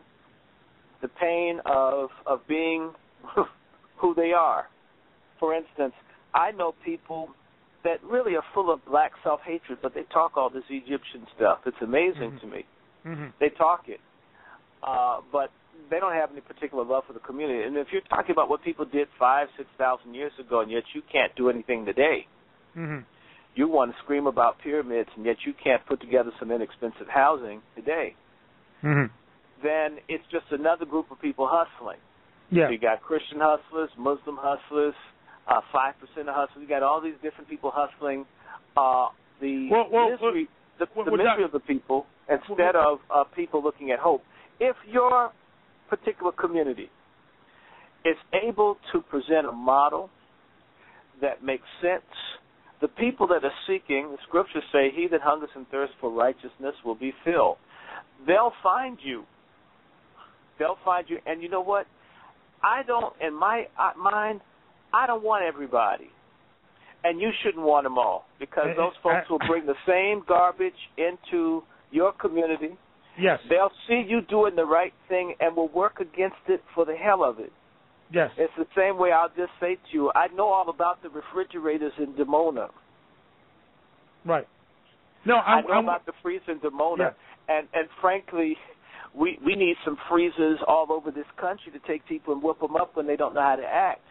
the pain of being who they are. For instance, I know people that really are full of black self-hatred, but they talk all this Egyptian stuff. It's amazing to me. Mm-hmm. They talk it. But they don't have any particular love for the community. And if you're talking about what people did 5,000, 6,000 years ago, and yet you can't do anything today, mm-hmm. You want to scream about pyramids, and yet you can't put together some inexpensive housing today, mm-hmm. then it's just another group of people hustling. Yeah. So you got Christian hustlers, Muslim hustlers, 5% of hustlers. You got all these different people hustling. The misery of the people instead of people looking at hope. If your particular community is able to present a model that makes sense, the people that are seeking, the scriptures say, he that hungers and thirsts for righteousness will be filled. They'll find you. They'll find you. And you know what? In my mind, I don't want everybody. And you shouldn't want them all, because those folks will bring the same garbage into your community. Yes. They'll see you doing the right thing and will work against it for the hell of it. Yes. It's the same way I'll just say to you, I know all about the refrigerators in Dimona. Right. No, I know about the freezer in Dimona. Yeah. And frankly, we need some freezers all over this country to take people and whip them up when they don't know how to act.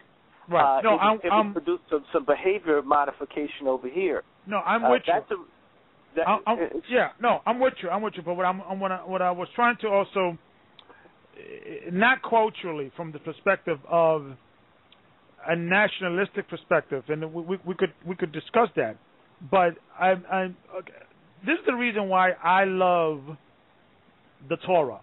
Right. No, it would produce some behavior modification over here. No, I'm with you. I'm with you. But what I was trying to also, not culturally, from the perspective of a nationalistic perspective, and we could discuss that. But this is the reason why I love the Torah.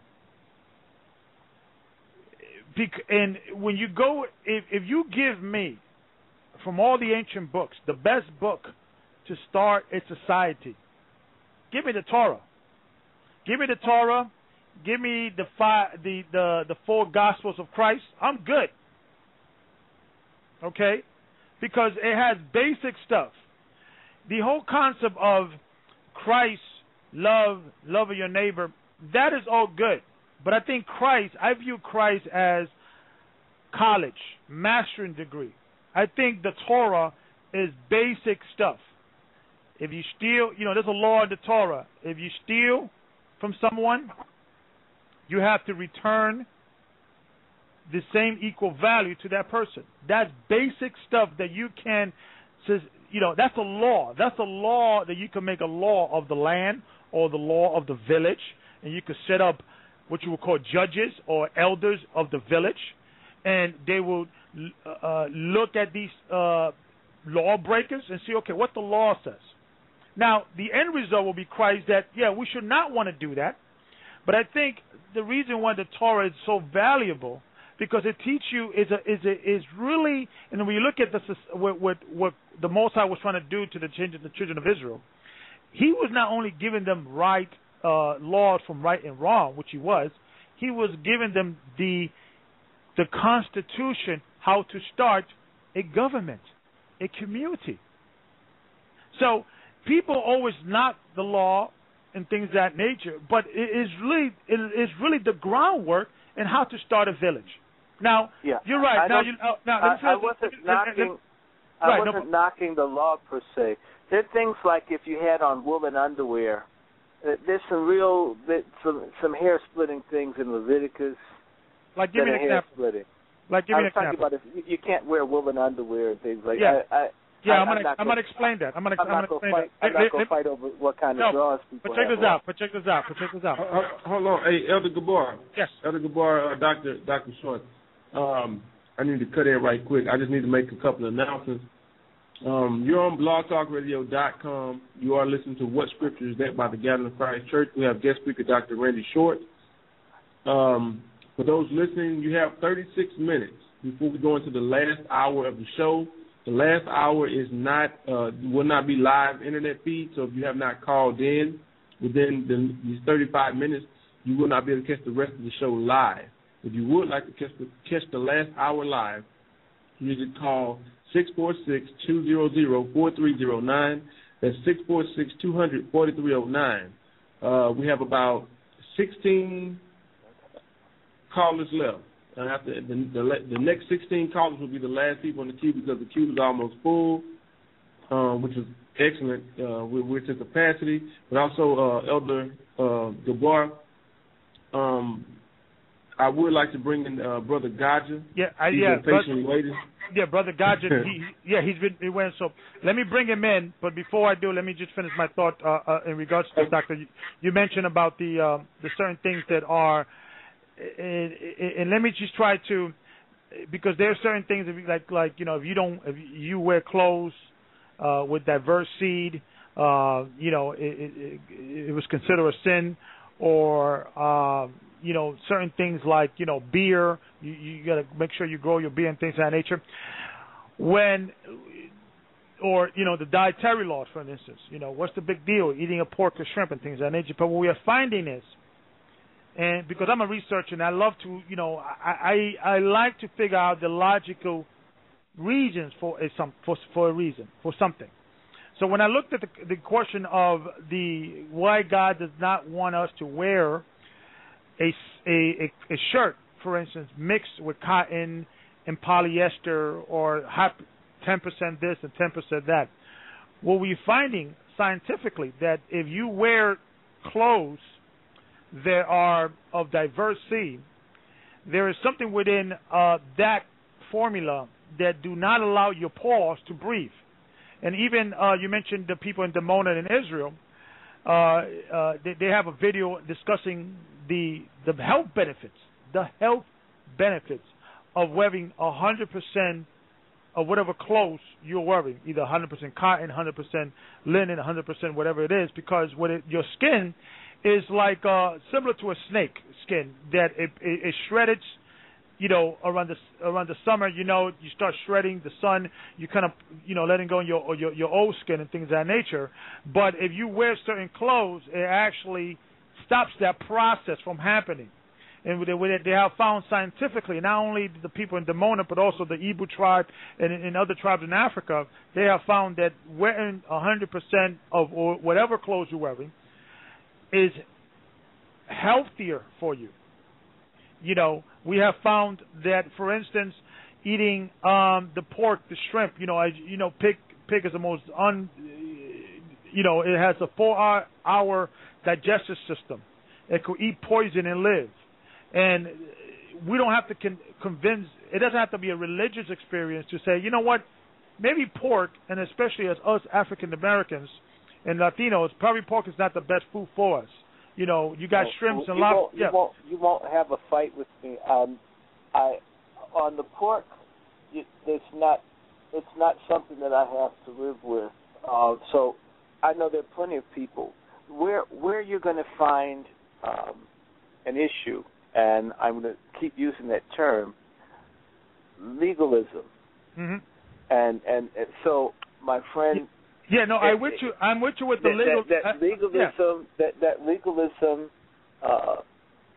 And when you go, if you give me, from all the ancient books, the best book to start a society, give me the Torah. Give me the Torah. Give me the four Gospels of Christ. I'm good. Okay? Because it has basic stuff. The whole concept of Christ, love of your neighbor, that is all good. But I think I view Christ as college, mastering degree. I think the Torah is basic stuff. If you steal, there's a law in the Torah. If you steal from someone, you have to return the same equal value to that person. That's basic stuff that you can, that's a law. That's a law that you can make a law of the land or the law of the village, and you could set up what you would call judges or elders of the village, and they will look at these lawbreakers and see, okay, what the law says. Now, the end result will be Christ that, we should not want to do that, but I think the reason why the Torah is so valuable, because it teaches you is really, and when you look at what the Most High was trying to do to the children of Israel, He was not only giving them right laws from right and wrong, which He was giving them the Constitution, how to start a government, a community. So people always knock the law and things of that nature, but it is really the groundwork in how to start a village. Now, you're right. I wasn't knocking the law per se. There are things like if you had on woolen underwear. There's some hair splitting things in Leviticus. Like, give me an example. Talking about if you can't wear woolen underwear and things like that. I'm going to explain that. I'm not going to fight over what kind of draws people have. But check this out. Hold on. Hey, Elder Gabar. Yes. Elder Gabar, Dr. Short. I need to cut in right quick. I just need to make a couple of announcements. You're on blogtalkradio.com. You are listening to What Scripture Is That by the Gathering of Christ Church. We have guest speaker Dr. Randy Short. For those listening, you have 36 minutes before we go into the last hour of the show. The last hour is will not be live internet feed, so if you have not called in within these 35 minutes, you will not be able to catch the rest of the show live. If you would like to catch the last hour live, you need to call 646-200-4309. That's 646-200-4309. We have about 16 callers left. And after the next 16 callers will be the last people in the queue because the queue is almost full, which is excellent with the capacity. But also, Elder Gabar, I would like to bring in Brother Gadja. Patiently waiting. Yeah, Brother Gadja. He's been waiting. So let me bring him in. But before I do, let me just finish my thought in regards to Doctor. You mentioned about the certain things that are. And let me just try to, because there are certain things like if you wear clothes with diverse seed, it was considered a sin, or certain things like beer, you got to make sure you grow your beer and things of that nature. Or the dietary laws, for instance, what's the big deal eating a pork or shrimp and things of that nature? But what we are finding is, and because I'm a researcher and I love to, I like to figure out the logical reasons for a reason, for something. So when I looked at the question of why God does not want us to wear a shirt, for instance, mixed with cotton and polyester, or 10% this and 10% that, what we're finding scientifically that if you wear clothes that are of diverse seed, there is something within that formula that do not allow your pores to breathe. And even you mentioned the people in Dimona in Israel. They have a video discussing the health benefits, of wearing 100% of whatever clothes you're wearing, either 100% cotton, 100% linen, 100% whatever it is, because your skin is like similar to a snake skin, that it shreds. Around the summer, you start shredding the sun. You kind of, letting go your old skin and things of that nature. But if you wear certain clothes, it actually stops that process from happening. And they have found scientifically, not only the people in Dimona, but also the Igbo tribe and other tribes in Africa, they have found that wearing 100% of whatever clothes you're wearing is healthier for you. We have found that, for instance, eating the pork, the shrimp, pig is the most it has a 4-hour digestive system. It could eat poison and live. And we don't have to convince, it doesn't have to be a religious experience to say, you know what, maybe pork, and especially as us African Americans and Latinos, probably pork is not the best food for us. You got shrimps and lobster. You won't have a fight with me. On the pork, it's not something that I have to live with. So I know there are plenty of people where you're going to find an issue, and I'm going to keep using that term, legalism. Mm-hmm. And so my friend. Yeah, no, I'm with you with the legalism. That legalism,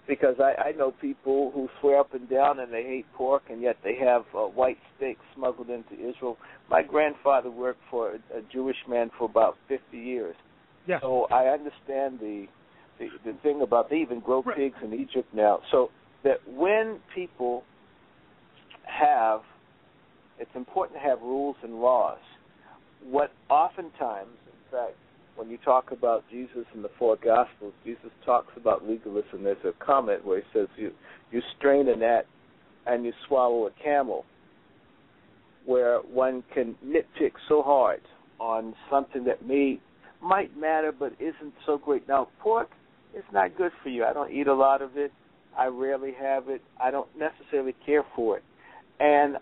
because I know people who swear up and down and they hate pork, and yet they have white steak smuggled into Israel. My grandfather worked for a Jewish man for about 50 years. Yeah. So I understand the thing about, they even grow pigs in Egypt now. So that when people it's important to have rules and laws. What oftentimes, in fact, when you talk about Jesus in the 4 Gospels, Jesus talks about legalism. There's a comment where he says you strain a gnat and you swallow a camel, where one can nitpick so hard on something that might matter but isn't so great. Now, pork is not good for you. I don't eat a lot of it. I rarely have it. I don't necessarily care for it. And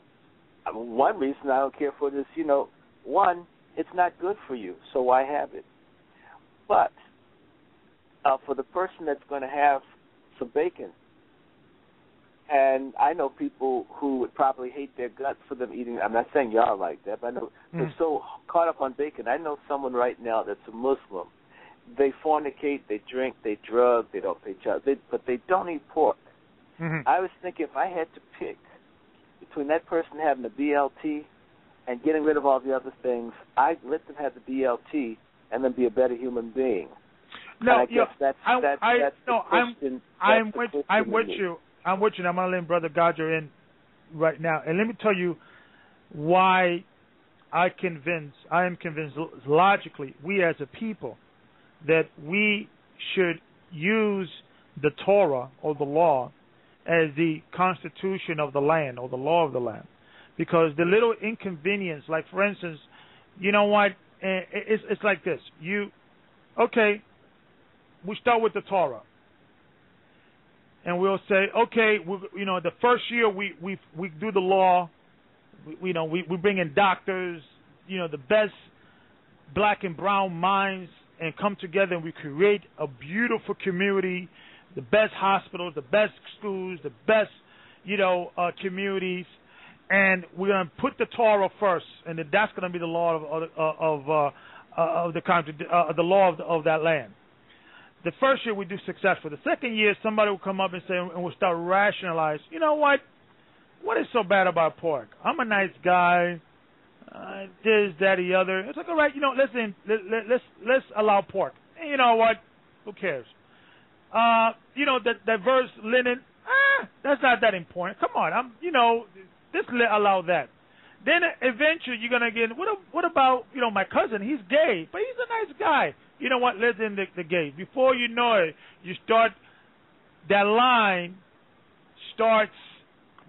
one reason I don't care for it is, one, it's not good for you, so why have it? But for the person that's going to have some bacon, and I know people who would probably hate their guts for them eating, I'm not saying y'all like that, but I know they're so caught up on bacon. I know someone right now that's a Muslim. They fornicate, they drink, they drug, they don't pay child, but they don't eat pork. Mm-hmm. I was thinking, if I had to pick between that person having the BLT and getting rid of all the other things, I'd let them have the BLT and then be a better human being. No, and I guess that's the question. I'm with you. I'm with you. I'm going to let Brother Gadger in right now. And let me tell you why I am convinced logically, we as a people, that we should use the Torah or the law as the constitution of the land or the law of the land. Because the little inconvenience, like for instance, you know what, it's like this. We start with the Torah. And we'll say, okay, the first year we do the law, we bring in doctors, the best black and brown minds, and come together and we create a beautiful community, the best hospitals, the best schools, the best, communities, and we're going to put the Torah first, and that's going to be the law of the country, the law of that land. The first year we do successful. The second year, somebody will come up and say, and we'll start rationalize. You know what? What is so bad about pork? I'm a nice guy. This, that, the other. It's like, all right, let's allow pork. And you know what? Who cares? That verse linen. That's not that important. Come on, just allow that. Then eventually you're gonna get. What about my cousin? He's gay, but he's a nice guy. You know what? Let in the gay. Before you know it, you start that line starts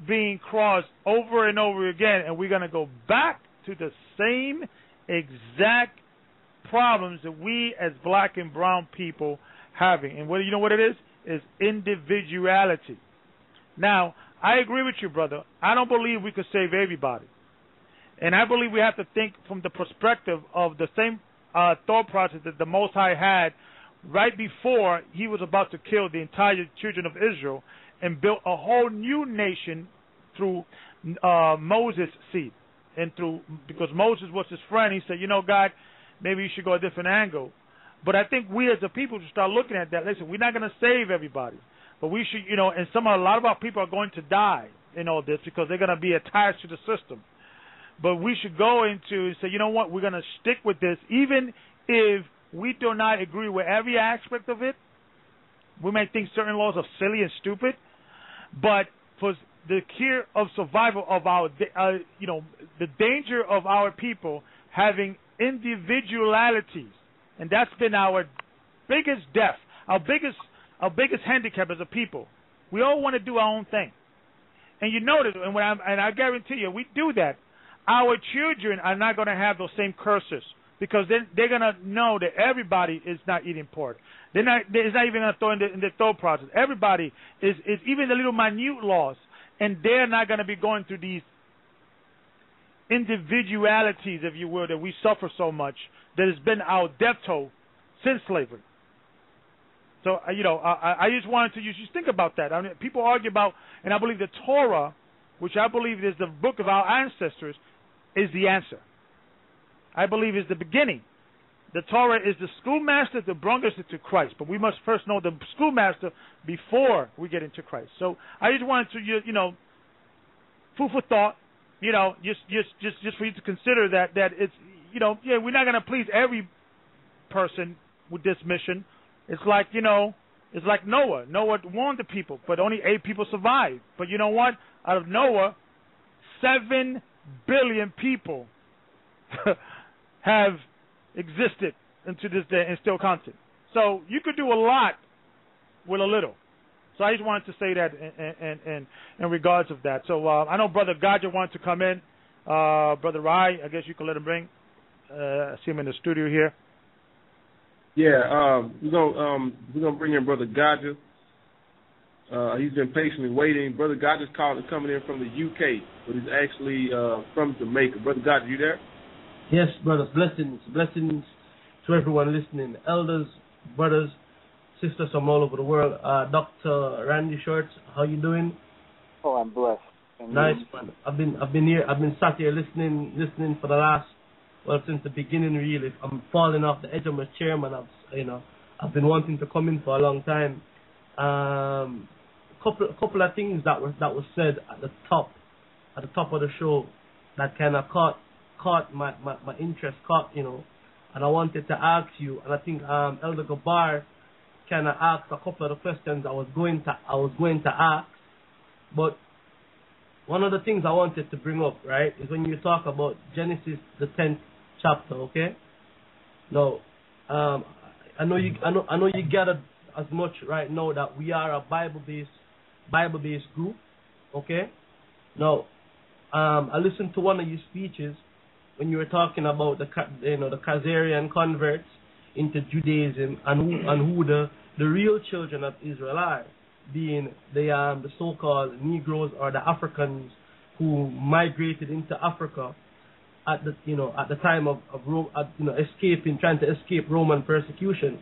being crossed over and over again, and we're going to go back to the same exact problems that we as black and brown people having. And you know what it is? Is individuality. Now, I agree with you, brother. I don't believe we could save everybody. And I believe we have to think from the perspective of the same thought process that the Most High had right before he was about to kill the entire children of Israel and built a whole new nation through Moses' seed. And because Moses was his friend, he said, you know, God, maybe you should go a different angle. But I think we as a people should start looking at that. Listen, we're not going to save everybody. But we should, you know, and a lot of our people are going to die in all this because they're going to be attached to the system. But we should go into and say, you know what, we're going to stick with this. Even if we do not agree with every aspect of it, we may think certain laws are silly and stupid, but for the cure of survival of our, the danger of our people having individualities, and that's been our biggest death, our biggest handicap as a people. We all want to do our own thing, and you notice, and I guarantee you, we do that. Our children are not going to have those same curses because they're going to know that everybody is not eating pork. It's not even going to throw in the thought process. Everybody is even the little minute laws, and they're not going to be going through these individualities, if you will, that we suffer so much, that has been our death toll since slavery. So, I just wanted to just think about that. I mean, people argue about, and I believe the Torah, which I believe is the book of our ancestors, is the answer. I believe is the beginning. The Torah is the schoolmaster that brought us into Christ, but we must first know the schoolmaster before we get into Christ. So I just wanted to, food for thought, just for you to consider that it's, we're not going to please every person with this mission. It's like, it's like Noah. Noah warned the people, but only 8 people survived. But you know what? Out of Noah, 7 billion people have existed into this day and still counting. So you could do a lot with a little. So I just wanted to say that in regards of that. So I know Brother Gadja wanted to come in. Brother Rai, I guess you can let him bring. I see him in the studio here. Yeah, we're gonna bring in Brother Gadja. He's been patiently waiting. Brother Gadja's coming in from the UK, but he's actually from Jamaica. Brother Gadja, you there? Yes, brothers. Blessings to everyone listening. Elders, brothers, sisters from all over the world. Dr. Randy Shorts, how you doing? Oh, I'm blessed. Nice, man. I've been sat here listening for the last, since the beginning really. I'm falling off the edge of my chair, man. I've been wanting to come in for a long time. Couple of things that was said at the top of the show that kind of caught my interest, and I wanted to ask you, and I think Elder Gabar kind of asked a couple of the questions I was going to ask, but one of the things I wanted to bring up, right, is when you talk about Genesis the 10th chapter, okay? Now, I know you gathered as much right now that we are a Bible-based group, okay? Now, I listened to one of your speeches when you were talking about the Khazarian converts into Judaism and who the real children of Israel are, being the so-called Negroes or the Africans who migrated into Africa at the time of Rome, trying to escape Roman persecution.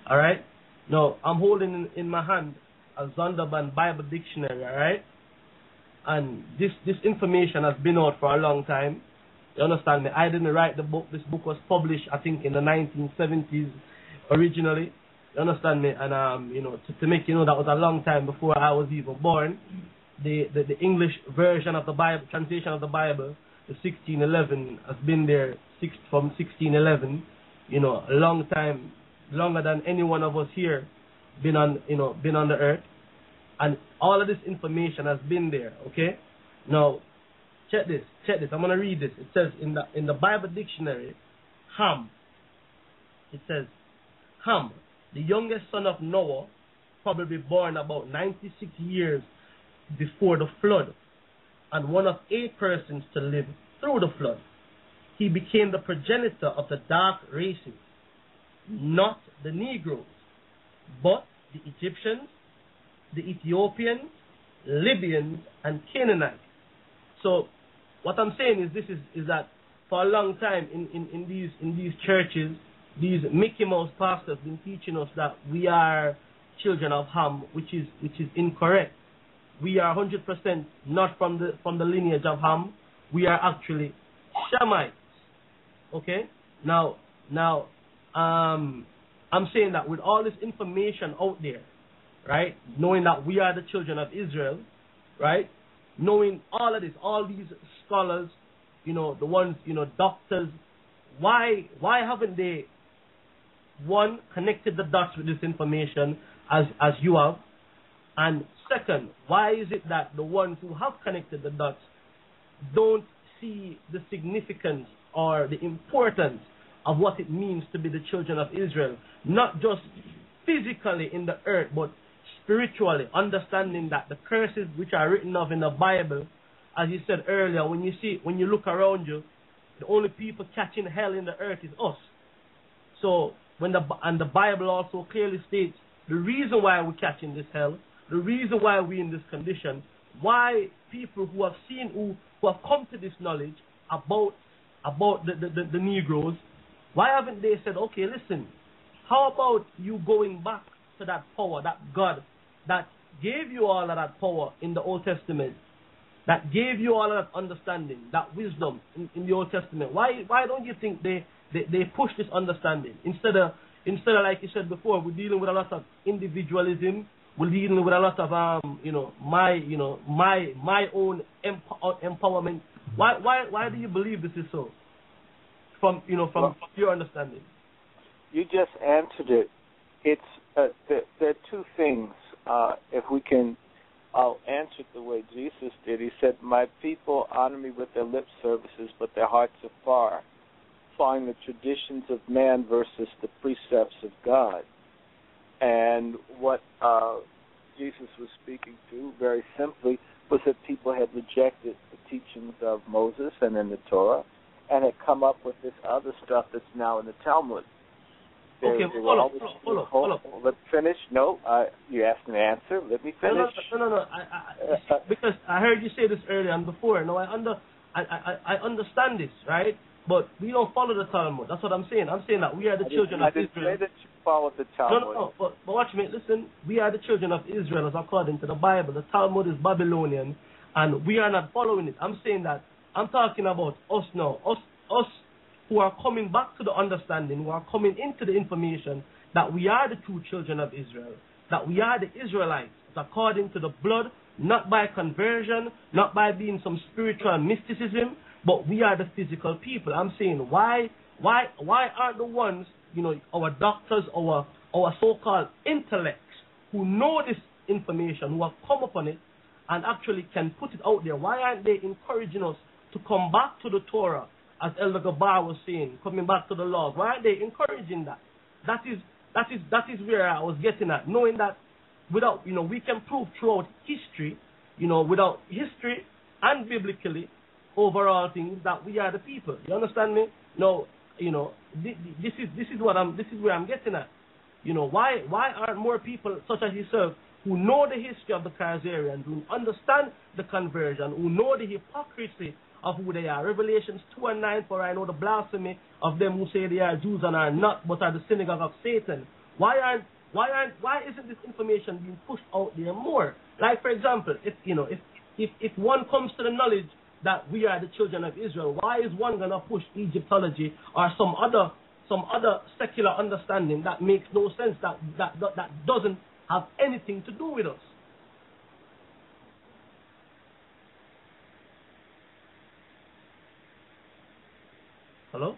All right. Now I'm holding in my hand a Zondervan Bible Dictionary. All right. And this information has been out for a long time. You understand me? I didn't write the book. This book was published, I think, in the 1970s originally. You understand me? And to make you know, that was a long time before I was even born. The English version of the Bible, translation of the Bible, the 1611, has been there from 1611. A long time, longer than any one of us here been on the earth. And all of this information has been there. Okay. Now, check this. I'm gonna read this. It says in the Bible dictionary, Ham. It says, Ham, the youngest son of Noah, probably born about 96 years before the flood, and one of 8 persons to live through the flood. He became the progenitor of the dark races, not the Negroes, but the Egyptians, the Ethiopians, Libyans, and Canaanites. So what I'm saying is that for a long time in these churches, these Mickey Mouse pastors have been teaching us that we are children of Ham, which is incorrect. We are 100% not from the lineage of Ham. We are actually Shemites. Okay? Now, I'm saying that with all this information out there, right? Knowing that we are the children of Israel, right? Knowing all of this, all these scholars, the ones, doctors, why haven't they, one, connected the dots with this information as you have? And second, why is it that the ones who have connected the dots don't see the significance or the importance of what it means to be the children of Israel, not just physically in the earth, but spiritually, understanding that the curses which are written of in the Bible, as you said earlier, when you look around you, the only people catching hell in the earth is us. So the Bible also clearly states the reason why we're catching this hell, the reason why we're in this condition, why people who have seen, who have come to this knowledge about the Negroes, why haven't they said, okay, listen, how about you going back to that power, that God that gave you all of that power in the Old Testament, that gave you all of that understanding, that wisdom in the Old Testament? Why don't you think they push this understanding instead of like you said before, we're dealing with a lot of individualism, we're dealing with a lot of my own empowerment. Why do you believe this is so? From your understanding. You just answered it. It's there are two things. If we can, I'll answer it the way Jesus did. He said, "My people honor me with their lip services, but their hearts are far, following the traditions of man versus the precepts of God." And what Jesus was speaking to, very simply, was that people had rejected the teachings of Moses and in the Torah, and had come up with this other stuff that's now in the Talmud. Okay, hold up. Let's finish. No, you asked an answer. Let me finish. No. Because I heard you say this earlier and before. No, I understand this, right? But we don't follow the Talmud. That's what I'm saying. I'm saying that we are the children of Israel. I didn't say that you follow the Talmud. No. But watch me. Listen, we are the children of Israel as according to the Bible. The Talmud is Babylonian, and we are not following it. I'm saying that I'm talking about us now. Us who are coming back to the understanding, who are coming into the information that we are the true children of Israel, that we are the Israelites, according to the blood, not by conversion, not by being some spiritual mysticism, but we are the physical people. I'm saying, why aren't the ones, our doctors, our so-called intellects, who know this information, who have come upon it, and actually can put it out there, why aren't they encouraging us to come back to the Torah, as Elder Gabar was saying, coming back to the laws? Why aren't they encouraging that? That is where I was getting at, knowing that without, we can prove throughout history, without history and biblically, overall things, that we are the people. You understand me? No, this is where I'm getting at. Why aren't more people such as yourself, who know the history of the Khazarians, who understand the conversion, who know the hypocrisy of who they are? Revelations 2:9, for I know the blasphemy of them who say they are Jews and are not, but are the synagogue of Satan. Why isn't this information being pushed out there more? Like, for example, if one comes to the knowledge that we are the children of Israel, why is one gonna push Egyptology or some other secular understanding that makes no sense, that doesn't have anything to do with us? Hello?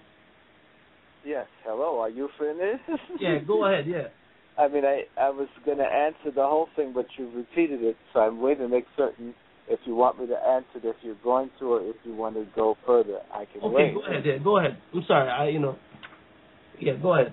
Yes, hello. Are you finished? Yeah, go ahead, yeah. I mean, I was going to answer the whole thing, but you repeated it, so I'm waiting to make certain if you want me to answer it, if you're going to, or if you want to go further. I can wait. Okay, go ahead. I'm sorry, Yeah, go ahead.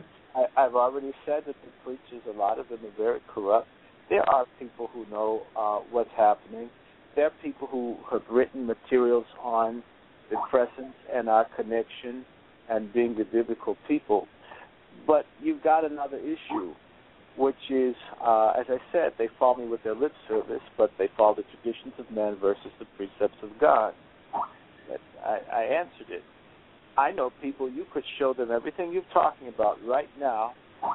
I've already said that the preachers, a lot of them are very corrupt. there are people who know what's happening. There are people who have written materials on the presence and our connection and being the biblical people. But you've got another issue, which is, as I said, they follow me with their lip service, but they follow the traditions of men versus the precepts of God. I answered it. I know people, you could show them everything you're talking about right now,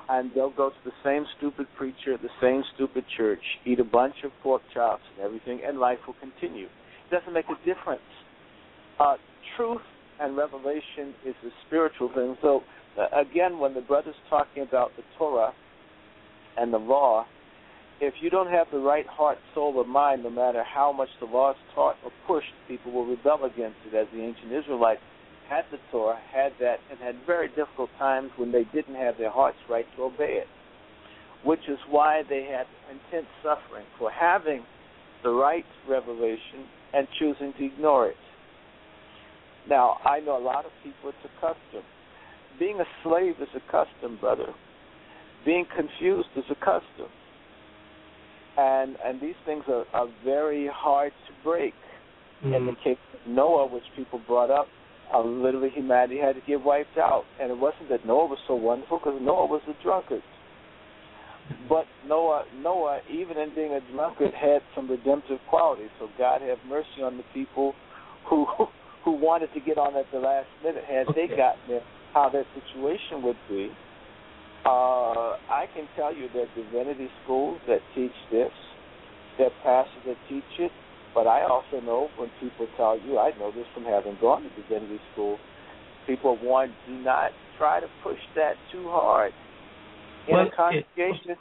and they'll go to the same stupid preacher, the same stupid church, eat a bunch of pork chops and everything, and life will continue. It doesn't make a difference. Truth and revelation is a spiritual thing. So, again, when the brother's talking about the Torah and the law, if you don't have the right heart, soul, or mind, no matter how much the law is taught or pushed, people will rebel against it, as the ancient Israelites had the Torah, had that, and had very difficult times when they didn't have their hearts right to obey it, which is why they had intense suffering for having the right revelation and choosing to ignore it. Now, I know a lot of people, it's a custom. Being a slave is a custom, brother. Being confused is a custom. And these things are very hard to break. Mm-hmm. In the case of Noah, which people brought up, literally humanity had to get wiped out. And it wasn't that Noah was so wonderful, because Noah was a drunkard. But Noah, even in being a drunkard, had some redemptive qualities. So God have mercy on the people who wanted to get on at the last minute. Had they gotten there, how their situation would be. I can tell you that divinity schools that teach this, there are pastors that teach it, but I also know when people tell you, I know this from having gone to divinity school, people warn, do not try to push that too hard. In a congregation,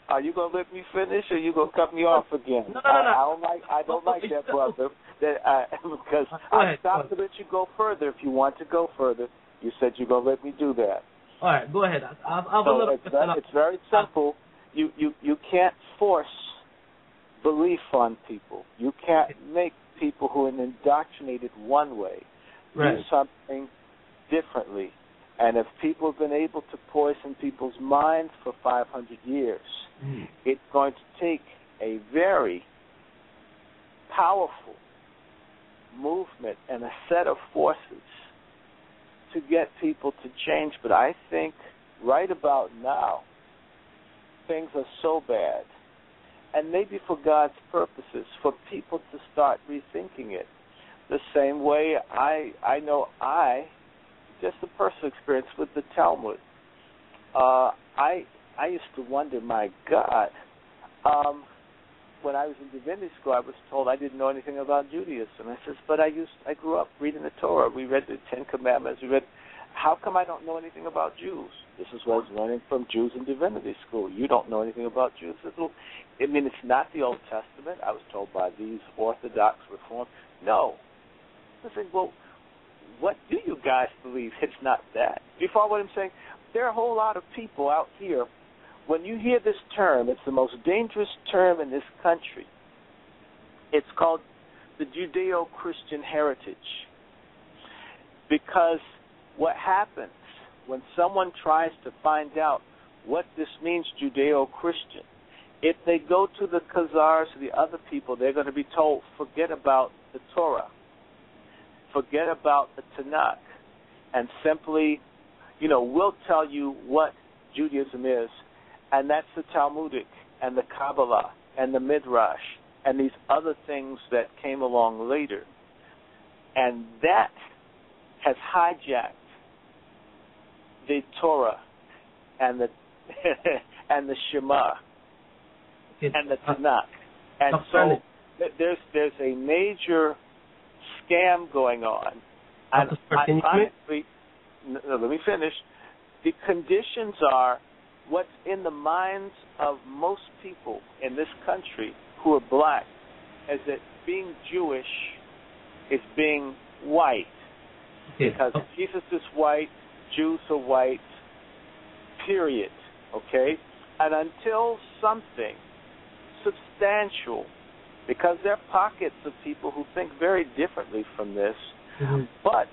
are you going to let me finish, or are you going to cut me off again? No. I don't like that, brother, because I stopped to let you go further. If you want to go further, you said you're going to let me do that. All right, go ahead. It's very simple. You can't force belief on people. You can't make people who are indoctrinated one way do something differently. And if people have been able to poison people's minds for 500 years, it's going to take a very powerful movement and a set of forces to get people to change. But I think right about now, things are so bad, and maybe for God's purposes, for people to start rethinking it. The same way I know just a personal experience with the Talmud. I used to wonder, my God, when I was in divinity school, I was told I didn't know anything about Judaism. I says, but I grew up reading the Torah. We read the Ten Commandments. How come I don't know anything about Jews? This is what I was learning from Jews in divinity school. You don't know anything about Jews. I mean, it's not the Old Testament. I was told by these Orthodox Reform. No. I said, well, what do you guys believe? It's not that. Do you follow what I'm saying? There are a whole lot of people out here. When you hear this term, it's the most dangerous term in this country. It's called the Judeo-Christian heritage. Because what happens when someone tries to find out what this means, Judeo-Christian, if they go to the Khazars or the other people, they're going to be told, forget about the Torah. Forget about the Tanakh. And simply, we'll tell you what Judaism is. And that's the Talmudic and the Kabbalah and the Midrash and these other things that came along later. And that has hijacked the Torah and the and the Shema and the Tanakh. And so there's a major scam going on. And honestly, let me finish. The conditions are what's in the minds of most people in this country who are black is that being Jewish is being white. Because Jesus is white, Jews are white, period. Okay? And until something substantial, because there are pockets of people who think very differently from this, but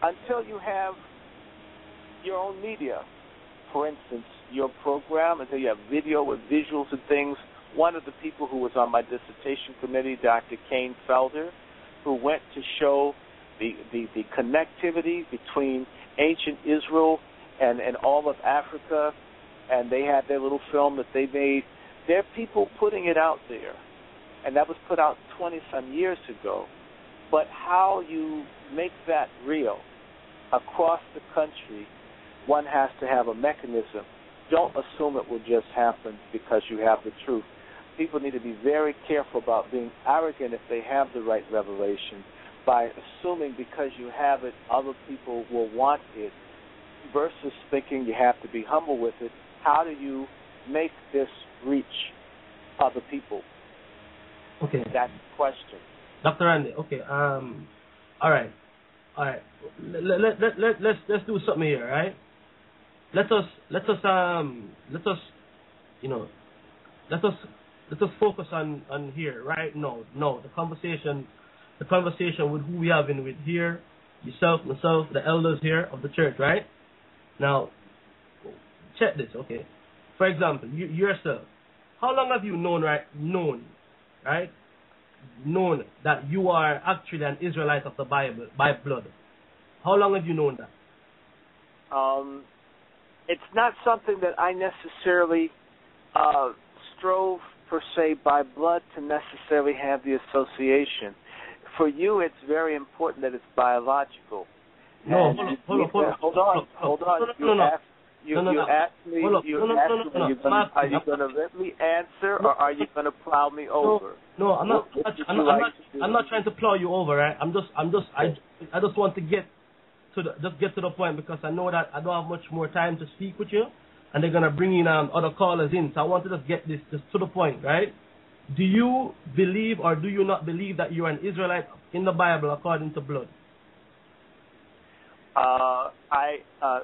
until you have your own media, for instance, your program, until you have video with visuals and things, one of the people who was on my dissertation committee, Dr. Kane Felder, who went to show the connectivity between ancient Israel and all of Africa, and they had their little film that they made. There are people putting it out there, and that was put out 20-some years ago. But how you make that real across the country, one has to have a mechanism. Don't assume it will just happen because you have the truth. People need to be very careful about being arrogant if they have the right revelation by assuming because you have it, other people will want it, versus thinking you have to be humble with it. How do you make this reach other people? Okay. That's the question. Dr. Randy, okay. All right. Let's do something here, right? Let us focus on here, right? No, the conversation with who we have in with here, yourself, myself, the elders here of the church, right? Now, check this, okay? For example, you yourself, how long have you known that you are actually an Israelite of the Bible by blood? How long have you known that? It's not something that I necessarily strove per se by blood to necessarily have the association. For you, it's very important that it's biological. No, hold on. You asked me, are you going to let me answer, or are you going to plow me over? No, I'm not trying to plow you over, right? I just want to get to the point, because I know that I don't have much more time to speak with you, and they're gonna bring in other callers in. So I want to just get this just to the point, right? Do you believe or do you not believe that you are an Israelite in the Bible according to blood? I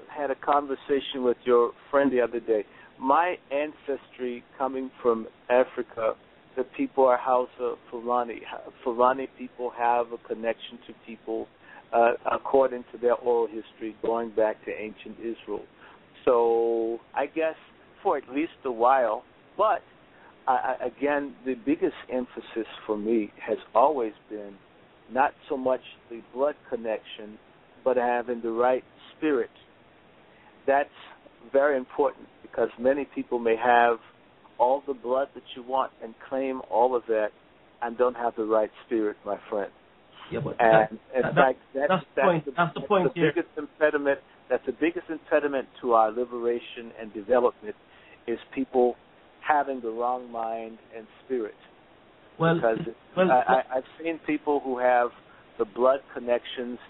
had a conversation with your friend the other day. My ancestry coming from Africa, the people are Hausa, Fulani. Fulani people have a connection to people according to their oral history going back to ancient Israel. So I guess for at least a while, but again, the biggest emphasis for me has always been not so much the blood connection, but having the right spirit. That's very important, because many people may have all the blood that you want and claim all of that and don't have the right spirit, my friend. Yeah, but that's the point here. Biggest impediment. That's the biggest impediment to our liberation and development, is people having the wrong mind and spirit. I've seen people who have the blood connections,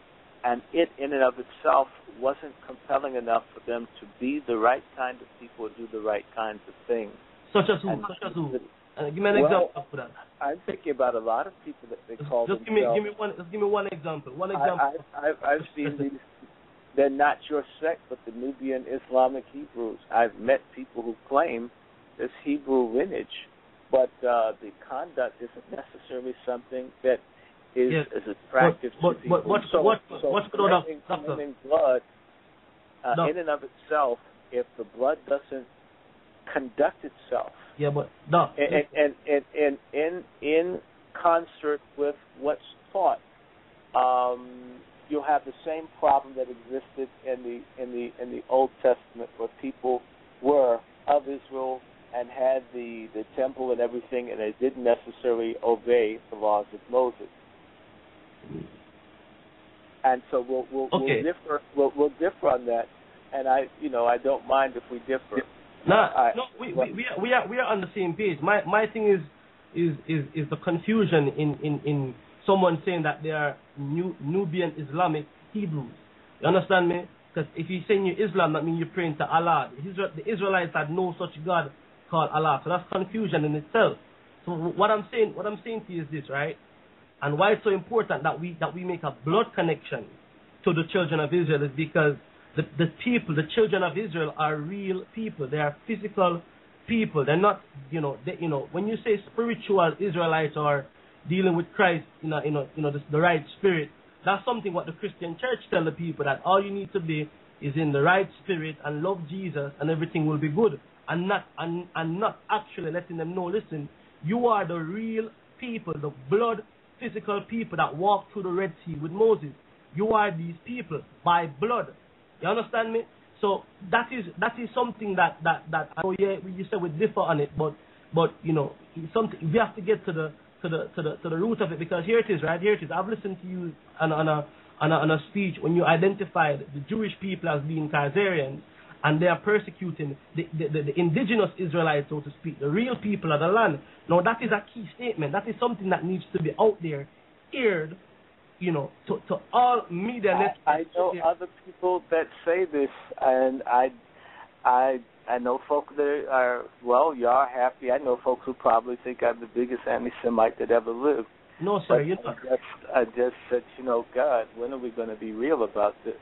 and it in and of itself wasn't compelling enough for them to be the right kind of people, do the right kinds of things. Such as who? Give me an example for that. I'm thinking about a lot of people that they call themselves. Give me one example. I've seen these. They're not your sect, but the Nubian Islamic Hebrews. I've met people who claim this Hebrew lineage, but the conduct isn't necessarily something that is attractive to people. What's claiming blood in and of itself, if the blood doesn't conduct itself, in concert with what's taught, you'll have the same problem that existed in the Old Testament, where people were of Israel and had the temple and everything, and they didn't necessarily obey the laws of Moses. And so we'll differ on that, and I don't mind if we differ. We are on the same page. My thing is the confusion in someone saying that they are Nubian Islamic Hebrews. You understand me? Because if you're saying you're Islam, that means you're praying to Allah. The Israelites had no such God called Allah. So that's confusion in itself. So what I'm saying to you is this, right? And why it's so important that we make a blood connection to the children of Israel is because the people, the children of Israel, are real people. They are physical people. They're not, when you say spiritual Israelites or dealing with Christ, the right spirit, that's something what the Christian church tell the people, that all you need to be is in the right spirit and love Jesus, and everything will be good. and not actually letting them know, listen, you are the real people, the blood, physical people that walked through the Red Sea with Moses. You are these people by blood. You understand me? So that is something that I know, yeah, you said we differ on it, but you know, it's something we have to get to the root of it, because here it is, right? Here it is. I've listened to you on a speech when you identified the Jewish people as being Khazarians, and they are persecuting the indigenous Israelites, so to speak, the real people of the land. Now that is a key statement. That is something that needs to be out there, aired, you know, to all media networks. I know other people that say this, and I know folks that are, well, y'all happy. I know folks who probably think I'm the biggest anti-Semite that ever lived. No, sir, you're not. I just said, you know, God, when are we going to be real about this?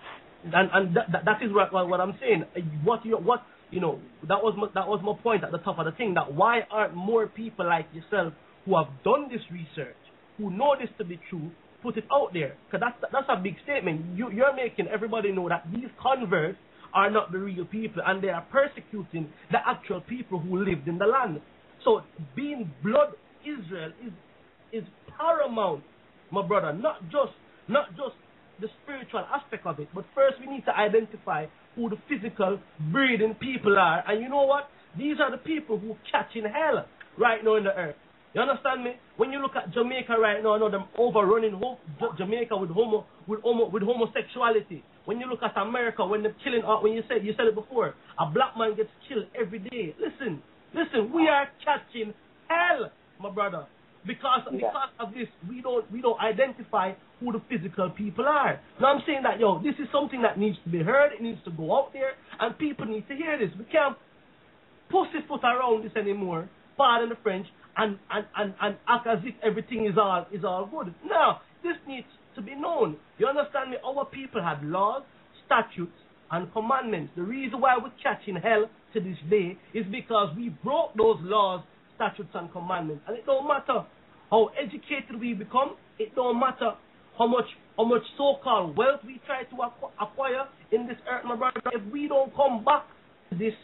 And that is what I'm saying. What you know, that was my point at the top of the thing. That why aren't more people like yourself who have done this research, who know this to be true, put it out there? Because that's a big statement. You're making everybody know that these converts are not the real people, and they are persecuting the actual people who lived in the land. So being blood Israel is paramount, my brother. Not just the spiritual aspect of it, but first we need to identify who the physical breathing people are. And you know what? These are the people who catching hell right now in the earth. You understand me? When you look at Jamaica right now, I know them overrunning Jamaica with homosexuality. When you look at America, when they're killing, when you said it before, a black man gets killed every day. Listen, we are catching hell, my brother. Because of this, we don't identify who the physical people are. Now I'm saying that, yo, this is something that needs to be heard. It needs to go out there, and people need to hear this. We can't pussyfoot around this anymore, pardon the French, and act as if everything is all good. No, this needs to be known. You understand me? Our people had laws, statutes, and commandments. The reason why we're catching hell to this day is because we broke those laws, statutes, and commandments. And it don't matter how educated we become. It don't matter how much so-called wealth we try to acquire in this earth, my brother. If we don't come back to this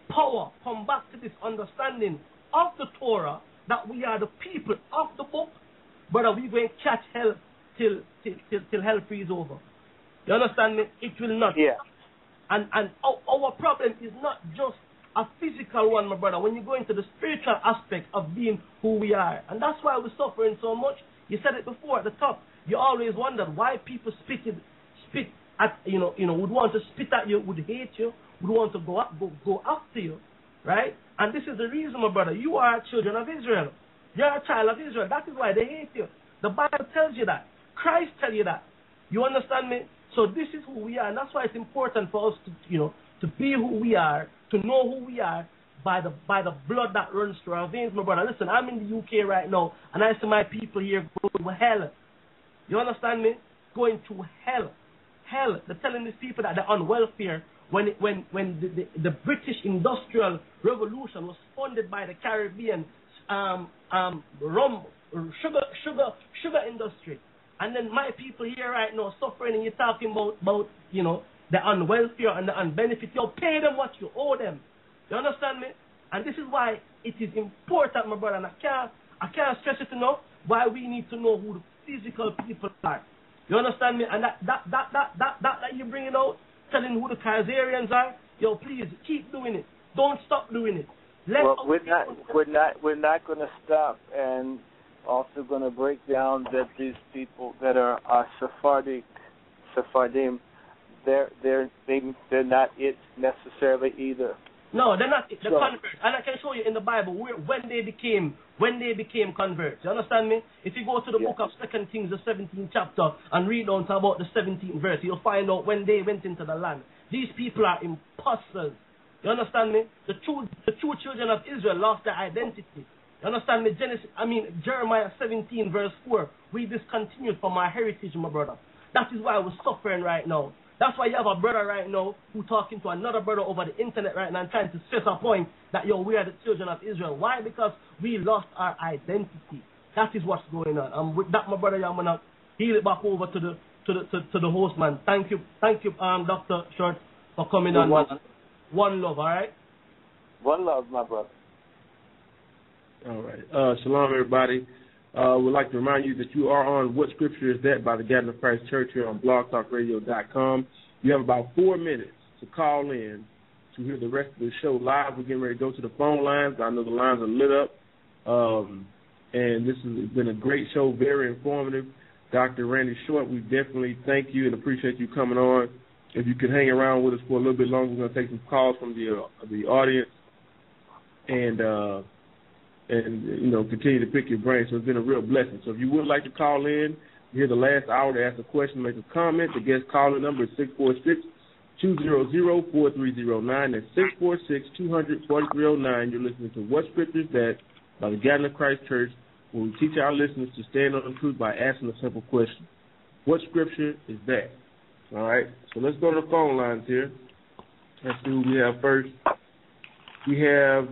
power, come back to this understanding of the Torah, that we are the people of the book, brother, we're going to catch hell till hell freezes over. You understand me? It will not. Yeah. And our problem is not just a physical one, my brother, when you go into the spiritual aspect of being who we are. And that's why we're suffering so much. You said it before at the top. You always wondered why people spit at, you know, would want to spit at you, would hate you, would want to go after you, right? And this is the reason, my brother. You are children of Israel. You're a child of Israel. That is why they hate you. The Bible tells you that. Christ tells you that. You understand me? So this is who we are, and that's why it's important for us to, you know, to be who we are, to know who we are by the blood that runs through our veins, my brother. Listen, I'm in the UK right now, and I see my people here going to hell. You understand me? Going to hell. Hell. They're telling these people that they're on welfare when the British Industrial Revolution was funded by the Caribbean sugar industry. And then my people here right now suffering, and you're talking about you know, the on welfare and the on benefit. You pay them what you owe them. You understand me? And this is why it is important, my brother, and I can't stress it enough, why we need to know who the physical people are. You understand me? And that you bring it out, telling who the Khazarians are, yo, please keep doing it. Don't stop doing it. We're not going to stop, and also going to break down that these people that are Sephardim, they're not it necessarily either. No, they're not. They're converts, and I can show you in the Bible when they became converts. You understand me? If you go to the book of 2 Kings, the 17th chapter, and read on to about the 17th verse, you'll find out when they went into the land. These people are imposters. You understand me? The true children of Israel lost their identity. You understand me? Jeremiah 17 verse 4. We discontinued from our heritage, my brother. That is why we're suffering right now. That's why you have a brother right now who talking to another brother over the internet right now and trying to stress a point that, yo, we are the children of Israel. Why? Because we lost our identity. That is what's going on. And with that, my brother, I'm gonna heel it back over to the host, man. Thank you, Dr. Short, for coming on. One love, all right? One love, my brother. All right. Shalom, everybody. We'd like to remind you that you are on What Scripture Is That by the Gathering of Christ Church here on blogtalkradio.com. You have about 4 minutes to call in to hear the rest of the show live. We're getting ready to go to the phone lines. I know the lines are lit up. And this has been a great show, very informative. Dr. Randy Short, we definitely thank you and appreciate you coming on. If you could hang around with us for a little bit longer, we're going to take some calls from the audience and you know, continue to pick your brain. So it's been a real blessing. So if you would like to call in, hear the last hour to ask a question, make a comment, the guest calling number is 646-200-4309. That's 646-200-4309. You're listening to What Scripture Is That by the Gathering of Christ Church, where we teach our listeners to stand on the truth by asking a simple question. What Scripture is that? All right, so let's go to the phone lines here. Let's see who we have first. We have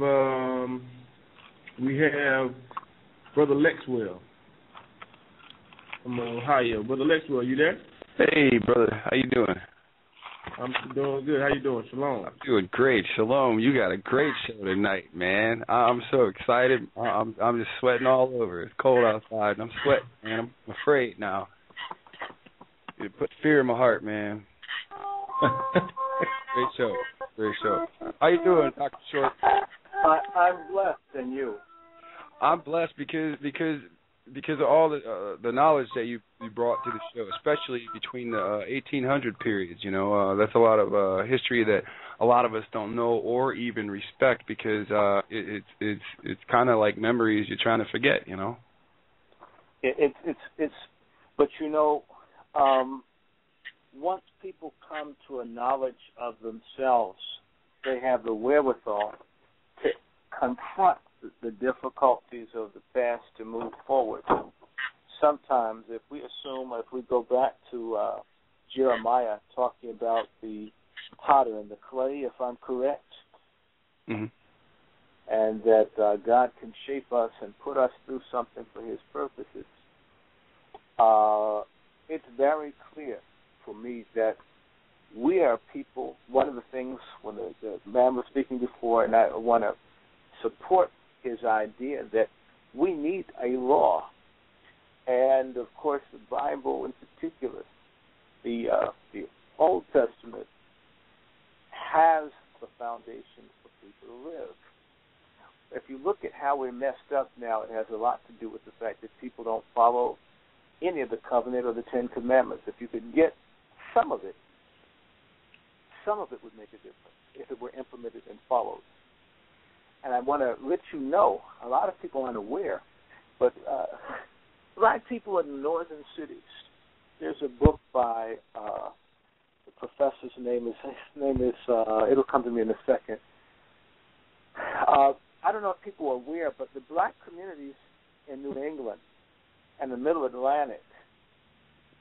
Brother Lexwell from Ohio. Brother Lexwell, you there? Hey, brother. How you doing? I'm doing good. How you doing? Shalom. I'm doing great. Shalom. You got a great show tonight, man. I'm so excited. I'm just sweating all over. It's cold outside, and I'm sweating, man. I'm afraid now. You put fear in my heart, man. Great show. Great show. How you doing, Dr. Short? I'm blessed, and you? I'm blessed because of all the knowledge that you brought to the show, especially between the 1800 periods. You know, that's a lot of history that a lot of us don't know or even respect because it's kind of like memories you're trying to forget. You know. But you know, once people come to a knowledge of themselves, they have the wherewithal to confront the difficulties of the past to move forward. Sometimes, if we go back to Jeremiah talking about the potter and the clay, if I'm correct, mm-hmm. and that God can shape us and put us through something for His purposes, it's very clear for me that we are people. One of the things when the man was speaking before, and I want to support his idea that we need a law. And, of course, the Bible in particular, the Old Testament, has the foundation for people to live. If you look at how we're messed up now, it has a lot to do with the fact that people don't follow any of the covenant or the Ten Commandments. If you could get some of it would make a difference if it were implemented and followed. And I want to let you know, a lot of people aren't aware, but black people in northern cities, there's a book by the professor's name is it'll come to me in a second. I don't know if people are aware, but the black communities in New England and the Middle Atlantic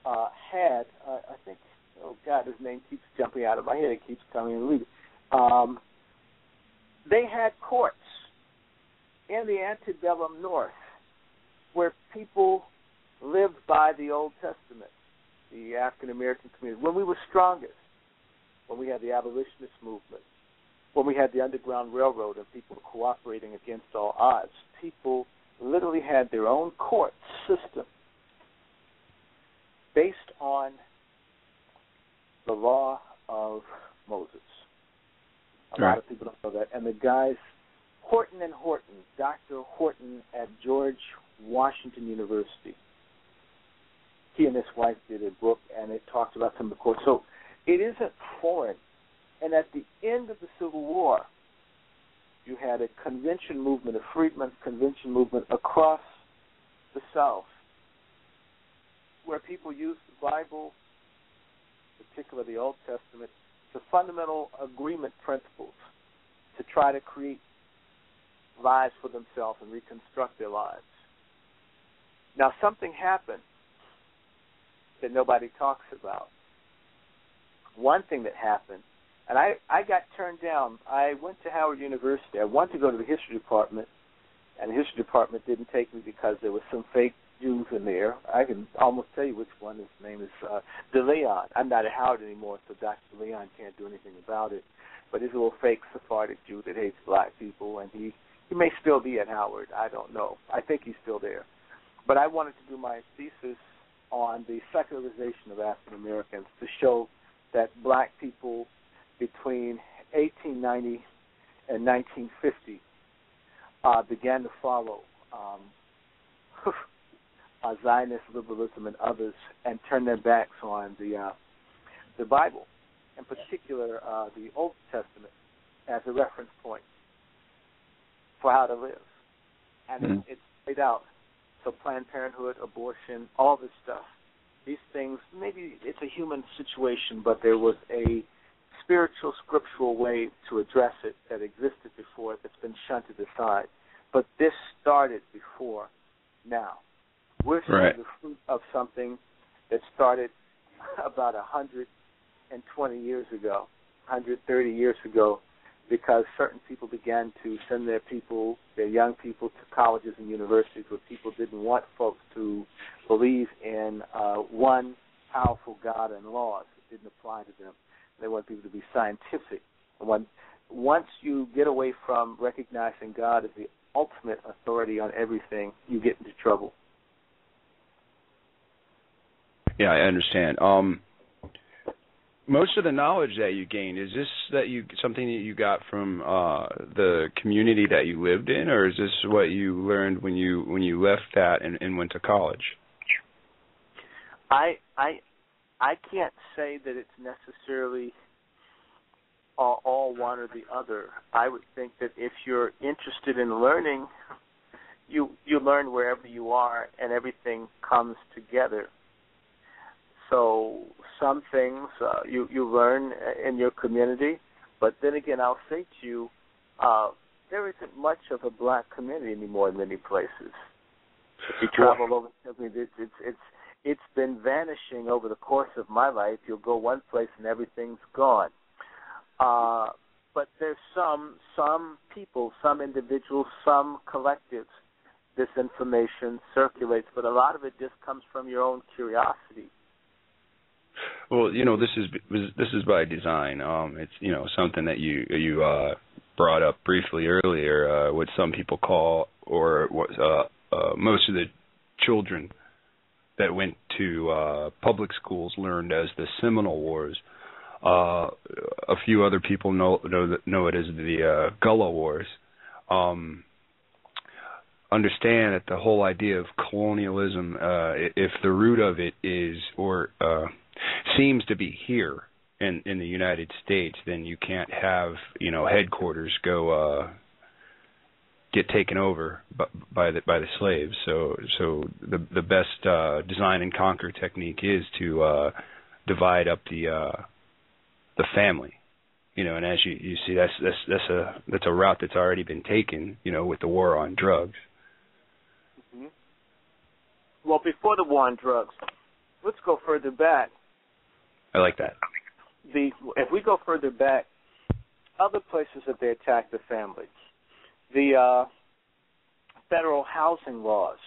had, I think, oh God, his name keeps jumping out of my head. It keeps coming and leaving. They had courts in the antebellum North where people lived by the Old Testament, the African-American community, when we were strongest, when we had the abolitionist movement, when we had the Underground Railroad and people cooperating against all odds. People literally had their own court system based on the law of Moses. A lot of people don't know that. And the guys, Horton and Horton, Dr. Horton at George Washington University, he and his wife did a book, and it talks about some of the courts. So it isn't foreign. And at the end of the Civil War, you had a convention movement, a freedmen's convention movement across the South, where people used the Bible, particularly the Old Testament, the fundamental agreement principles to try to create lives for themselves and reconstruct their lives. Now, something happened that nobody talks about. One thing that happened, and I got turned down. I went to Howard University. I wanted to go to the history department, and the history department didn't take me because there was some fake Jews in there. I can almost tell you which one. His name is DeLeon. I'm not at Howard anymore, so Dr. DeLeon can't do anything about it. but he's a little fake Sephardic Jew that hates black people, and he may still be at Howard. I don't know. I think he's still there. But I wanted to do my thesis on the secularization of African Americans to show that black people between 1890 and 1950 began to follow Zionist liberalism and others and turn their backs on the Bible, in particular the Old Testament, as a reference point for how to live. And it's laid out. So Planned Parenthood, abortion, all this stuff, these things, maybe it's a human situation, but there was a spiritual, scriptural way to address it that existed before that's been shunted aside. But this started before now. We're seeing the fruit of something that started about 120 years ago, 130 years ago, because certain people began to send their young people to colleges and universities where people didn't want folks to believe in one powerful God and laws. It didn't apply to them. They want people to be scientific. And once you get away from recognizing God as the ultimate authority on everything, you get into trouble. Yeah, I understand. Most of the knowledge that you gained, is this something that you got from the community that you lived in, or is this what you learned when you left that and went to college? I can't say that it's necessarily all one or the other. I would think that if you're interested in learning, you learn wherever you are, and everything comes together. So some things you learn in your community, but then again, I'll say to you, there isn't much of a black community anymore in many places. If you travel over, it's been vanishing over the course of my life. You'll go one place and everything's gone. But there's some people, some individuals, some collectives. This information circulates, but a lot of it just comes from your own curiosity. Well, this is by design. It's something that you brought up briefly earlier. What some people call, or what most of the children that went to public schools learned as the Seminole Wars. A few other people know it as the Gullah Wars. Understand that the whole idea of colonialism, if the root of it is or seems to be here in the United States, then you can't have headquarters go get taken over by the slaves. So the best design and conquer technique is to divide up the family, and as you see, that's a route that's already been taken, with the war on drugs. Mm-hmm. Well, before the war on drugs, let's go further back. I like that. If we go further back, other places that they attack the family, the federal housing laws,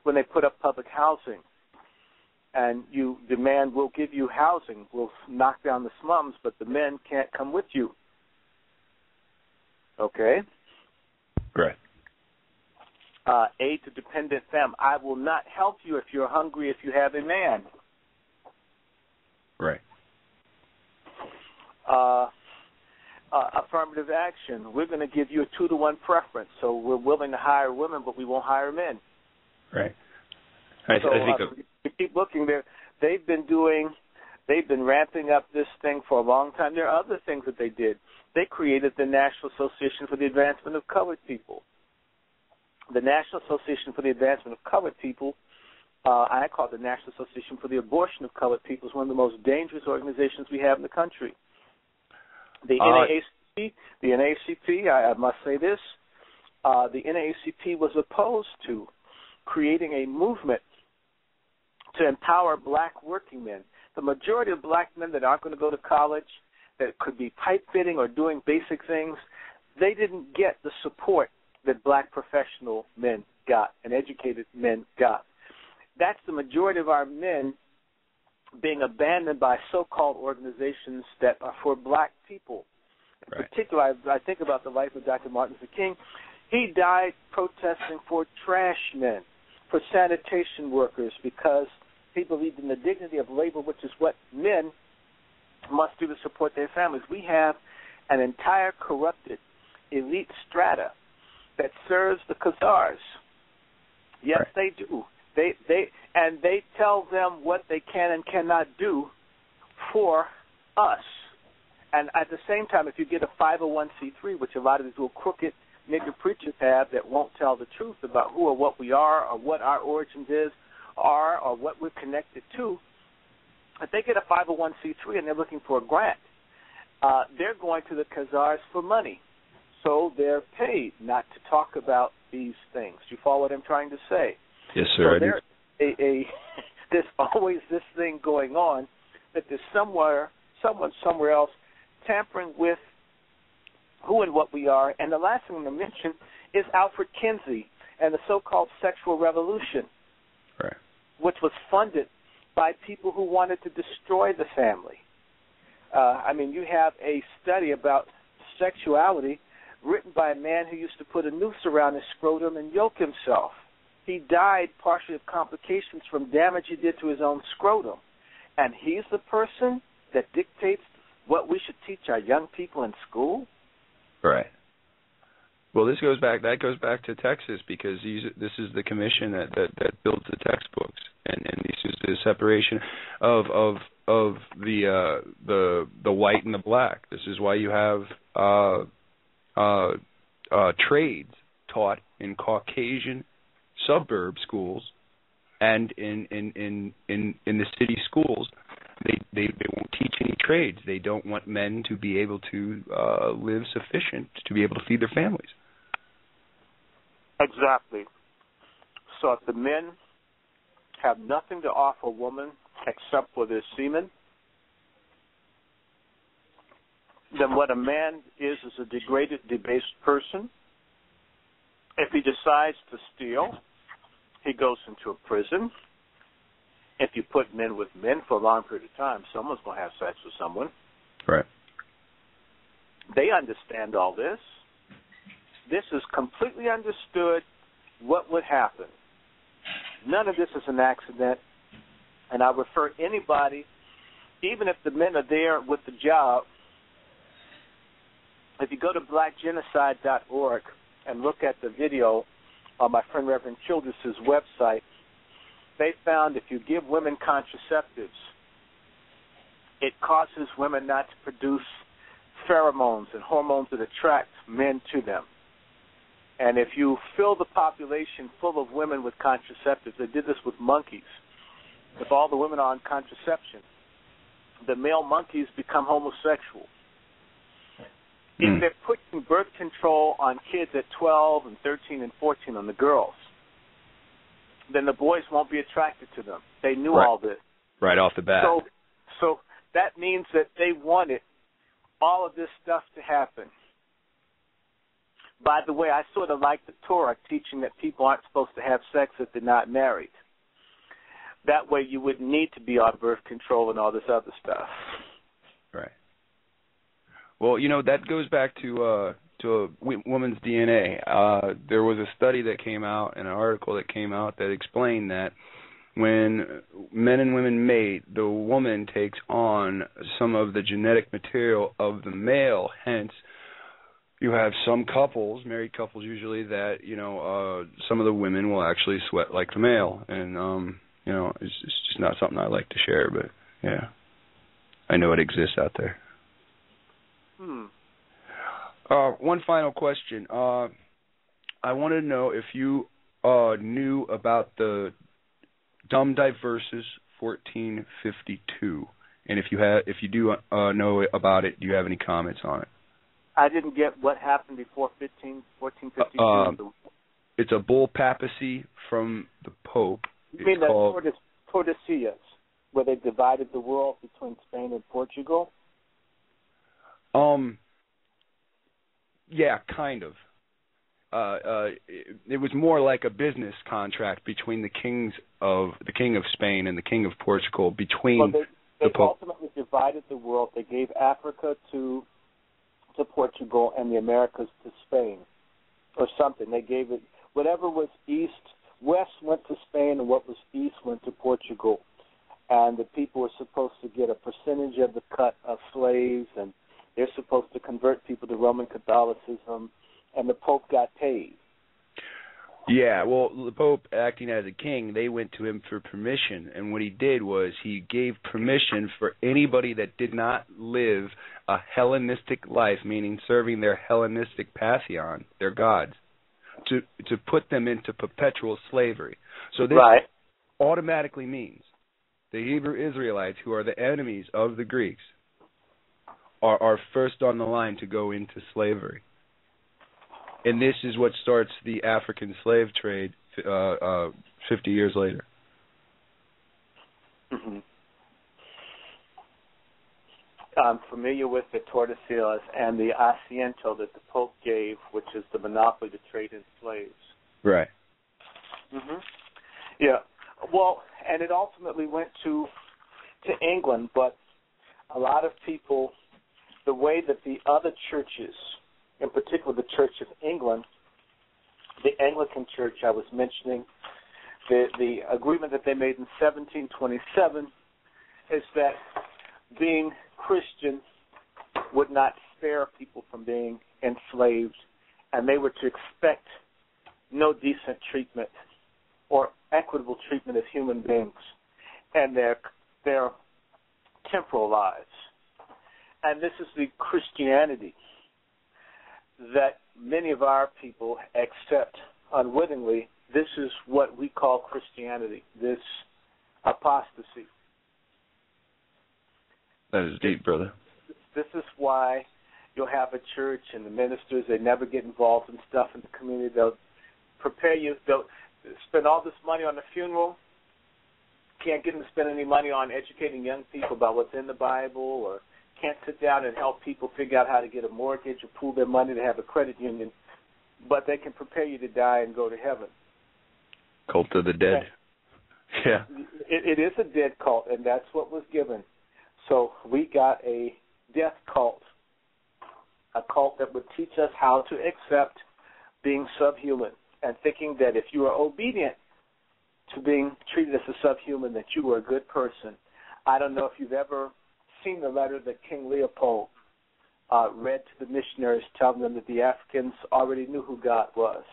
when they put up public housing, and you demand, we'll give you housing, we'll knock down the slums, but the men can't come with you. Okay? Right. Aid to dependent family. I will not help you if you're hungry if you have a man. Right. Affirmative action. We're going to give you a 2-to-1 preference, so we're willing to hire women, but we won't hire men. Right. I think you keep looking there. They've been ramping up this thing for a long time. There are other things that they did. They created the National Association for the Advancement of Colored People. The National Association for the Advancement of Colored People, I call it the National Association for the Abortion of Colored People, is one of the most dangerous organizations we have in the country. The NAACP, I must say this, the NAACP was opposed to creating a movement to empower black working men. The majority of black men that aren't going to go to college, that could be pipe fitting or doing basic things, they didn't get the support that black professional men got and educated men got. That's the majority of our men being abandoned by so-called organizations that are for black people. In particular, I think about the life of Dr. Martin Luther King. He died protesting for trash men, for sanitation workers, because he believed in the dignity of labor, which is what men must do to support their families. We have an entire corrupted elite strata that serves the Khazars. Yes, they do. They tell them what they can and cannot do for us. And at the same time, if you get a 501c3, which a lot of these little crooked nigger preachers have that won't tell the truth about who or what we are or what our origins are or what we're connected to, if they get a 501c3 and they're looking for a grant, they're going to the Khazars for money. So they're paid not to talk about these things. Do you follow what I'm trying to say? Yes, sir. So there's always this thing going on that there's someone somewhere else tampering with who and what we are. And the last thing I'm going to mention is Alfred Kinsey and the so-called sexual revolution, which was funded by people who wanted to destroy the family. You have a study about sexuality written by a man who used to put a noose around his scrotum and yoke himself. He died partially of complications from damage he did to his own scrotum. And he's the person that dictates what we should teach our young people in school? Right. Well, that goes back to Texas, because this is the commission that builds the textbooks, and this is the separation of the white and the black. This is why you have trades taught in Caucasian suburb schools, and in the city schools. They won't teach any trades. They don't want men to be able to live sufficient to be able to feed their families. Exactly. So if the men have nothing to offer a woman except for their semen, then what a man is a degraded, debased person. If he decides to steal, he goes into a prison. If you put men with men for a long period of time, someone's going to have sex with someone. Right. They understand all this. This is completely understood what would happen. None of this is an accident. And I refer anybody, even if the men are there with the job, if you go to blackgenocide.org and look at the video on my friend Reverend Childress's website, they found if you give women contraceptives, it causes women not to produce pheromones and hormones that attract men to them. And if you fill the population full of women with contraceptives, they did this with monkeys. If all the women are on contraception, the male monkeys become homosexual. If they're putting birth control on kids at 12 and 13 and 14 on the girls, then the boys won't be attracted to them. They knew all this. Right off the bat. So that means that they wanted all of this stuff to happen. By the way, I sort of like the Torah teaching that people aren't supposed to have sex if they're not married. That way you wouldn't need to be on birth control and all this other stuff. Right. Well, that goes back to a woman's DNA. There was a study that came out, and an article that came out that explained that when men and women mate, the woman takes on some of the genetic material of the male. Hence, you have some couples, married couples usually, that some of the women will actually sweat like the male, and it's just not something I like to share, but yeah, I know it exists out there. One final question. I wanted to know if you knew about the Dum Diversus 1452, and if you do know about it, do you have any comments on it? I didn't get what happened before 1452. It's a bull papacy from the Pope. You mean the Tordesillas, where they divided the world between Spain and Portugal? Yeah, kind of. It was more like a business contract between the King of Spain and the King of Portugal. They ultimately divided the world. They gave Africa to to Portugal and the Americas to Spain, or something. They gave it, whatever was east, west went to Spain, and what was east went to Portugal. And the people were supposed to get a percentage of the cut of slaves, and they're supposed to convert people to Roman Catholicism, and the Pope got paid. Yeah, well, the Pope, acting as a king, they went to him for permission, and what he did was he gave permission for anybody that did not live a Hellenistic life, meaning serving their Hellenistic pantheon, their gods, to put them into perpetual slavery. So this automatically means the Hebrew Israelites, who are the enemies of the Greeks, are first on the line to go into slavery. And this is what starts the African slave trade 50 years later. Mm-hmm. I'm familiar with the Tordesillas and the asiento that the Pope gave, which is the monopoly to trade in slaves. Right. Mm-hmm. Yeah. Well, and it ultimately went to England, but a lot of people, the way that the other churches, in particular the Church of England, the Anglican Church I was mentioning, the agreement that they made in 1727 is that being Christian would not spare people from being enslaved, and they were to expect no decent treatment or equitable treatment of human beings and their temporal lives. And this is the Christianity that many of our people accept unwittingly. This is what we call Christianity, this apostasy. That is deep, brother. This is why you'll have a church and the ministers, they never get involved in stuff in the community. They'll prepare you, they'll spend all this money on the funeral, can't get them to spend any money on educating young people about what's in the Bible, or can't sit down and help people figure out how to get a mortgage or pool their money to have a credit union, but they can prepare you to die and go to heaven. Cult of the dead. Yeah. It is a dead cult, and that's what was given. So we got a death cult, a cult that would teach us how to accept being subhuman and thinking that if you are obedient to being treated as a subhuman, that you are a good person. I don't know if you've ever seen the letter that King Leopold read to the missionaries, telling them that the Africans already knew who God was.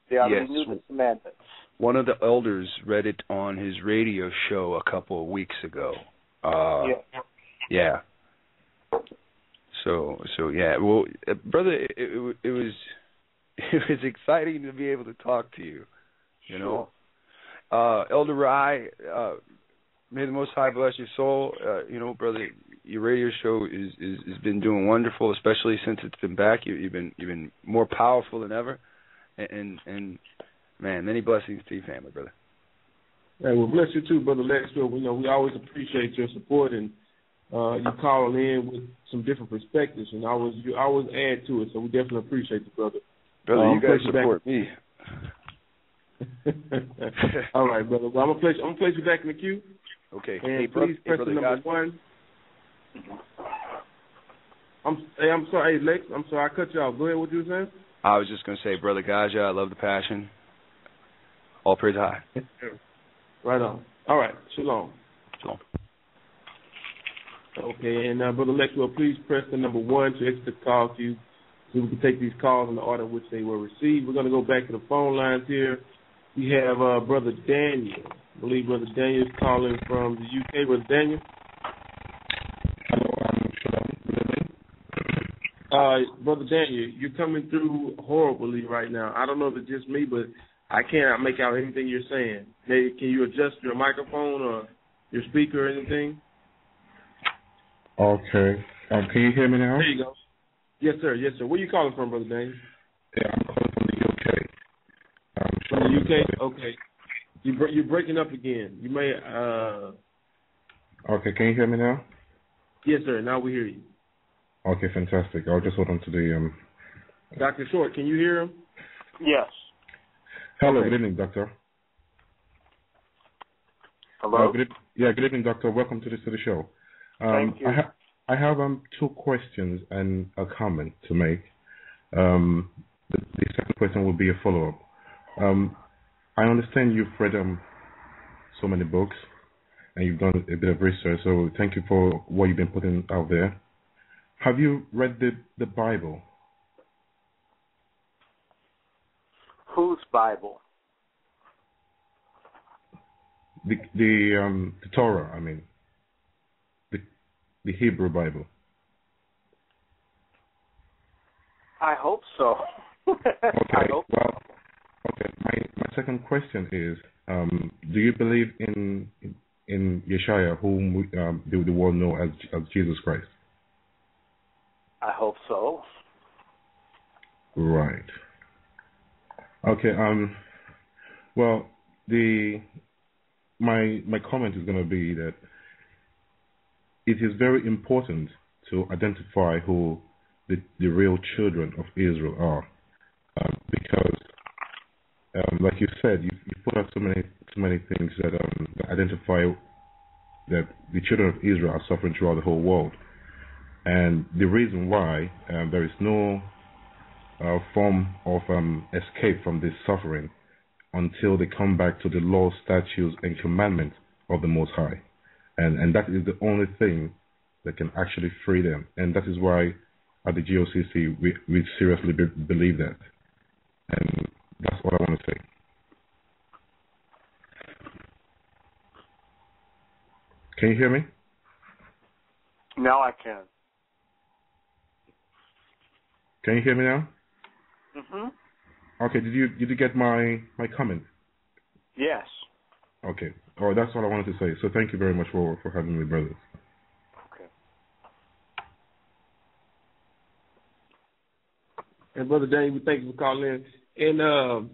They already knew the commandments. One of the elders read it on his radio show a couple of weeks ago. Yeah. So yeah. Well, brother, it was exciting to be able to talk to you. You know, Elder Rai, may the Most High bless your soul. You know, brother, your radio show has been doing wonderful, especially since it's been back. You've been more powerful than ever, and man, many blessings to your family, brother. Hey, well, bless you too, Brother Lex. You know, we always appreciate your support, and you calling in with some different perspectives, and you always add to it. So we definitely appreciate you, brother. Brother, you guys support me. All right, brother. Well, I'm gonna place you back in the queue. Okay. And please press the number 1. I'm sorry, hey, Lex. I'm sorry, I cut you off. Go ahead. What you were saying? I was just gonna say, Brother Gaja, I love the passion. All praise high. Right on. All right. Shalom. Shalom. Okay, and Brother Lex, well, please press the number 1 to exit the call queue so we can take these calls in the order in which they were received. We're going to go back to the phone lines here. We have Brother Daniel. I believe Brother Daniel is calling from the UK. Brother Daniel? Hello, Brother Daniel, you're coming through horribly right now. I don't know if it's just me, but I cannot make out anything you're saying. Maybe can you adjust your microphone or your speaker or anything? Okay. Can you hear me now? There you go. Yes, sir. Yes, sir. Where are you calling from, Brother Daniel? Yeah, I'm calling from the UK. From the UK? Okay. You're breaking up again. You may... Okay, can you hear me now? Yes, sir. Now we hear you. Okay, fantastic. I'll just hold on to the... Dr. Short, can you hear him? Yes. Hello, okay. Good evening, Doctor. Hello? Good evening, Doctor. Welcome to the show. Thank you. I I have two questions and a comment to make. The second question will be a follow-up. I understand you've read so many books and you've done a bit of research, so thank you for what you've been putting out there. Have you read the Bible? Whose Bible? The Torah, I mean. The Hebrew Bible. I hope so. Okay. I hope well, okay. My second question is, do you believe in Yeshua, whom the world know as Jesus Christ? I hope so. Right. Okay. Well, my comment is going to be that it is very important to identify who the real children of Israel are, because, like you said, you put out so many things that identify that the children of Israel are suffering throughout the whole world, and the reason why there is no form of escape from this suffering until they come back to the laws, statutes, and commandments of the Most High. And that is the only thing that can actually free them. And that is why at the GOCC we seriously believe that. And that's all I want to say. Can you hear me? Now I can. Can you hear me now? Mm-hmm. Okay, did you get my comment? Yes. Okay. Oh, that's all I wanted to say. So thank you very much for having me, brothers. Okay. And Brother Danny, we thank you for calling in. And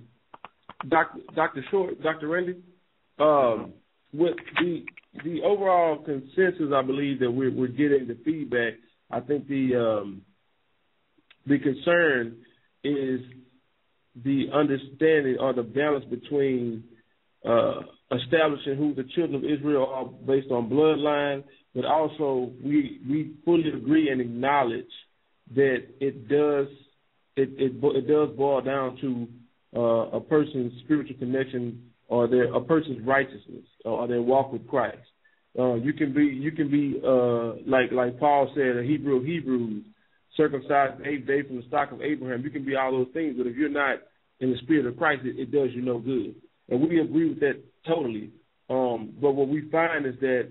Dr. Randy, with the overall consensus, I believe that we're getting the feedback. I think the concern is the understanding or the balance between establishing who the children of Israel are based on bloodline, but also we fully agree and acknowledge that it does boil down to a person's spiritual connection or a person's righteousness or their walk with Christ. You can be like Paul said, a Hebrew of Hebrews, circumcised the 8th day from the stock of Abraham. You can be all those things, but if you're not in the spirit of Christ, it does you no good. And we agree with that totally. But what we find is that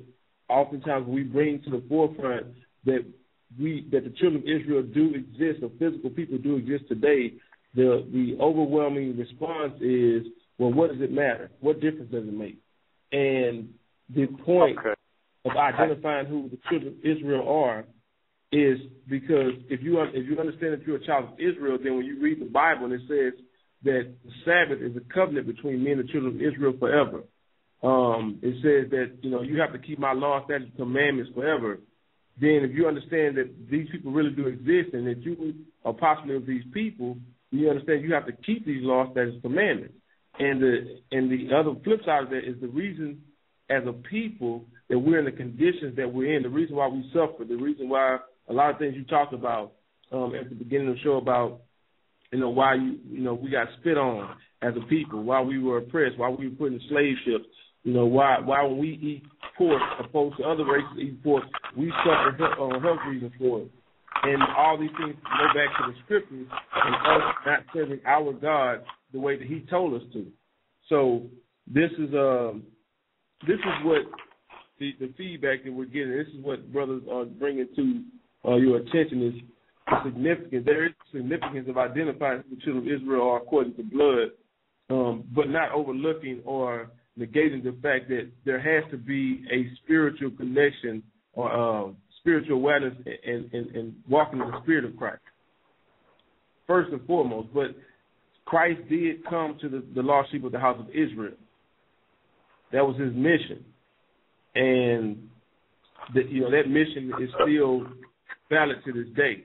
oftentimes we bring to the forefront that the children of Israel do exist, or physical people do exist today, the overwhelming response is, well, what does it matter? What difference does it make? And the point of identifying who the children of Israel are is because if you understand that you're a child of Israel, then when you read the Bible and it says that the Sabbath is a covenant between me and the children of Israel forever. It says that, you have to keep my law, statutes, commandments forever. Then if you understand that these people really do exist and that you are possibly of these people, you understand you have to keep these laws, statutes, commandments. And the other flip side of that is the reason as a people that we're in the conditions that we're in, the reason why we suffer, the reason why a lot of things you talked about at the beginning of the show about, why we got spit on as a people, why we were oppressed, why we were put in slave ships, why when we eat pork opposed to other races eat pork, we suffer health reasons for it. And all these things go back to the scriptures and us not serving our God the way that He told us to. So this is what the feedback that we're getting. This is what brothers are bringing to your attention is significant. There is significance of identifying who the children of Israel are according to blood, but not overlooking or negating the fact that there has to be a spiritual connection or spiritual awareness and walking in the spirit of Christ, first and foremost. But Christ did come to the lost sheep of the house of Israel. That was His mission. And that mission is still valid to this day.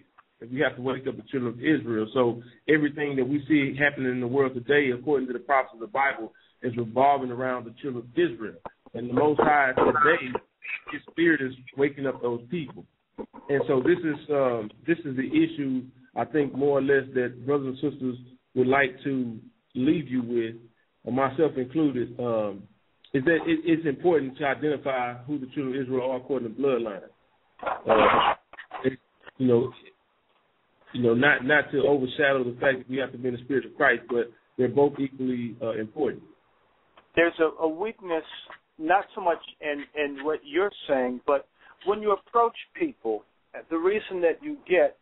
We have to wake up the children of Israel. So everything that we see happening in the world today, according to the prophets of the Bible, is revolving around the children of Israel. And the Most High today, His Spirit is waking up those people. And so this is the issue, I think, more or less, that brothers and sisters would like to leave you with, or myself included, is that it's important to identify who the children of Israel are according to bloodline. Not to overshadow the fact that we have to be in the spirit of Christ, but they're both equally important. There's a weakness, not so much in what you're saying, but when you approach people, the reason that you get,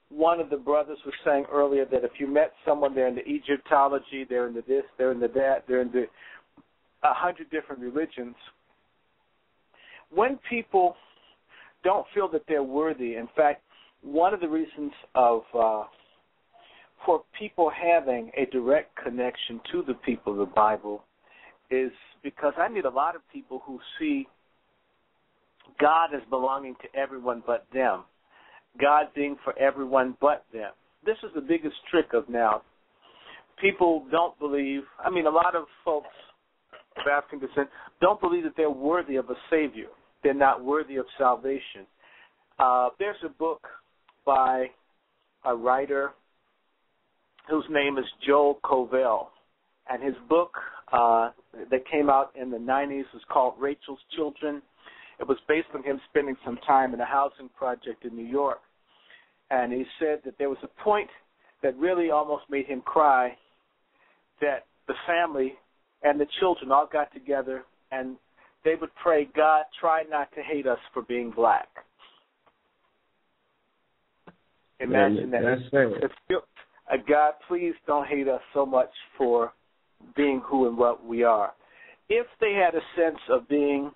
one of the brothers was saying earlier that if you met someone, they're into Egyptology, they're into this, they're into that, they're into 100 different religions. When people don't feel that they're worthy, in fact, one of the reasons for people having a direct connection to the people of the Bible is because I meet a lot of people who see God as belonging to everyone but them, God being for everyone but them. This is the biggest trick of now. People don't believe, a lot of folks of African descent don't believe that they're worthy of a Savior. They're not worthy of salvation. There's a book by a writer whose name is Joel Covell, and his book that came out in the 90s was called Rachel's Children. It was based on him spending some time in a housing project in New York. And he said that there was a point that really almost made him cry, that the family and the children all got together and they would pray, God, try not to hate us for being black. Imagine that. That's fair. God, please don't hate us so much for being who and what we are. If they had a sense of being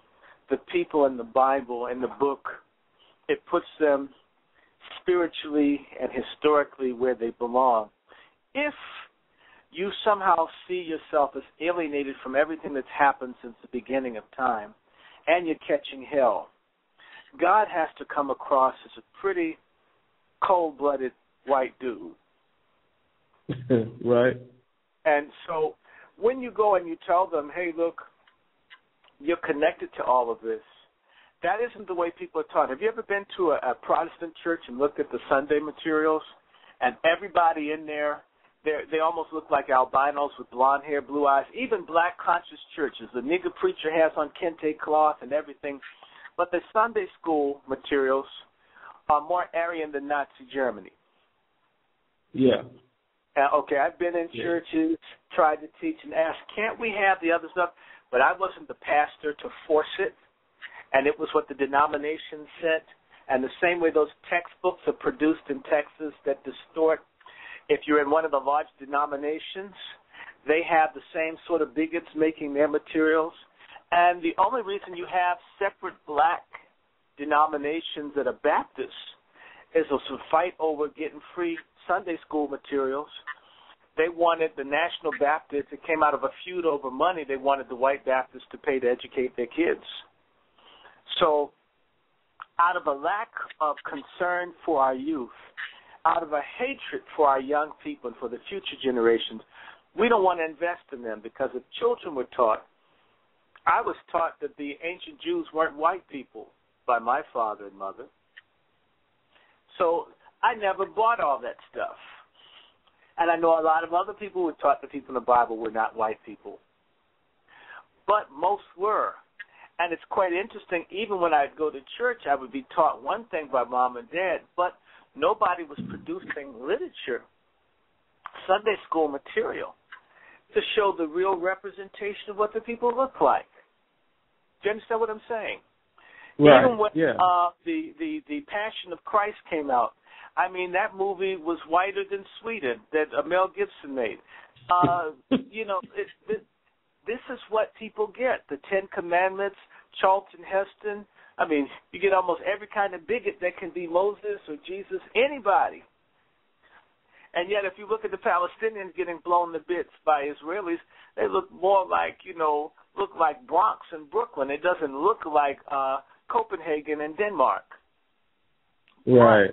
the people in the Bible, in the book, it puts them spiritually and historically where they belong. If you somehow see yourself as alienated from everything that's happened since the beginning of time, and you're catching hell, God has to come across as a pretty cold-blooded white dude. Right. And so when you go and you tell them, hey, look, you're connected to all of this, that isn't the way people are taught. Have you ever been to a Protestant church and looked at the Sunday materials, and everybody in there, they almost look like albinos with blonde hair, blue eyes, even black conscious churches. The nigger preacher has on kente cloth and everything. But the Sunday school materials are more Aryan than Nazi Germany. Yeah. Okay, I've been in churches, tried to teach and asked, can't we have the other stuff? But I wasn't the pastor to force it, and it was what the denomination said. And the same way those textbooks are produced in Texas that distort, if you're in one of the large denominations, they have the same sort of bigots making their materials. And the only reason you have separate black denominations that are Baptists is to fight over getting free Sunday school materials. They wanted the National Baptists, it came out of a feud over money, they wanted the white Baptists to pay to educate their kids. So out of a lack of concern for our youth, out of a hatred for our young people and for the future generations, we don't want to invest in them, because if children were taught, I was taught that the ancient Jews weren't white people by my father and mother. So I never bought all that stuff. And I know a lot of other people who taught the people in the Bible were not white people. But most were. And it's quite interesting, even when I'd go to church, I would be taught one thing by mom and dad, but nobody was producing literature, Sunday school material, to show the real representation of what the people look like. Do you understand what I'm saying? Right. Even when the Passion of Christ came out, I mean, that movie was whiter than Sweden that Mel Gibson made. This is what people get. The Ten Commandments, Charlton Heston. I mean, you get almost every kind of bigot that can be Moses or Jesus, anybody. And yet if you look at the Palestinians getting blown to bits by Israelis, they look more like, look like Bronx and Brooklyn. It doesn't look like Copenhagen and Denmark. Right.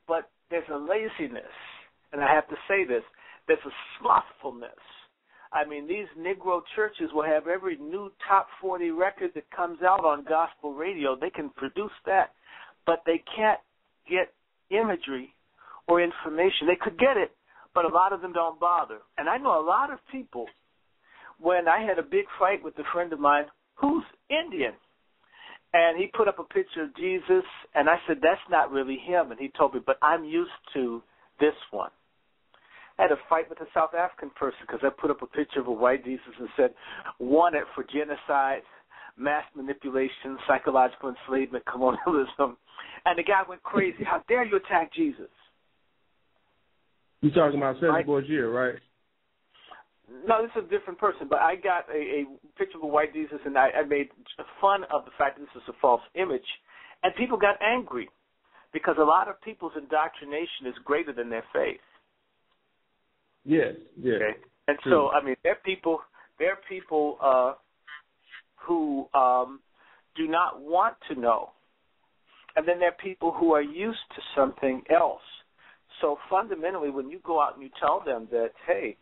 But there's a laziness, and I have to say this, there's a slothfulness. I mean, these Negro churches will have every new top 40 record that comes out on gospel radio. They can produce that. but they can't get imagery or information. They could get it, but a lot of them don't bother. And I know a lot of people, when I had a big fight with a friend of mine who's Indian, and he put up a picture of Jesus, and I said, that's not really him. And he told me, but I'm used to this one. I had a fight with a South African person because I put up a picture of a white Jesus and said, wanted for genocide, mass manipulation, psychological enslavement, colonialism. And the guy went crazy. How dare you attack Jesus? You're talking about Cesar Borgia, right? No, this is a different person, but I got a picture of a white Jesus, and I made fun of the fact that this is a false image, and people got angry because a lot of people's indoctrination is greater than their faith. Yes, yes. Okay? And so, I mean, there are people who do not want to know, and then there are people who are used to something else. So fundamentally, when you go out and you tell them that, hey,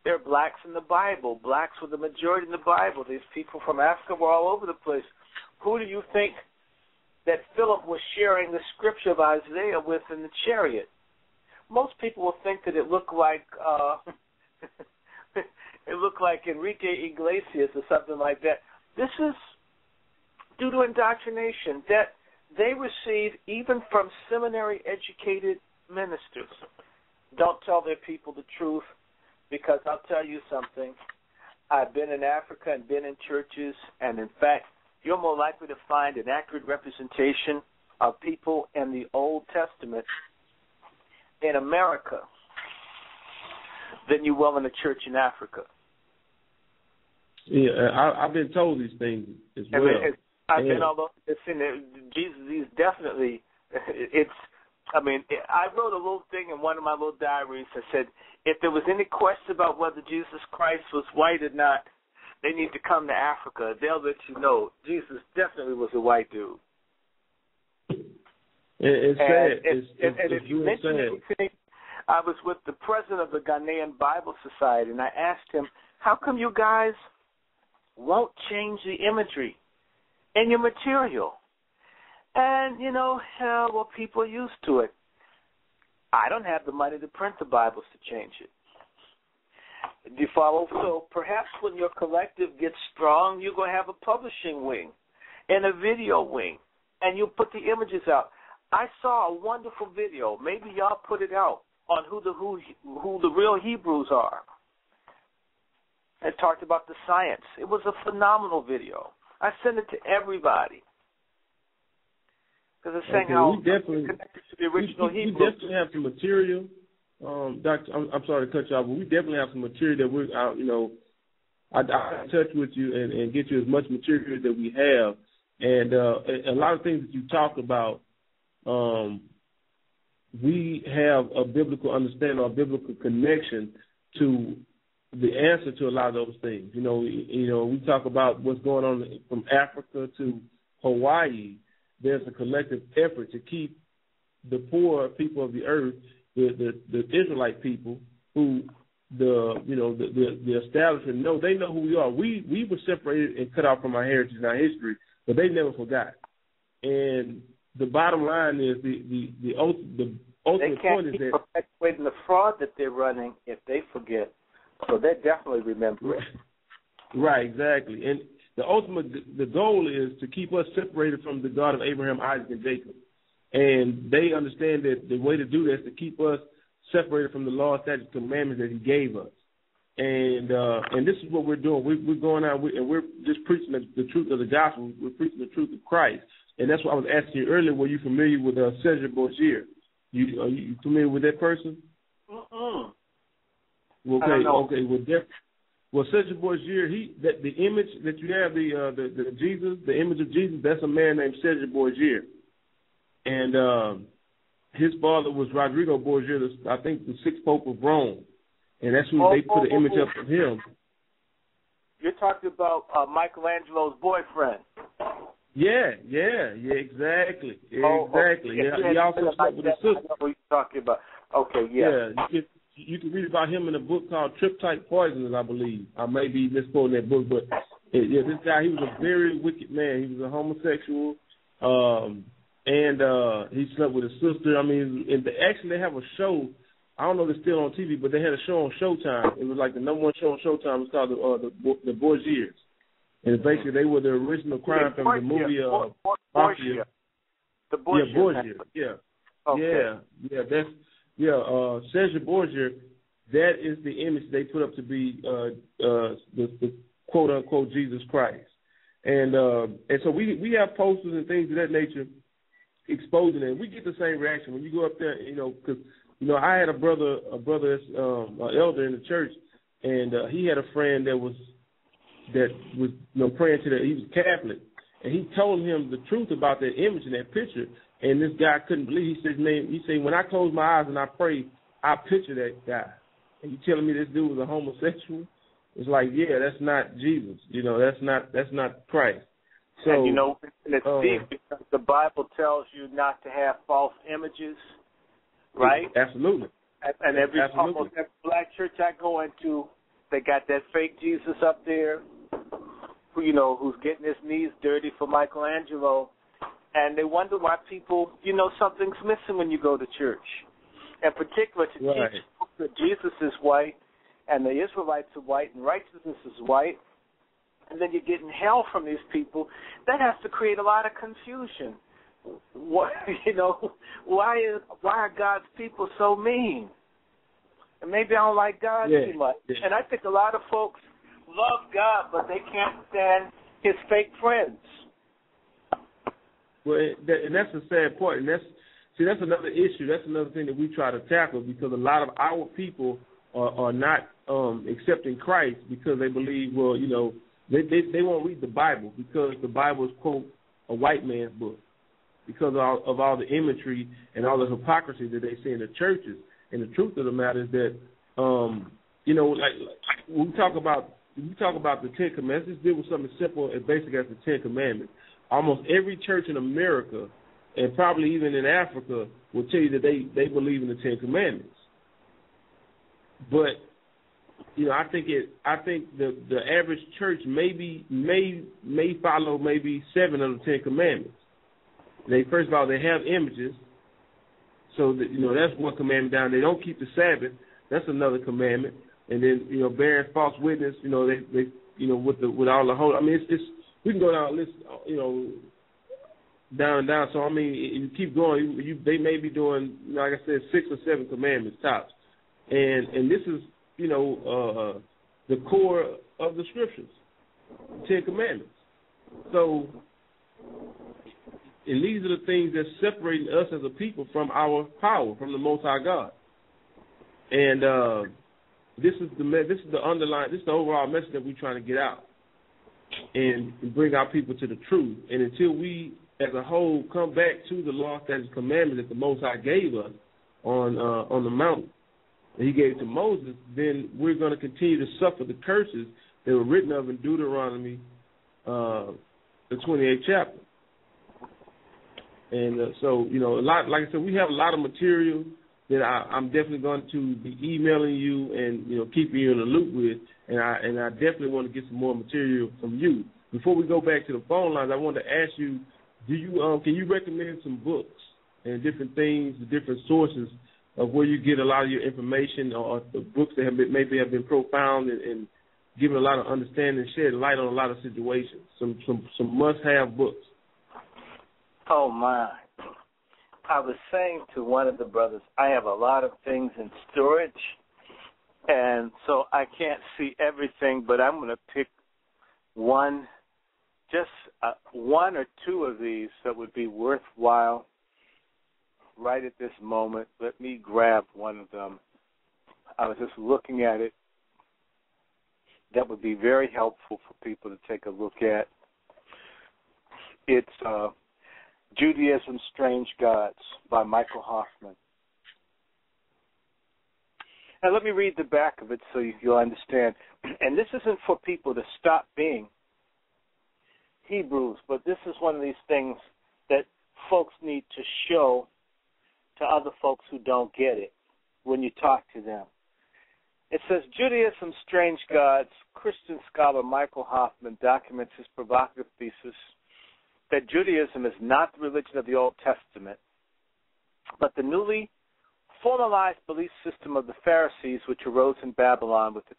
there are blacks in the Bible. Blacks were the majority in the Bible. These people from Africa were all over the place. Who do you think that Philip was sharing the scripture of Isaiah with in the chariot? Most people will think that it looked like Enrique Iglesias or something like that. This is due to indoctrination that they receive even from seminary-educated ministers. Don't tell their people the truth, because I'll tell you something. I've been in Africa and been in churches, and in fact, you're more likely to find an accurate representation of people in the Old Testament in America than you will in a church in Africa. Yeah, I've been told these things as well. I've been all over. Jesus, he's definitely. I wrote a little thing in one of my little diaries that said, if there was any question about whether Jesus Christ was white or not, they need to come to Africa. They'll let you know. Jesus definitely was a white dude. It's sad. And if you mention anything, I was with the president of the Ghanaian Bible Society, and I asked him, how come you guys won't change the imagery in your material? And, well, people are used to it. I don't have the money to print the Bibles to change it. Do you follow? So perhaps when your collective gets strong, you're going to have a publishing wing and a video wing, and you put the images out. I saw a wonderful video. Maybe y'all put it out on who the real Hebrews are. It talked about the science. It was a phenomenal video. I sent it to everybody. Because it's saying how connected to the original Hebrew. We definitely have some material. Doctor, I'm sorry to cut you off, but we definitely have some material that we're, I'll touch with you and get you as much material that we have. And a lot of things that you talk about, we have a biblical understanding or a biblical connection to the answer to a lot of those things. We talk about what's going on from Africa to Hawaii. There's a collective effort to keep the poor people of the earth, the Israelite people, who the establishment they know who we are. We were separated and cut off from our heritage and our history, but they never forgot. And the bottom line is the ultimate point is that they can't keep perpetuating the fraud that they're running if they forget. So they definitely remember it. Right, exactly. And the goal is to keep us separated from the God of Abraham, Isaac, and Jacob. And they understand that the way to do that is to keep us separated from the law, statutes, commandments that He gave us. And this is what we're doing. We're going out and we're just preaching the truth of the gospel. We're preaching the truth of Christ. And that's what I was asking you earlier. Were you familiar with Cesar Borgia? Are you familiar with that person? Mm-mm. Okay. Well, Cesar Borgia, the image that you have, the Jesus, the image of Jesus, that's a man named Cesar Borgia, and his father was Rodrigo Borgia, I think the sixth pope of Rome, and that's who they put an image up of him. You're talking about Michelangelo's boyfriend. Yeah, exactly. He also slept with his sister. I know what you're talking about. Okay, yeah. You can read about him in a book called Triptych Poisoners, I believe. I may be misquoting that book, but this guy, he was a very wicked man. He was a homosexual. and he slept with his sister. I mean, and actually they have a show. I don't know if it's still on TV, but they had a show on Showtime. It was like the number one show on Showtime. It was called the Borgiers. And basically they were the original crime family, the movie Mafia. The Borgiers. Yeah, Borgier. Yeah. Okay. Yeah. That's Serge Borgier. That is the image they put up to be the quote unquote Jesus Christ. And so we have posters and things of that nature exposing it. We get the same reaction when you go up there, because I had a brother that's an elder in the church, and he had a friend that was praying to that. He was Catholic, and he told him the truth about that image and that picture, and this guy couldn't believe. He said, when I close my eyes and I pray, I picture that guy. And you telling me this dude was a homosexual? It's like, yeah, that's not Jesus. That's not Christ. So, and it's deep because the Bible tells you not to have false images, right? Absolutely. And almost every black church I go into, they got that fake Jesus up there, who's getting his knees dirty for Michelangelo, and they wonder why people, something's missing when you go to church. In particular, to teach that Jesus is white, and the Israelites are white, and righteousness is white, and then you're getting hell from these people. That has to create a lot of confusion. Why are God's people so mean? And maybe I don't like God too much. Yeah. And I think a lot of folks love God, but they can't stand his fake friends. Well, and that's a sad part. And that's another issue. That's another thing that we try to tackle, because a lot of our people are not accepting Christ because they believe, they won't read the Bible because the Bible is, quote, a white man's book, because of all the imagery and all the hypocrisy that they see in the churches. And the truth of the matter is that, like when we talk about the Ten Commandments, let's deal with something simple and basic as the Ten Commandments. Almost every church in America, and probably even in Africa, will tell you that they believe in the Ten Commandments. But I think the average church may follow maybe 7 of the Ten Commandments. First of all, they have images, so that, that's one commandment down. They don't keep the Sabbath. That's another commandment. And then bearing false witness. They with all the whole. I mean, it's we can go down a list. Down and down. So I mean, you keep going. They may be doing, like I said, 6 or 7 commandments tops. And this is, the core of the scriptures, 10 commandments. So, and these are the things that separate us as a people from our power, from the Most High God. And this is the overall message that we're trying to get out and bring our people to the truth. And until we, as a whole, come back to the law, statutes, commandments that the Most High gave us on the mountain, that he gave to Moses, then we're going to continue to suffer the curses that were written of in Deuteronomy, the 28th chapter. And so, a lot, like I said, we have a lot of material that I'm definitely going to be emailing you and, keeping you in the loop with, and I definitely want to get some more material from you. Before we go back to the phone lines, I wanted to ask you, can you recommend some books and different things, different sources of where you get a lot of your information, or the books that maybe have been profound and given a lot of understanding, shed light on a lot of situations, some must-have books? Oh, my. I was saying to one of the brothers, I have a lot of things in storage, and so I can't see everything, but I'm going to pick one or two of these that would be worthwhile right at this moment. Let me grab one of them. I was just looking at it. That would be very helpful for people to take a look at. It's Judaism, Strange Gods by Michael Hoffman. Now let me read the back of it so you'll understand. And this isn't for people to stop being Hebrews, but this is one of these things that folks need to show to other folks who don't get it when you talk to them. It says, Judaism, Strange Gods, Christian scholar Michael Hoffman documents his provocative thesis that Judaism is not the religion of the Old Testament, but the newly formalized belief system of the Pharisees, which arose in Babylon with the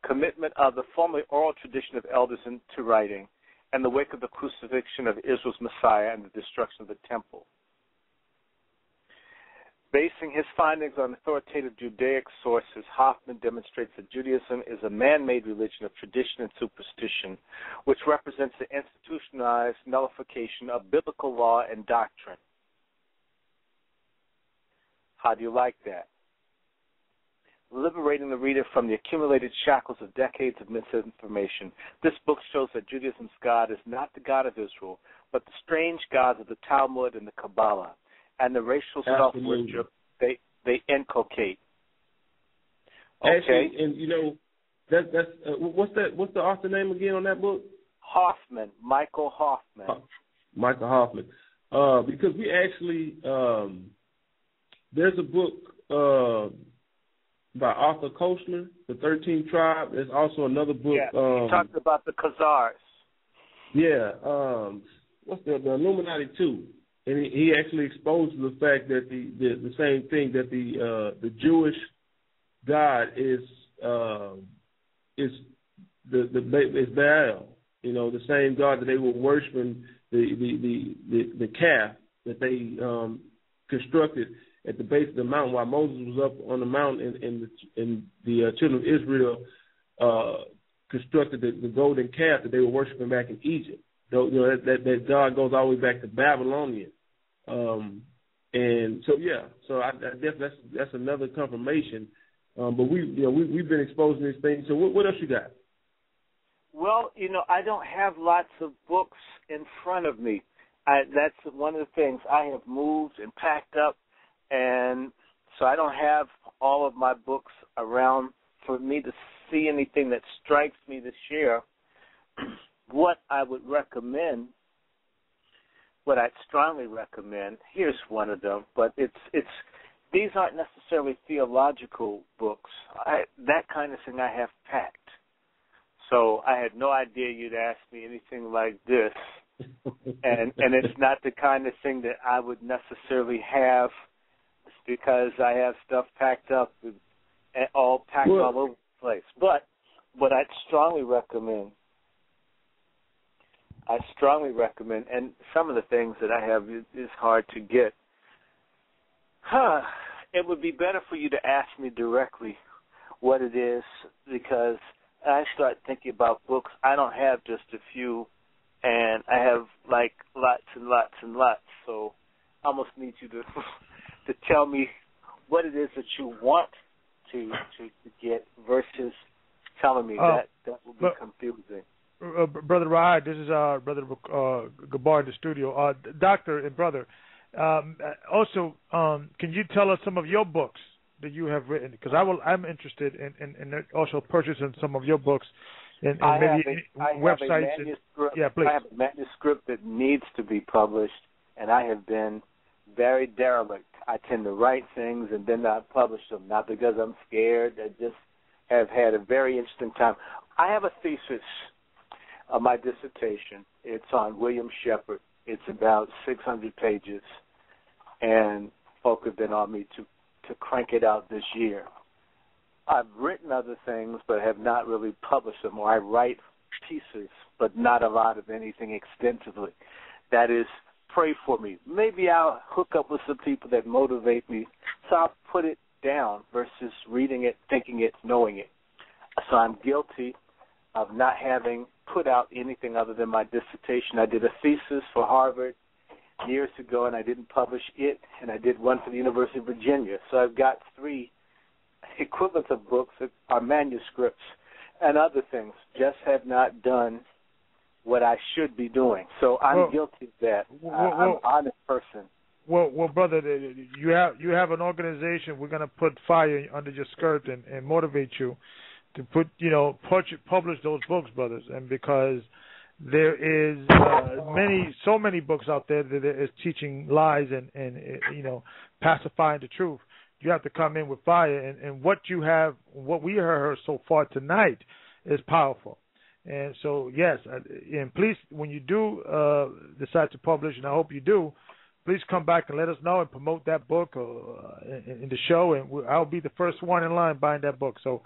commitment of the formerly oral tradition of elders to writing, and the wake of the crucifixion of Israel's Messiah and the destruction of the temple. Basing his findings on authoritative Judaic sources, Hoffman demonstrates that Judaism is a man-made religion of tradition and superstition, which represents the institutionalized nullification of biblical law and doctrine. How do you like that? Liberating the reader from the accumulated shackles of decades of misinformation, this book shows that Judaism's God is not the God of Israel, but the strange gods of the Talmud and the Kabbalah, and the racial self-worship they inculcate. Okay, actually, and you know, that's what's the author name again on that book? Hoffman, Michael Hoffman. Michael Hoffman. Because we actually there's a book by Arthur Koestler, The 13th Tribe. There's also another book. Yeah, he talked about the Khazars. Yeah, what's the Illuminati too? And he actually exposes the fact that the same thing, that the Jewish God is Baal. You know, the same God that they were worshiping, the calf that they constructed at the base of the mountain while Moses was up on the mountain, and the children of Israel constructed the golden calf that they were worshiping back in Egypt. You know, that God goes all the way back to Babylonian. And so I guess that's another confirmation. But we've been exposing these things. So what else you got? Well, you know, I don't have lots of books in front of me. That's one of the things. I have moved and packed up, and so I don't have all of my books around for me to see anything that strikes me to share. What I would recommend, what I'd strongly recommend, here's one of them, but it's these aren't necessarily theological books. That kind of thing I have packed. So I had no idea you'd ask me anything like this. and it's not the kind of thing that I would necessarily have, because I have stuff packed up and all over the place. But what I'd strongly recommend, and some of the things that I have is hard to get. It would be better for you to ask me directly what it is, because I start thinking about books. I don't have just a few, and I have like lots and lots and lots. So I almost need you to tell me what it is that you want to get versus telling me that would be confusing. Brother Rahad, this is Brother Gabar in the studio. Doctor and brother, also, can you tell us some of your books that you have written? Because I'm interested in also purchasing some of your books and maybe websites. Please. I have a manuscript that needs to be published, and I have been very derelict. I tend to write things and then not publish them, not because I'm scared. I just have had a very interesting time. I have a thesis of my dissertation. It's on William Shepard. It's about 600 pages, and folk have been on me to crank it out this year. I've written other things, but have not really published them, or I write pieces, but not a lot of anything extensively. That is, pray for me. Maybe I'll hook up with some people that motivate me, so I'll put it down versus reading it, thinking it, knowing it. So I'm guilty of not having put out anything other than my dissertation. I did a thesis for Harvard years ago, and I didn't publish it, and I did one for the University of Virginia. So I've got 3 equivalents of books that are manuscripts and other things, just have not done what I should be doing. So I'm guilty of that. I'm an honest person. Well, brother, you have an organization. We're going to put fire under your skirt and motivate you to publish those books, brothers, and because there is so many books out there that is teaching lies and pacifying the truth. You have to come in with fire, and what we heard so far tonight is powerful. And so, yes, and please, when you do decide to publish, and I hope you do, please come back and let us know and promote that book in the show, and I'll be the first one in line buying that book. So,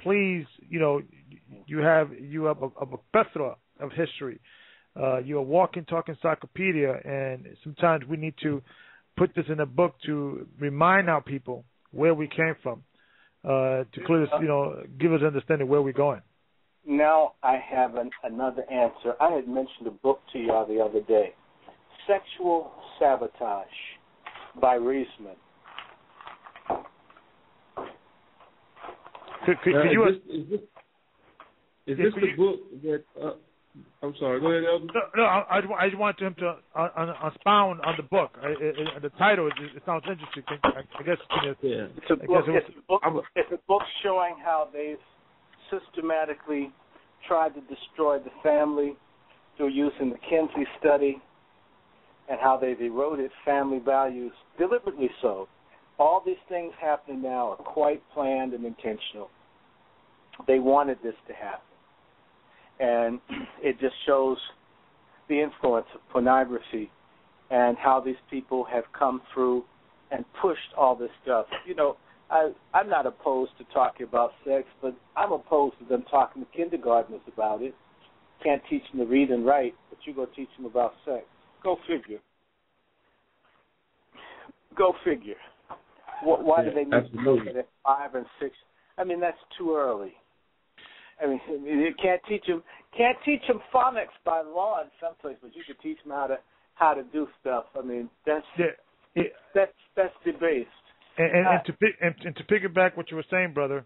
please, you have a plethora of history. You're a walking, talking encyclopedia, and sometimes we need to put this in a book to remind our people where we came from, to clearly, give us understanding where we're going. Now I have another answer. I had mentioned a book to y'all the other day, Sexual Sabotage by Reisman. Is this the book that? I'm sorry. Go ahead, Elder. No, I just wanted him to expound on the book. The title it sounds interesting. I guess it's a book showing how they've systematically tried to destroy the family through using the Kinsey study, and how they've eroded family values, deliberately so. All these things happening now are quite planned and intentional. They wanted this to happen. And it just shows the influence of pornography and how these people have come through and pushed all this stuff. I'm not opposed to talking about sex, but I'm opposed to them talking to kindergartners about it. Can't teach them to read and write, but you go teach them about sex. Go figure. Why do they need to know that at 5 and 6? I mean, that's too early. I mean, you can't teach them phonics by law in some places, but you can teach them how to do stuff. I mean, that's debased. And to piggyback what you were saying, brother,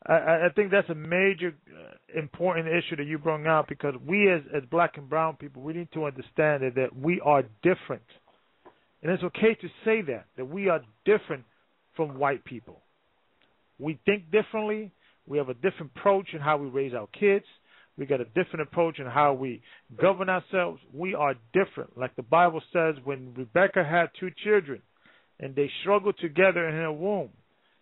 I think that's a major important issue that you brought out, because we as black and brown people, we need to understand that we are different. And it's okay to say that we are different from white people. We think differently. We have a different approach in how we raise our kids. We got a different approach in how we govern ourselves. We are different. Like the Bible says, when Rebekah had 2 children and they struggled together in her womb,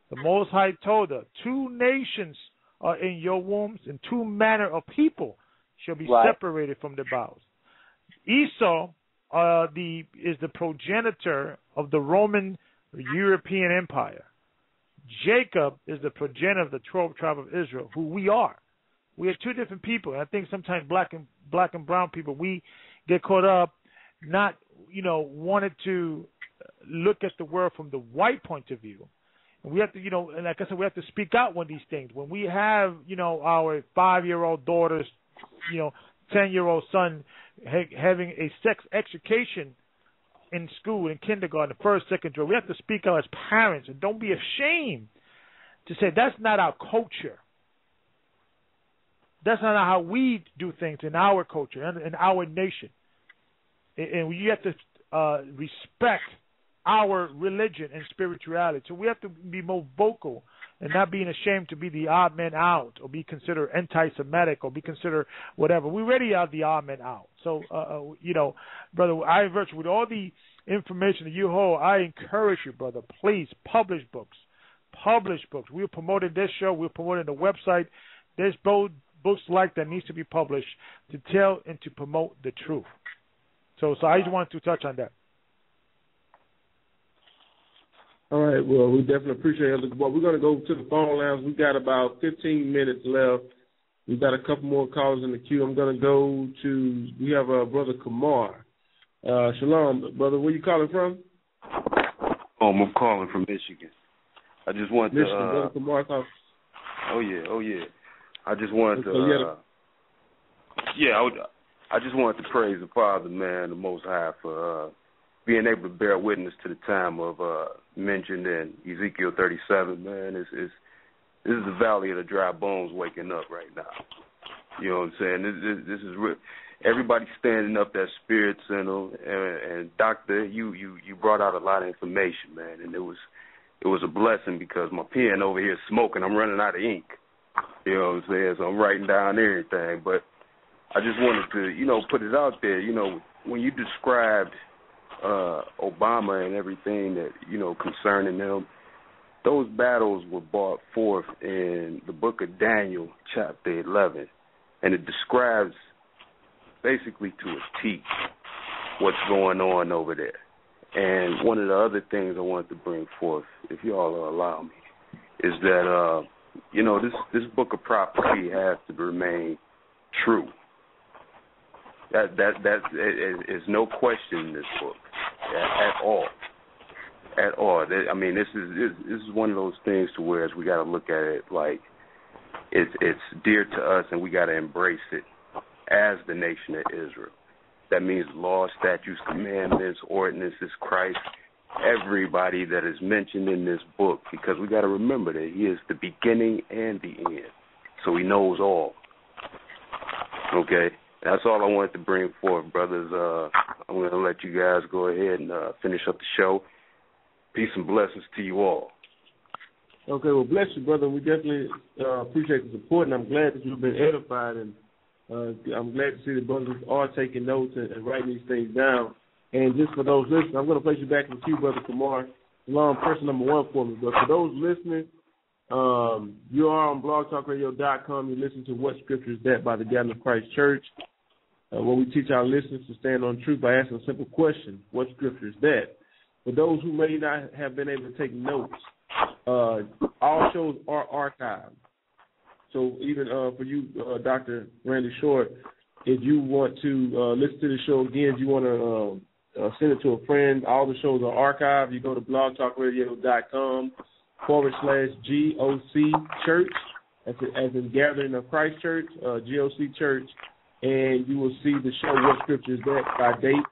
the Most High told her, 2 nations are in your wombs, and 2 manner of people shall be separated from the bowels. Esau is the progenitor of the Roman European Empire. Jacob is the progenitor of the 12th tribe of Israel, who we are. We are 2 different people. And I think sometimes black and brown people, we get caught up not, wanted to look at the world from the white point of view. And we have to, and like I said, we have to speak out on these things. When we have, our 5-year-old daughters, 10-year-old son having a sex education in school, in kindergarten, first, second grade, we have to speak out as parents, and don't be ashamed to say that's not our culture. That's not how we do things in our culture and in our nation. And you have to respect our religion and spirituality. So we have to be more vocal and not being ashamed to be the odd man out, or be considered anti-Semitic, or be considered whatever. We already are the odd man out. So, brother, I urge you, with all the information that you hold, I encourage you, brother, please publish books. Publish books. We're promoting this show. We're promoting the website. There's both books like that needs to be published to tell and to promote the truth. So I just wanted to touch on that. All right, well, we definitely appreciate it. Well, we're going to go to the phone lines. We've got about 15 minutes left. We've got a couple more callers in the queue. I'm going to go to, we have Brother Kamar. Shalom, brother. Where you calling from? I'm calling from Michigan. I just want Michigan, Brother Kamar. Oh, yeah. I just wanted I just wanted to praise the Father, man, the Most High, for being able to bear witness to the time of mentioned in Ezekiel 37, man. This is the valley of the dry bones waking up right now. You know what I'm saying? This is real. Everybody's standing up, that spirit center, and Doctor, you brought out a lot of information, man, and it was a blessing, because my pen over here is smoking. I'm running out of ink. You know what I'm saying? So I'm writing down everything, but I just wanted to, put it out there. When you described Obama and everything that, concerning them, those battles were brought forth in the book of Daniel, chapter 11, and it describes basically to a T what's going on over there. And one of the other things I wanted to bring forth, if you all will allow me, is that, this book of prophecy has to remain true. That is no question in this book at all. At all. I mean, this is one of those things to where we got to look at it like it's dear to us, and we got to embrace it as the nation of Israel. That means laws, statutes, commandments, ordinances, Christ, everybody that is mentioned in this book, because we got to remember that he is the beginning and the end. So he knows all. Okay? That's all I wanted to bring forth, brothers. I'm going to let you guys go ahead and finish up the show. Peace and blessings to you all. Okay, well, bless you, brother. We definitely appreciate the support, and I'm glad that you've been edified, and I'm glad to see the brothers are taking notes and writing these things down. And just for those listening, I'm going to place you back in the queue, Brother Kamar. Long person number one for me. But for those listening, you are on blogtalkradio.com. You listen to What Scripture Is That by the Gathering of Christ Church, where we teach our listeners to stand on truth by asking a simple question: what scripture is that? For those who may not have been able to take notes, all shows are archived. So even for you, Dr. Randy Short, if you want to listen to the show again, if you want to send it to a friend, all the shows are archived. You go to blogtalkradio.com/GOC Church, as in Gathering of Christ Church, GOC Church, and you will see the show What Scripture Is That by date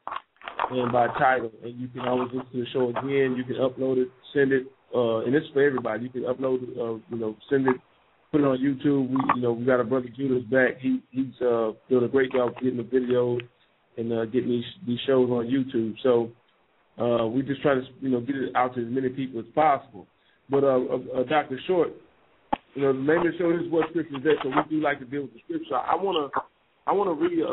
and by title. And you can always listen to the show again. You can upload it, send it, and it's for everybody. You can upload it, send it, put it on YouTube. We got our brother Judah's back. He's doing a great job getting the videos and getting these shows on YouTube. So we just try to get it out to as many people as possible. But Dr. Short, the name of the show is What Scripture Is That? So we do like to deal with the scripture. I want to read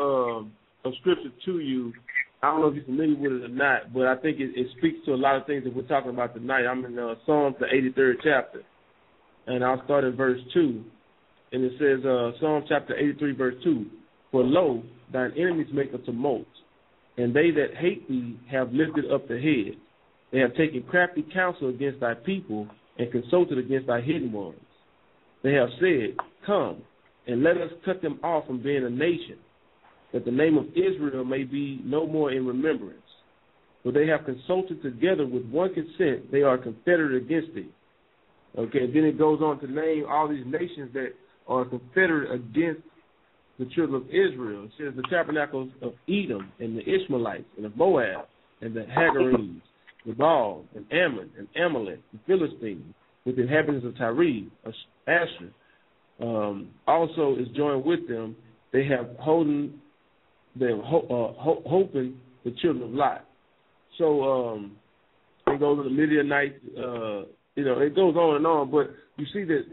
a scripture to you. I don't know if you're familiar with it or not, but I think it speaks to a lot of things that we're talking about tonight. I'm in Psalms, the 83rd chapter, and I'll start in verse 2. And it says, Psalm chapter 83, verse 2, for lo, thine enemies make a tumult, and they that hate thee have lifted up the head. They have taken crafty counsel against thy people and consulted against thy hidden ones. They have said, come, and let us cut them off from being a nation, that the name of Israel may be no more in remembrance. For they have consulted together with one consent, they are confederate against thee. Okay, then it goes on to name all these nations that are confederate against the children of Israel. It says the tabernacles of Edom and the Ishmaelites and of Moab and the Hagarenes, Nabal and Ammon and Amalek, the Philistines, with the inhabitants of Tyre, Asher. Also is joined with them. They have hoping the children of Lot. So it goes to the Midianites. It goes on and on. But you see that,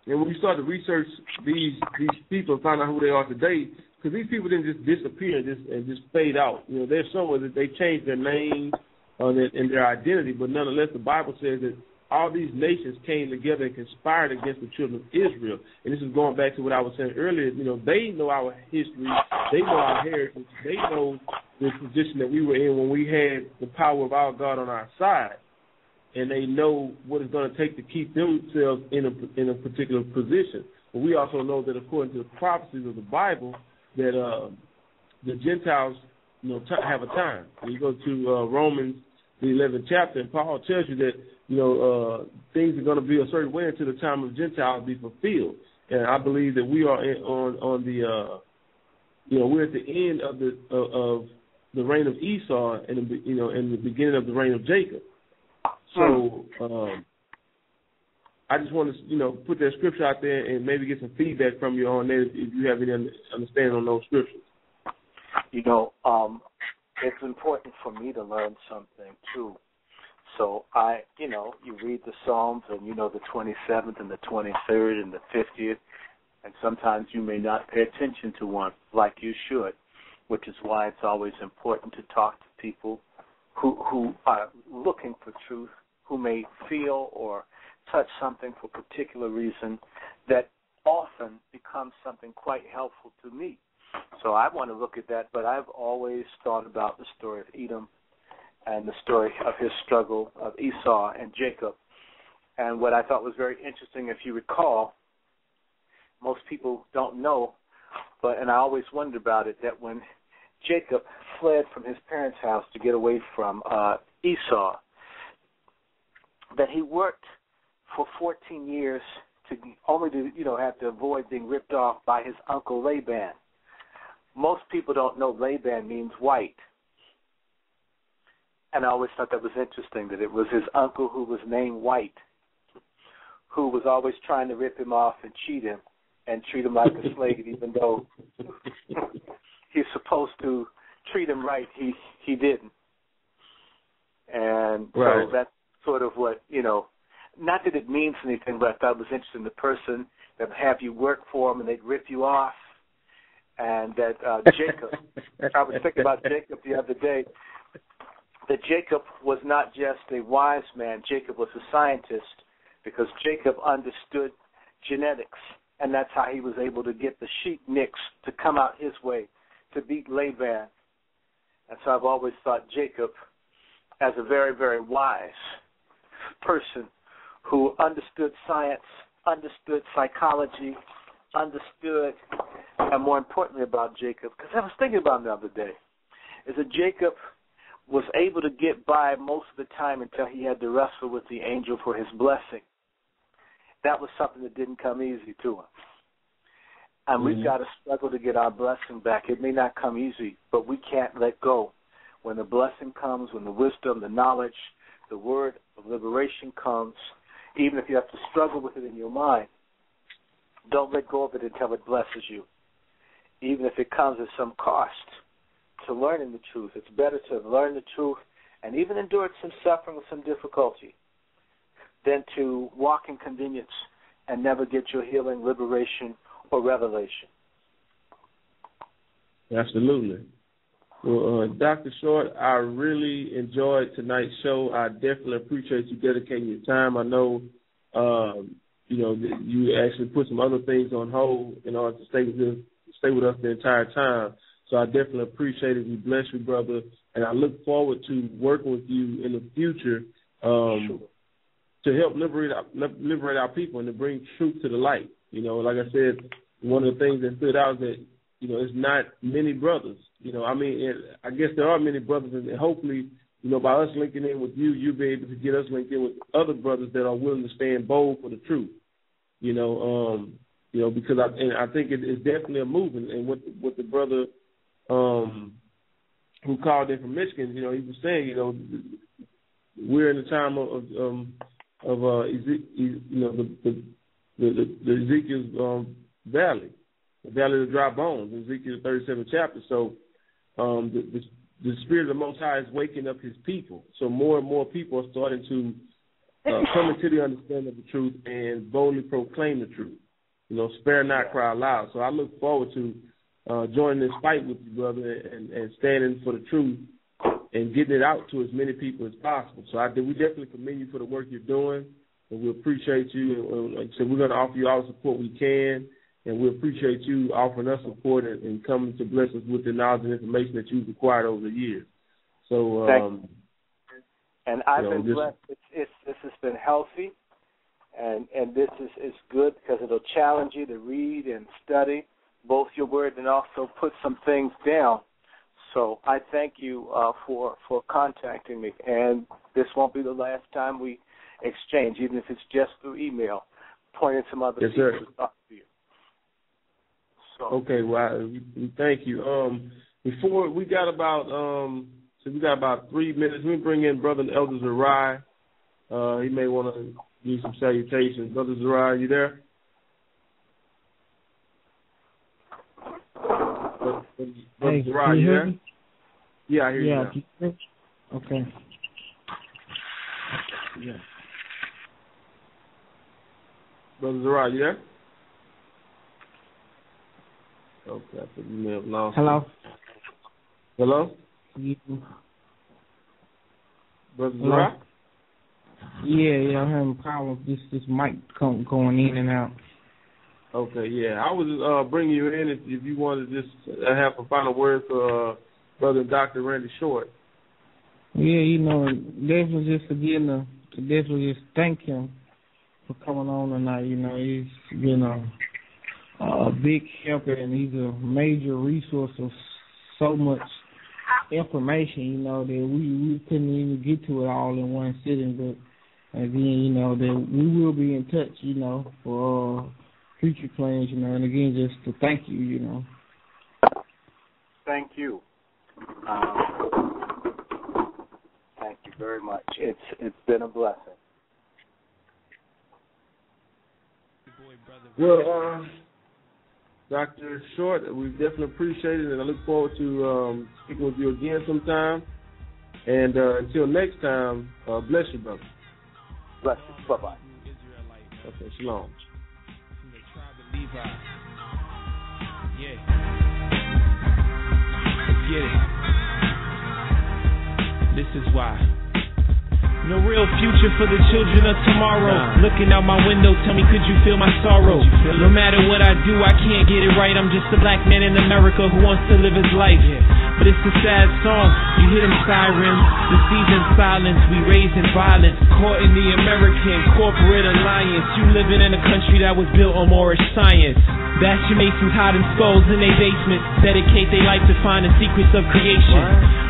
and when you start to research these people and find out who they are today, because these people didn't just disappear and just fade out. There's somewhere that they changed their names and their identity, but nonetheless, the Bible says that all these nations came together and conspired against the children of Israel. And this is going back to what I was saying earlier. They know our history. They know our heritage. They know the position that we were in when we had the power of our God on our side. And they know what it's going to take to keep themselves in a particular position. But we also know that according to the prophecies of the Bible, that the Gentiles, have a time. And you go to Romans, the 11th chapter, and Paul tells you that things are going to be a certain way until the time of Gentiles be fulfilled. And I believe that we are we're at the end of the reign of Esau and the beginning of the reign of Jacob. So I just want to put that scripture out there and maybe get some feedback from you on that if you have any understanding on those scriptures. It's important for me to learn something too. So you read the Psalms and the 27th and the 23rd and the 50th, and sometimes you may not pay attention to one like you should, which is why it's always important to talk to people who are looking for truth, who may feel or touch something for a particular reason that often becomes something quite helpful to me. So I want to look at that, but I've always thought about the story of Edom and the story of his struggle of Esau and Jacob. And what I thought was very interesting, if you recall, most people don't know, and I always wondered about it, that when Jacob fled from his parents' house to get away from Esau, that he worked for 14 years to have to avoid being ripped off by his uncle Laban. Most people don't know Laban means white. And I always thought that was interesting, that it was his uncle who was named White, who was always trying to rip him off and cheat him and treat him like a slave, even though he's supposed to treat him right, he didn't. And so that's sort of what, not that it means anything, but I thought it was interesting, the person that would have you work for him and they'd rip you off. And that Jacob, I was thinking about Jacob the other day, that Jacob was not just a wise man, Jacob was a scientist, because Jacob understood genetics, and that's how he was able to get the sheep mix to come out his way, to beat Laban. And so I've always thought Jacob as a very, very wise person who understood science, understood psychology, understood, and more importantly about Jacob, because I was thinking about him the other day, is that Jacob was able to get by most of the time until he had to wrestle with the angel for his blessing. That was something that didn't come easy to him. And we've got to struggle to get our blessing back. It may not come easy, but we can't let go. When the blessing comes, when the wisdom, the knowledge, the word of liberation comes, even if you have to struggle with it in your mind, don't let go of it until it blesses you, even if it comes at some cost to learning the truth. It's better to learn the truth and even endure some suffering or some difficulty than to walk in convenience and never get your healing, liberation, or revelation. Absolutely. Well, Dr. Short, I really enjoyed tonight's show. I definitely appreciate you dedicating your time. I know, you actually put some other things on hold in order to stay with us the entire time. So I definitely appreciate it. We bless you, brother, and I look forward to working with you in the future to help liberate our people and to bring truth to the light. Like I said, one of the things that stood out is that it's not many brothers. I guess there are many brothers, and hopefully, by us linking in with you, you'll be able to get us linked in with other brothers that are willing to stand bold for the truth. Because I think it's definitely a movement. And what the brother who called in from Michigan, he was saying, we're in the time of the Ezekiel's valley, the valley of the dry bones, Ezekiel 37th chapter. So the Spirit of the Most High is waking up His people. So more and more people are starting to come into the understanding of the truth and boldly proclaim the truth. Spare not, cry loud. So I look forward to joining this fight with you, brother, and standing for the truth and getting it out to as many people as possible. So we definitely commend you for the work you're doing, and we appreciate you. And like I said, we're going to offer you all the support we can, and we appreciate you offering us support and coming to bless us with the knowledge and information that you've acquired over the years. So, and I've been blessed. This has been healthy, and this is good because it'll challenge you to read and study both your word and also put some things down. So I thank you for contacting me, and this won't be the last time we exchange, even if it's just through email, pointing some other people to talk to you. So. Okay, well, thank you. Before we got about 3 minutes. Let me bring in Brother Elder Zerai. He may want to use some salutations. Brother Zerai, are you there? Brother Zerai, are you there? Yeah, I hear you now. Okay. Yeah. Brother Zerai, you there? Okay, I think you may have lost Hello? him. Hello? You. Brother Zerai? Yeah, I'm having problems with this mic going in and out. Okay, yeah. I was bringing you in if you wanted to just have a final word for Brother Dr. Randy Short. Yeah, definitely just again to definitely just thank him for coming on tonight. He's been a big helper, and he's a major resource of so much information, that we couldn't even get to it all in one sitting. But again, that we will be in touch, for future plans, and again, just to thank you, Thank you. Thank you very much. It's been a blessing. Well, Dr. Short, we definitely appreciate it, and I look forward to speaking with you again sometime. And until next time, bless you, brother. Bless you. Bye-bye. Okay, shalom. Yeah. Let's get it. This is why. No real future for the children of tomorrow. Looking out my window, tell me, could you feel my sorrow? No matter what I do, I can't get it right. I'm just a black man in America who wants to live his life. But it's a sad song. You hear them sirens, the season's silence. We raised in violence, caught in the American corporate alliance. You living in a country that was built on Moorish science. That's your Masons hiding skulls in their basements, dedicate their life to find the secrets of creation.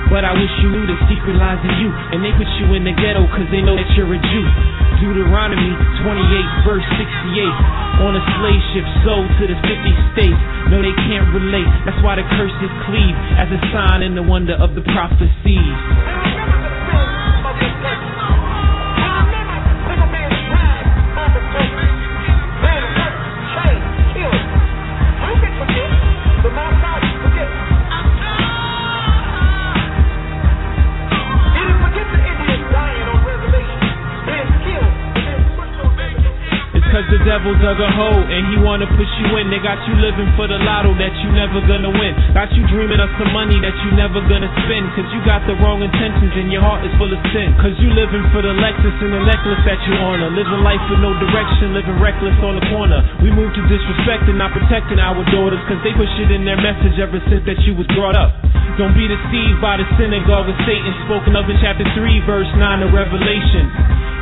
But I wish you knew the secret lies in you, and they put you in the ghetto cause they know that you're a Jew. Deuteronomy 28 verse 68. On a slave ship sold to the 50 states. No, they can't relate. That's why the curses cleave as a sign and the wonder of the prophecies. Cause the devil dug a hole and he wanna push you in. They got you living for the lotto that you never gonna win. Got you dreaming of some money that you never gonna spend. Cause you got the wrong intentions and your heart is full of sin. Cause you living for the Lexus and the necklace that you honor. Living life with no direction, living reckless on the corner. We move to disrespect and not protecting our daughters. Cause they push it in their message ever since that you was brought up. Don't be deceived by the synagogue of Satan, spoken of in chapter 3 verse 9 of Revelation.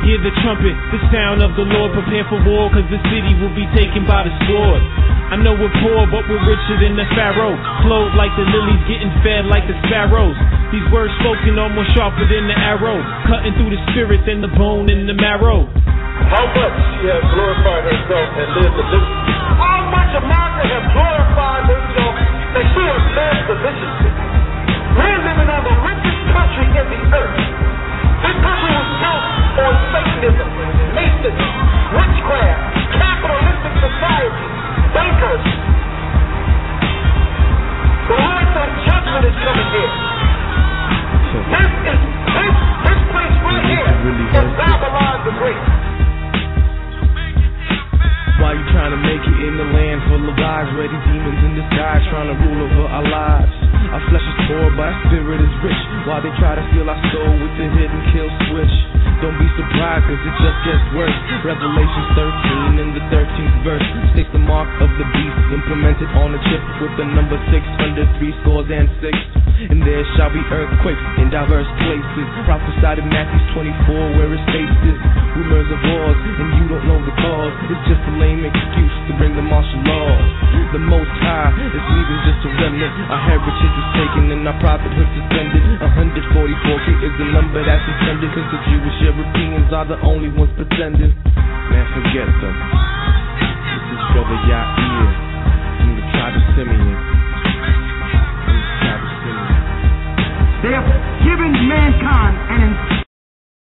Hear the trumpet, the sound of the Lord. Prepare for war, cause the city will be taken by the sword. I know we're poor, but we're richer than the Pharaoh. Clothed like the lilies, getting fed like the sparrows. These words spoken are more sharper than the arrow, cutting through the spirit than the bone and the marrow. How much she has glorified herself and lived deliciously. How much America has glorified herself that she has lived deliciously. We're living on the richest country in the earth. This country was built on Satanism, Masonry, witchcraft, capitalistic society, bankers. The Lord said judgment is coming here. This place right here is Babylon the Great. Why you trying to make it in the land full of lies? Ready demons in disguise trying to rule over our lives. Our flesh is poor, but our spirit is rich. While they try to steal our soul with the hidden kill switch. Don't be surprised, cause it just gets worse. Revelations 13 in the 13th verse states the mark of the beast implemented on a chip with the number 600, 6. And there shall be earthquakes in diverse places. Prophesied in Matthew 24 where it states this. Rumors of wars and you don't know the cause. It's just a lame excuse to bring the martial laws. The Most High is leaving just a remnant. Our heritage is taken and our prophethood suspended. 144K is the number that's intended, cause the Jewish Europeans are the only ones pretending. Man, forget them. This is Brother Yair.